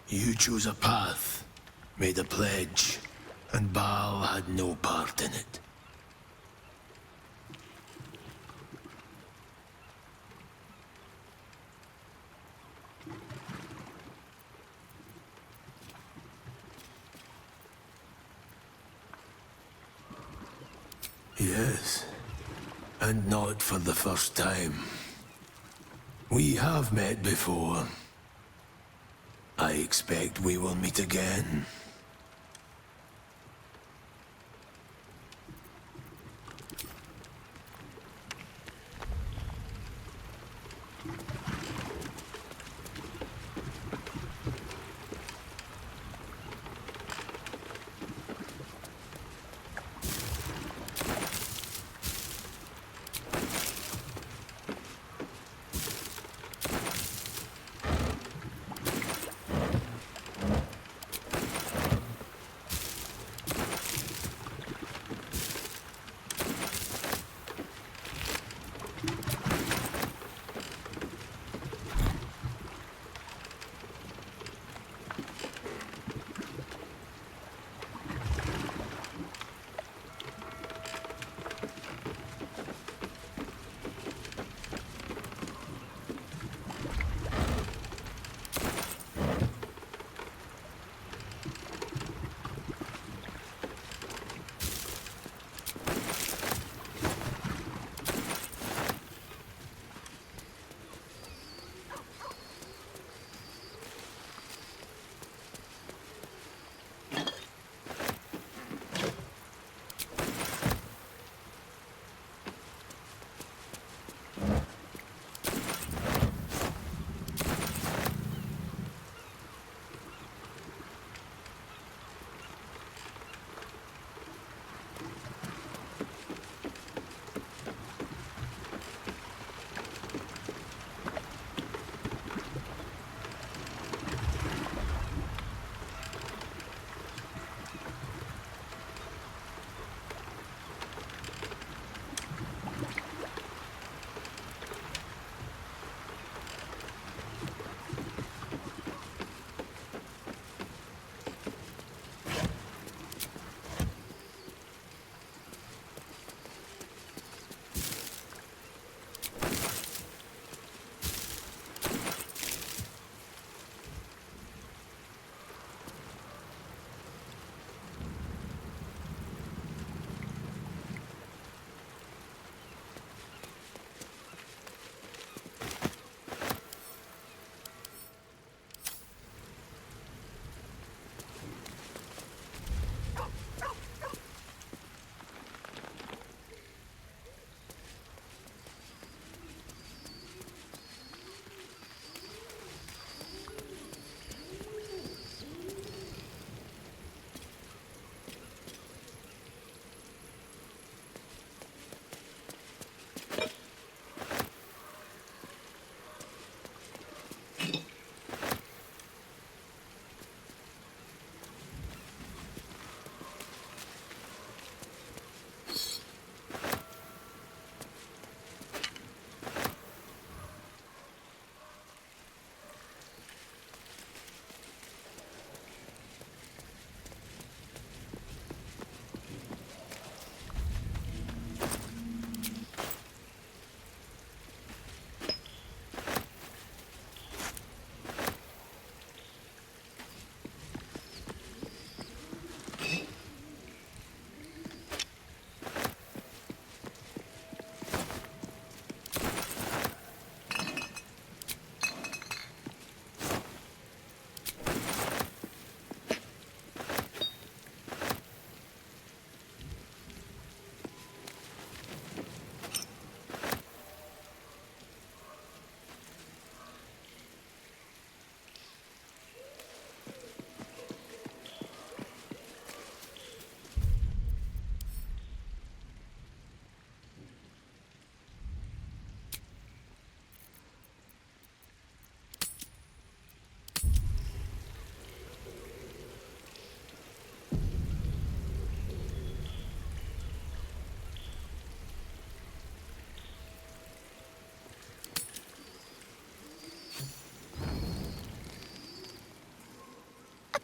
You chose a path, made a pledge, and Baal had no part in it. Yes, and not for the first time. We have met before. I expect we will meet again.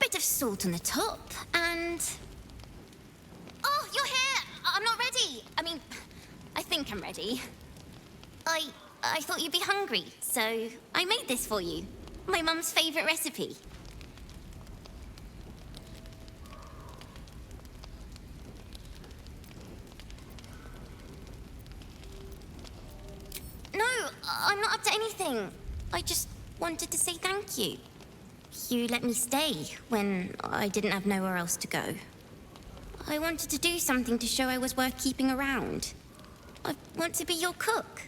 bit of salt on the top, and... Oh, you're here! I'm not ready. I mean, I think I'm ready. I thought you'd be hungry, so I made this for you. My mum's favourite recipe. No, I'm not up to anything. I just wanted to say thank you. You let me stay when I didn't have nowhere else to go. I wanted to do something to show I was worth keeping around. I want to be your cook.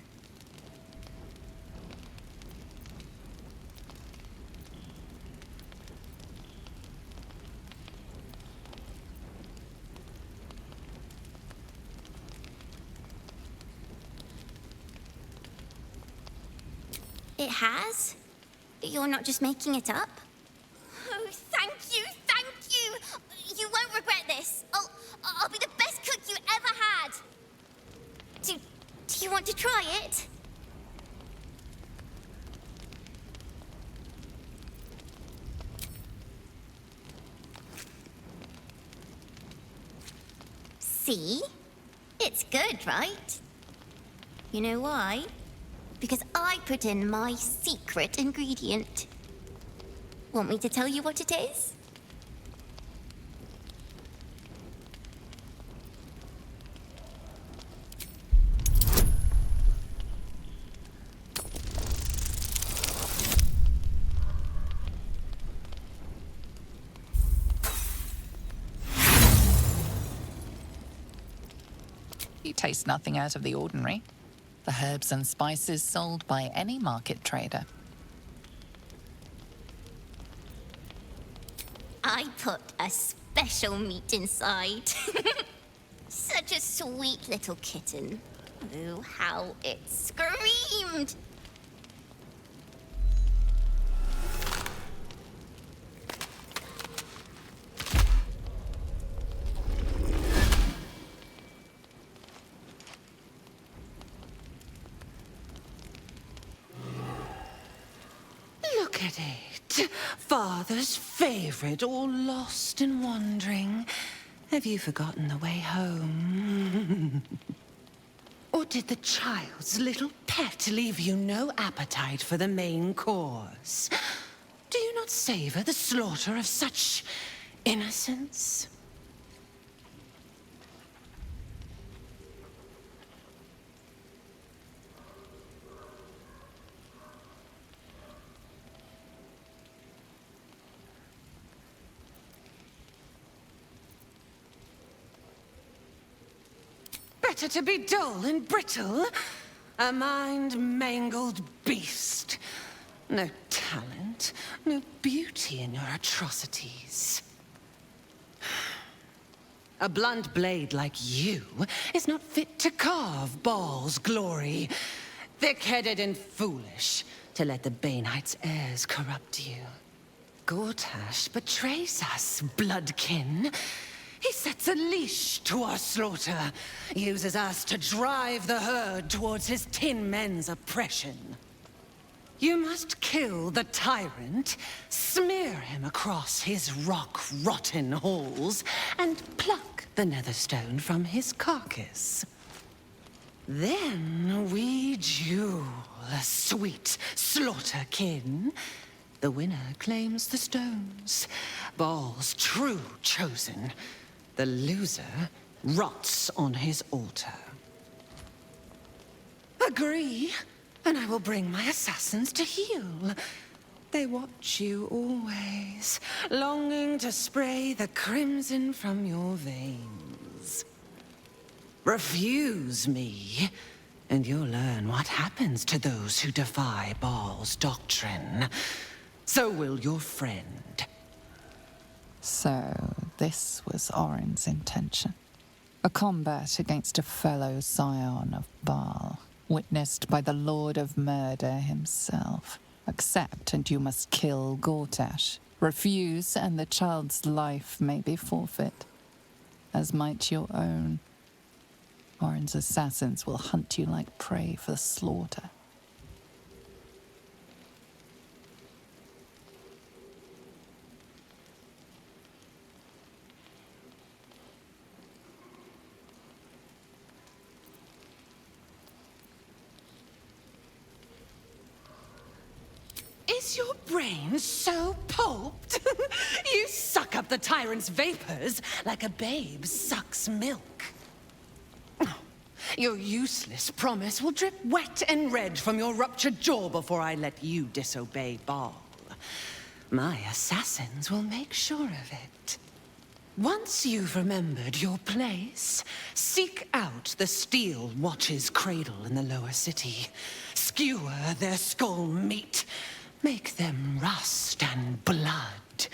It has? You're not just making it up? Oh, thank you, thank you! You won't regret this. I'll be the best cook you ever had. Do you want to try it? See? It's good, right? You know why? Because I put in my secret ingredient. Want me to tell you what it is? You taste nothing out of the ordinary. The herbs and spices sold by any market trader. I put a special meat inside. Such a sweet little kitten. Oh, how it screamed! Look at it. Father's favorite, all lost and wandering. Have you forgotten the way home? Or did the child's little pet leave you no appetite for the main course? Do you not savor the slaughter of such innocence? Better to be dull and brittle, a mind-mangled beast. No talent, no beauty in your atrocities. A blunt blade like you is not fit to carve Baal's glory. Thick-headed and foolish to let the Baneites' heirs corrupt you. Gortash betrays us, bloodkin. He sets a leash to our slaughter, uses us to drive the herd towards his tin men's oppression. You must kill the tyrant, smear him across his rock-rotten halls, and pluck the netherstone from his carcass. Then we duel, sweet slaughterkin. The winner claims the stones, Baal's true chosen. The loser rots on his altar. Agree, and I will bring my assassins to heal. They watch you always, longing to spray the crimson from your veins. Refuse me, and you'll learn what happens to those who defy Baal's doctrine. So will your friend. So, this was Orin's intention. A combat against a fellow scion of Baal, witnessed by the Lord of Murder himself. Accept and you must kill Gortash. Refuse and the child's life may be forfeit, as might your own. Orin's assassins will hunt you like prey for the slaughter. Is your brain so pulped? You suck up the tyrant's vapors like a babe sucks milk. Your useless promise will drip wet and red from your ruptured jaw before I let you disobey Baal. My assassins will make sure of it. Once you've remembered your place, seek out the Steel Watch's cradle in the lower city. Skewer their skull meat. Make them rust and blood.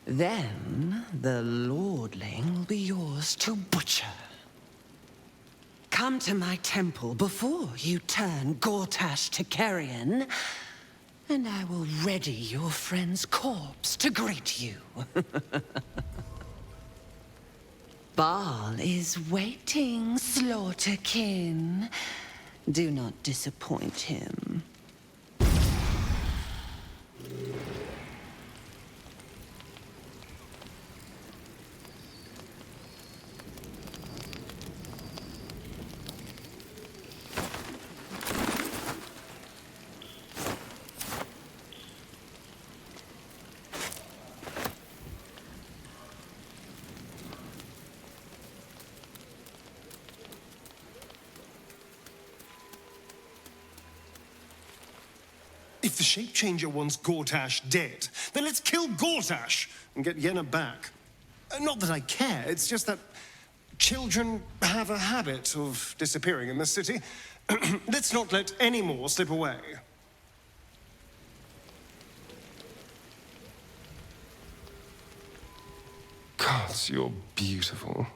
Then the lordling will be yours to butcher. Come to my temple before you turn Gortash to carrion, and I will ready your friend's corpse to greet you. Baal is waiting, Slaughterkin. Do not disappoint him. If the shape changer wants Gortash dead, then let's kill Gortash and get Yenna back. Not that I care, it's just that children have a habit of disappearing in the city. Let's not let any more slip away. Gods, you're beautiful.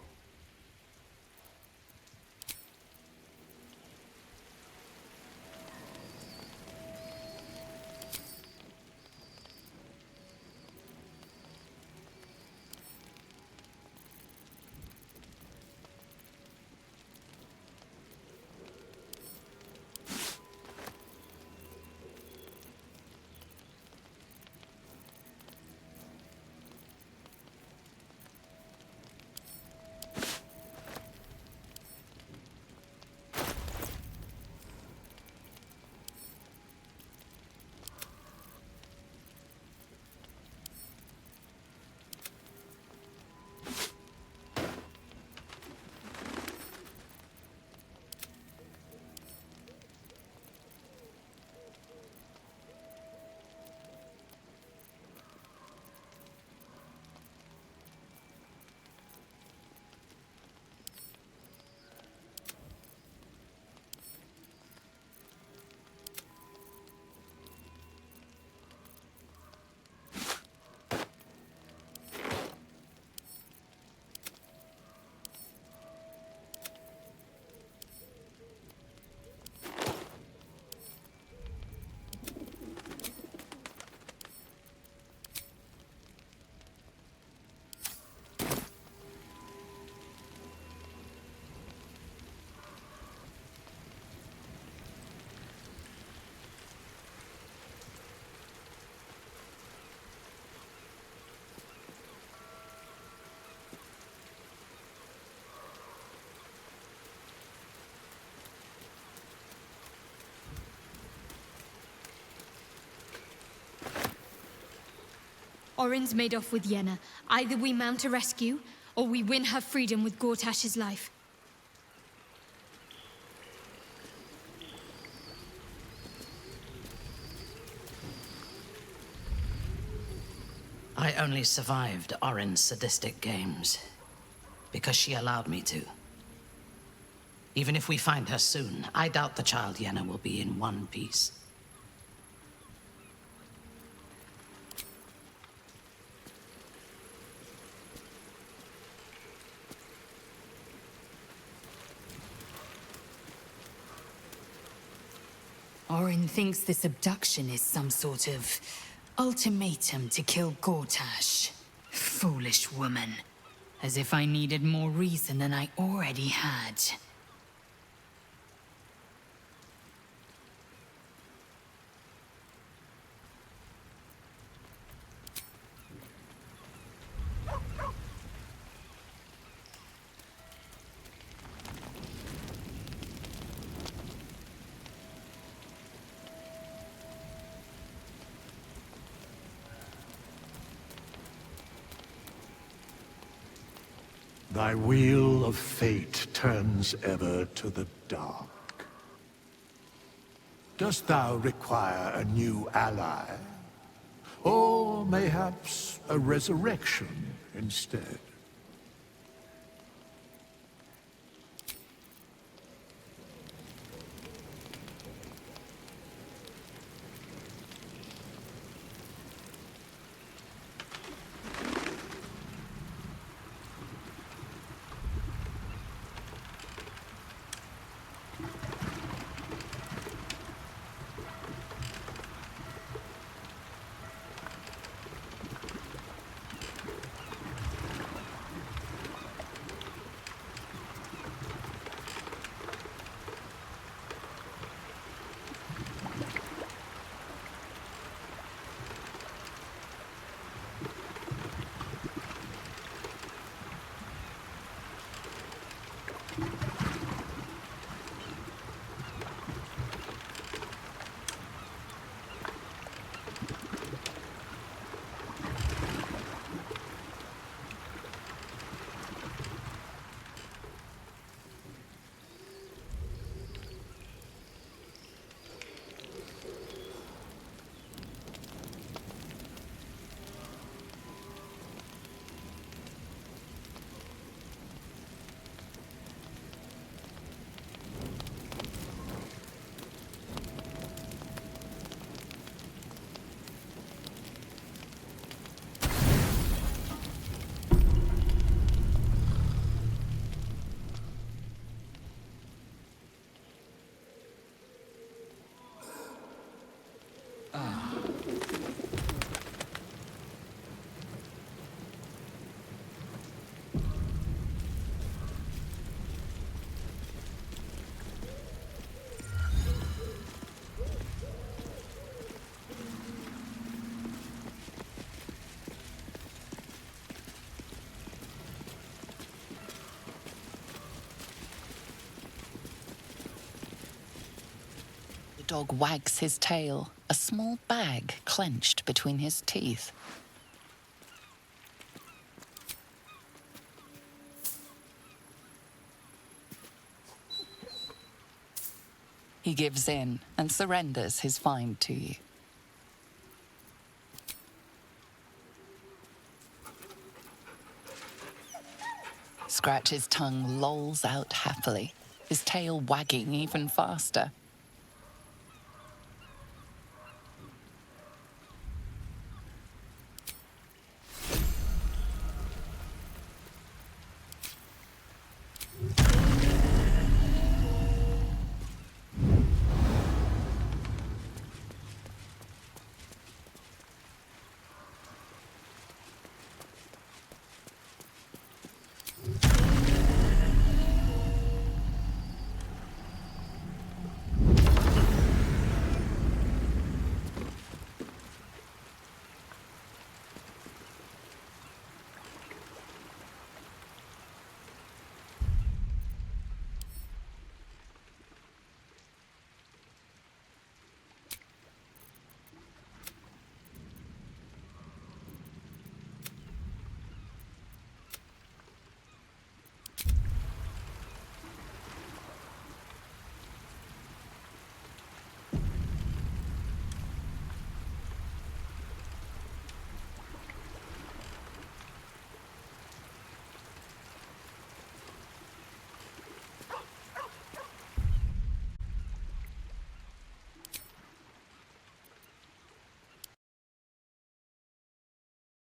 Orin's made off with Yenna. Either we mount a rescue, or we win her freedom with Gortash's life. I only survived Orin's sadistic games because she allowed me to. Even if we find her soon, I doubt the child Yenna will be in one piece. Orin thinks this abduction is some sort of ultimatum to kill Gortash. Foolish woman. As if I needed more reason than I already had. Thy wheel of fate turns ever to the dark. Dost thou require a new ally? Or mayhaps a resurrection instead? The dog wags his tail, a small bag clenched between his teeth. He gives in and surrenders his find to you. Scratch's tongue lolls out happily, his tail wagging even faster.